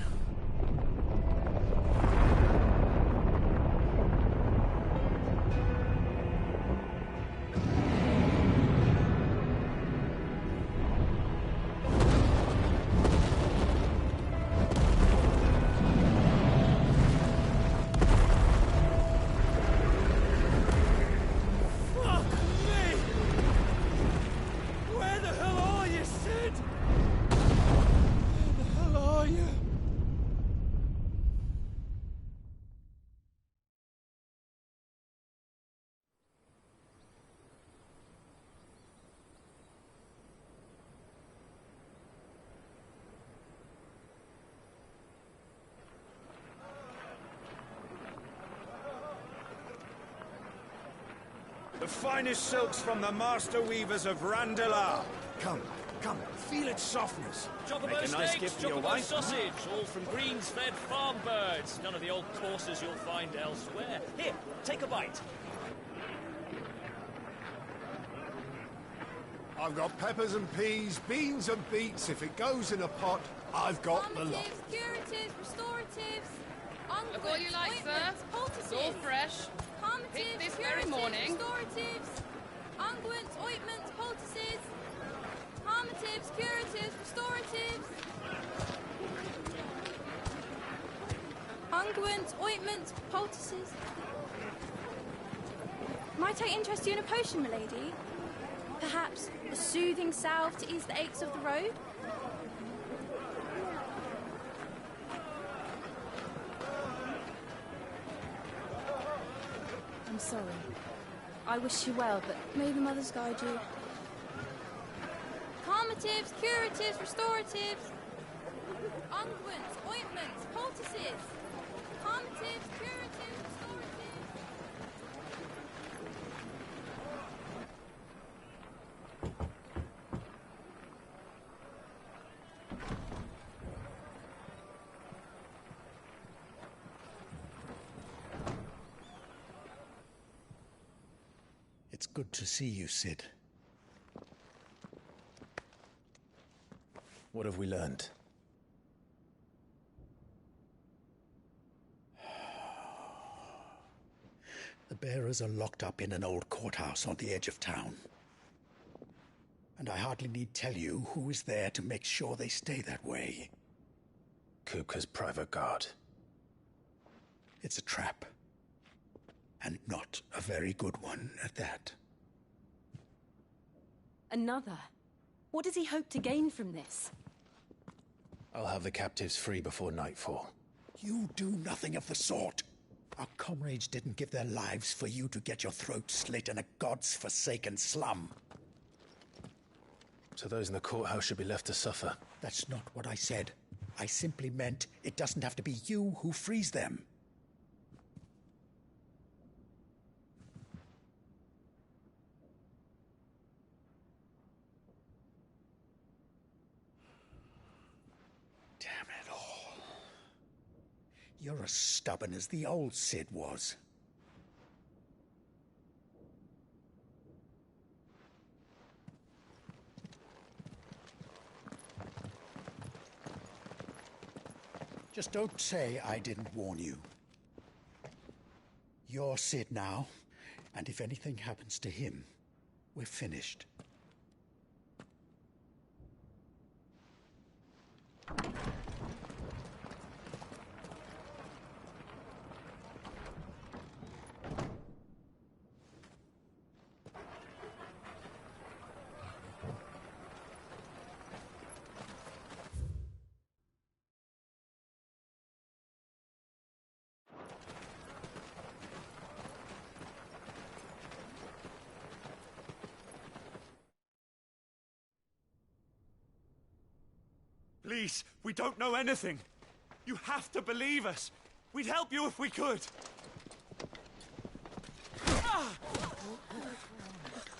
The finest silks from the master weavers of Randalar. Come, feel its softness. Chocobo Make a nice steaks, gift for your chocobo wife. sausage, all from greens-fed farm birds. None of the old courses you'll find elsewhere. Here, take a bite. I've got peppers and peas, beans and beets. If it goes in a pot, I've got the lot. Curatives, restoratives, Look all you like, sir. It's all fresh. Picked this very morning. Restoratives, unguents, ointments, poultices, harmatives, curatives, restoratives. Unguents, ointments, poultices. Might I interest you in a potion, milady? Perhaps a soothing salve to ease the aches of the road? I'm sorry. I wish you well, but may the mothers guide you. Calmatives, curatives, restoratives, unguents, ointments, poultices. Calmatives, curatives, restoratives. It's good to see you, Sid. What have we learned? The bearers are locked up in an old courthouse on the edge of town. And I hardly need tell you who is there to make sure they stay that way. Kupka's private guard. It's a trap. And not a very good one at that. Another? What does he hope to gain from this? I'll have the captives free before nightfall. You do nothing of the sort. Our comrades didn't give their lives for you to get your throat slit in a god's forsaken slum. So those in the courthouse should be left to suffer. That's not what I said. I simply meant it doesn't have to be you who frees them. You're as stubborn as the old Sid was. Just don't say I didn't warn you. You're Sid now, and if anything happens to him, we're finished. Please, we don't know anything. You have to believe us. We'd help you if we could.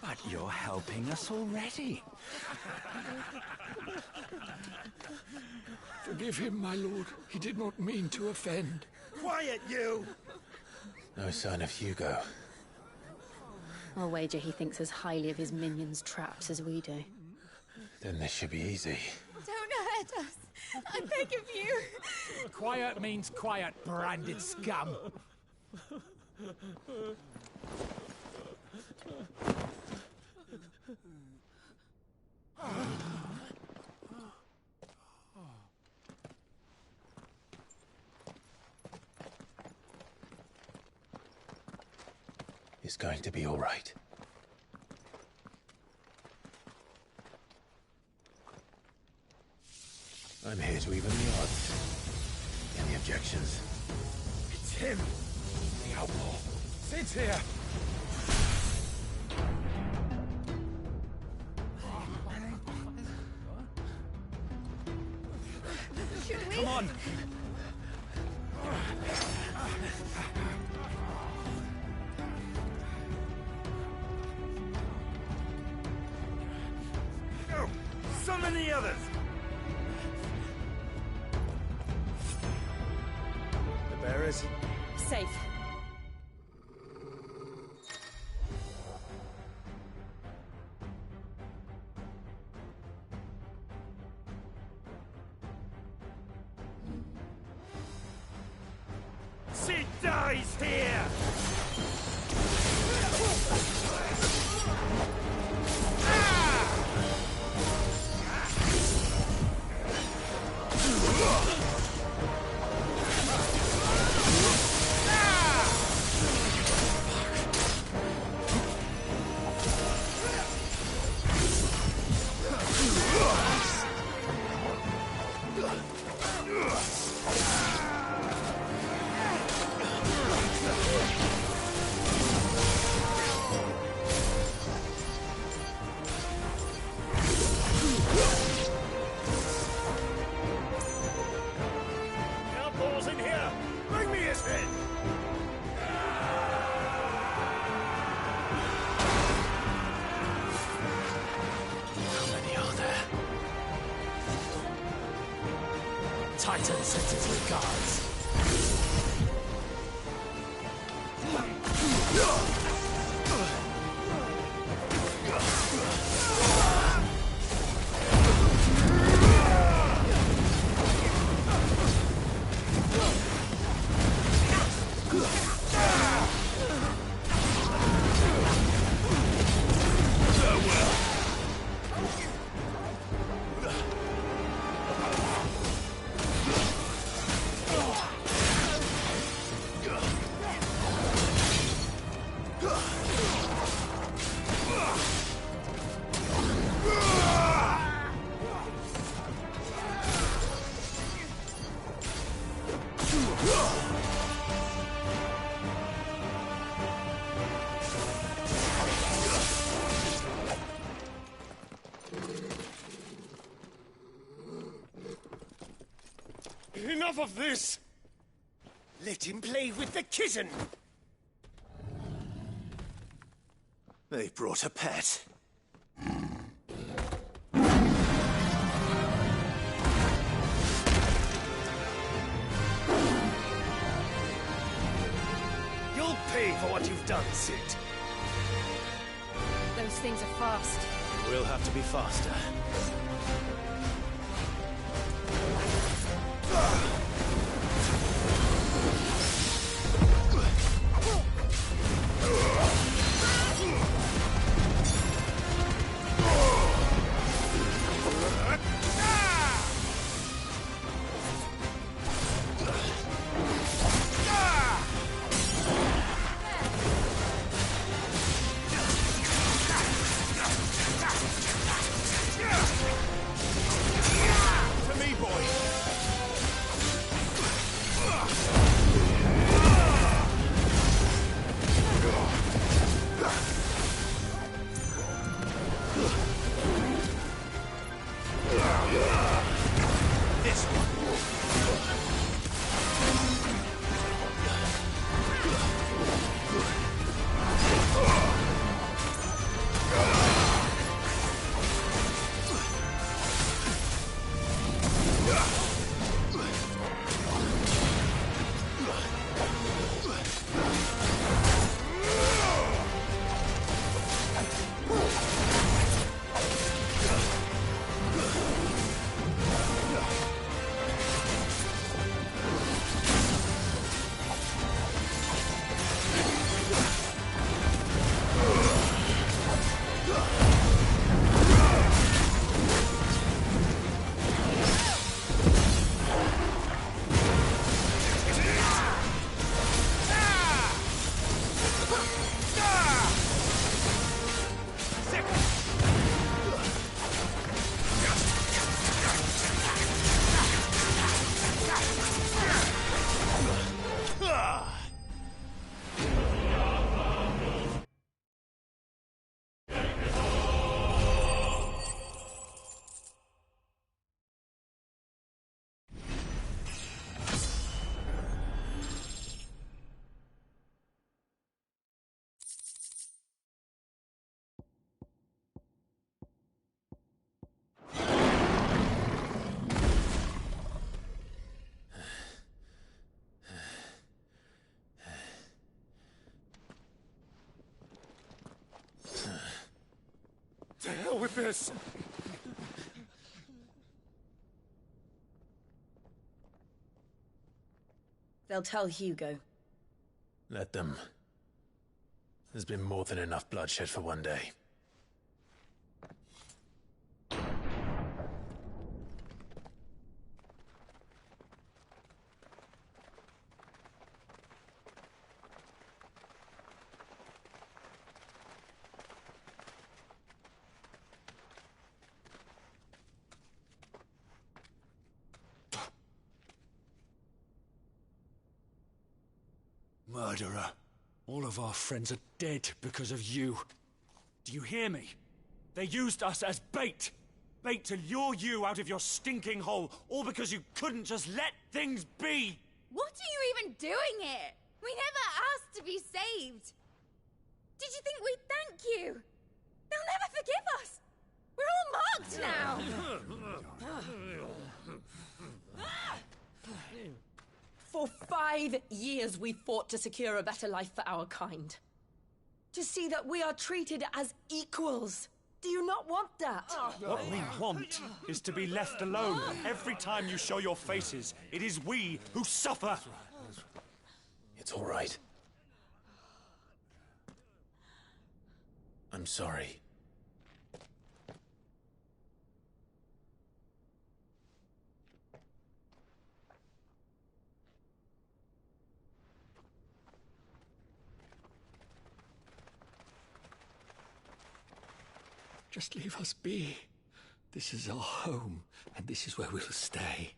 But you're helping us already. Forgive him, my lord. He did not mean to offend. Quiet, you! No sign of Hugo. I'll wager he thinks as highly of his minions' traps as we do. Then this should be easy. Don't hurt us. I beg of you. Quiet means quiet, branded scum. It's going to be all right. I'm here to even the odds. Any objections? It's him, the outlaw. Sit here. Should we? Come on. Go! Summon the others! The bearers? Safe. She dies here! Titan sends its regards. Enough of this! Let him play with the kitten! They brought a pet. You'll pay for what you've done, Sid. Those things are fast. We'll have to be faster. hell with this! They'll tell Hugo. Let them. There's been more than enough bloodshed for one day. Murderer. All of our friends are dead because of you. Do you hear me? They used us as bait. Bait to lure you out of your stinking hole, all because you couldn't just let things be. What are you even doing here? We never asked to be saved. Did you think we'd thank you? They'll never forgive us. We're all marked now. For 5 years we fought to secure a better life for our kind. To see that we are treated as equals. Do you not want that? What we want is to be left alone. Every time you show your faces, it is we who suffer. It's all right. I'm sorry. Just leave us be. This is our home, and this is where we'll stay.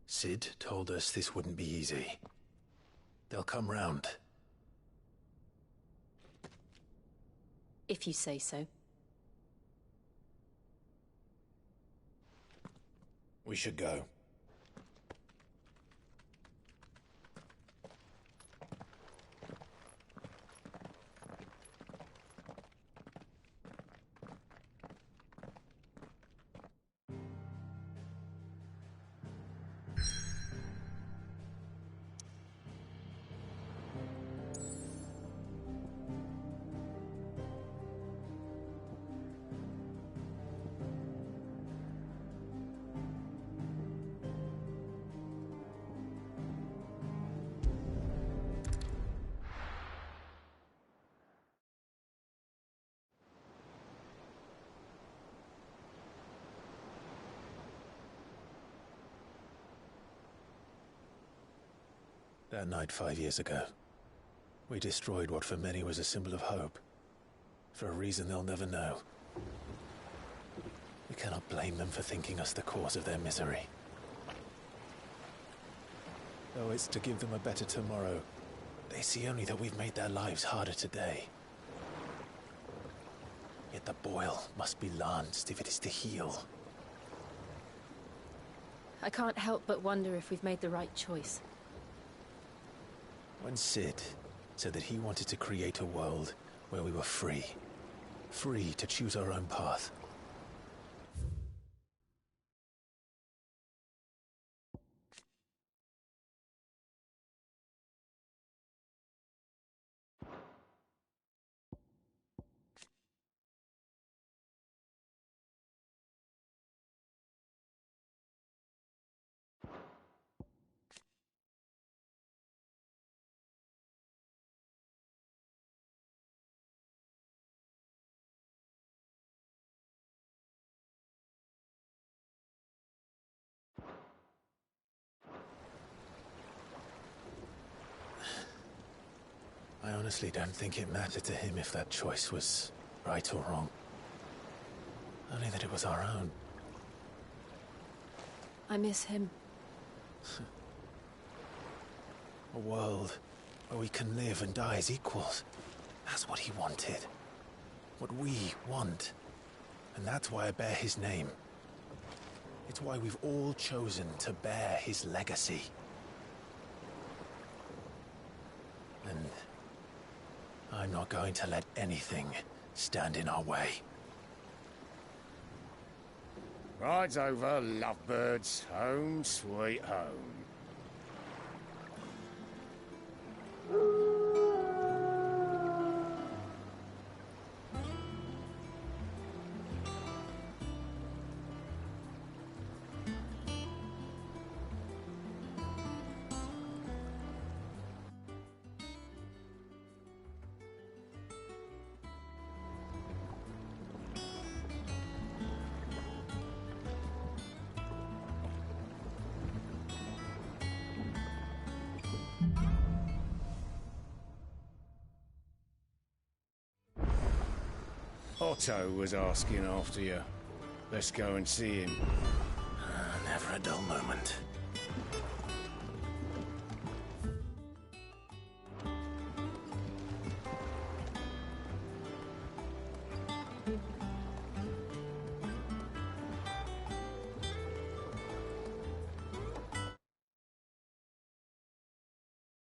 Sid told us this wouldn't be easy. They'll come round. If you say so. We should go. That night 5 years ago, we destroyed what for many was a symbol of hope. For a reason they'll never know. We cannot blame them for thinking us the cause of their misery. Though it's to give them a better tomorrow, they see only that we've made their lives harder today. Yet the boil must be lanced if it is to heal. I can't help but wonder if we've made the right choice. When Sid said that he wanted to create a world where we were free. Free to choose our own path. I honestly don't think it mattered to him if that choice was right or wrong. Only that it was our own. I miss him. A world where we can live and die as equals. That's what he wanted. What we want. And that's why I bear his name. It's why we've all chosen to bear his legacy. And I'm not going to let anything stand in our way. Rides over, lovebirds. Home, sweet home. Otto was asking after you. Let's go and see him. Never a dull moment.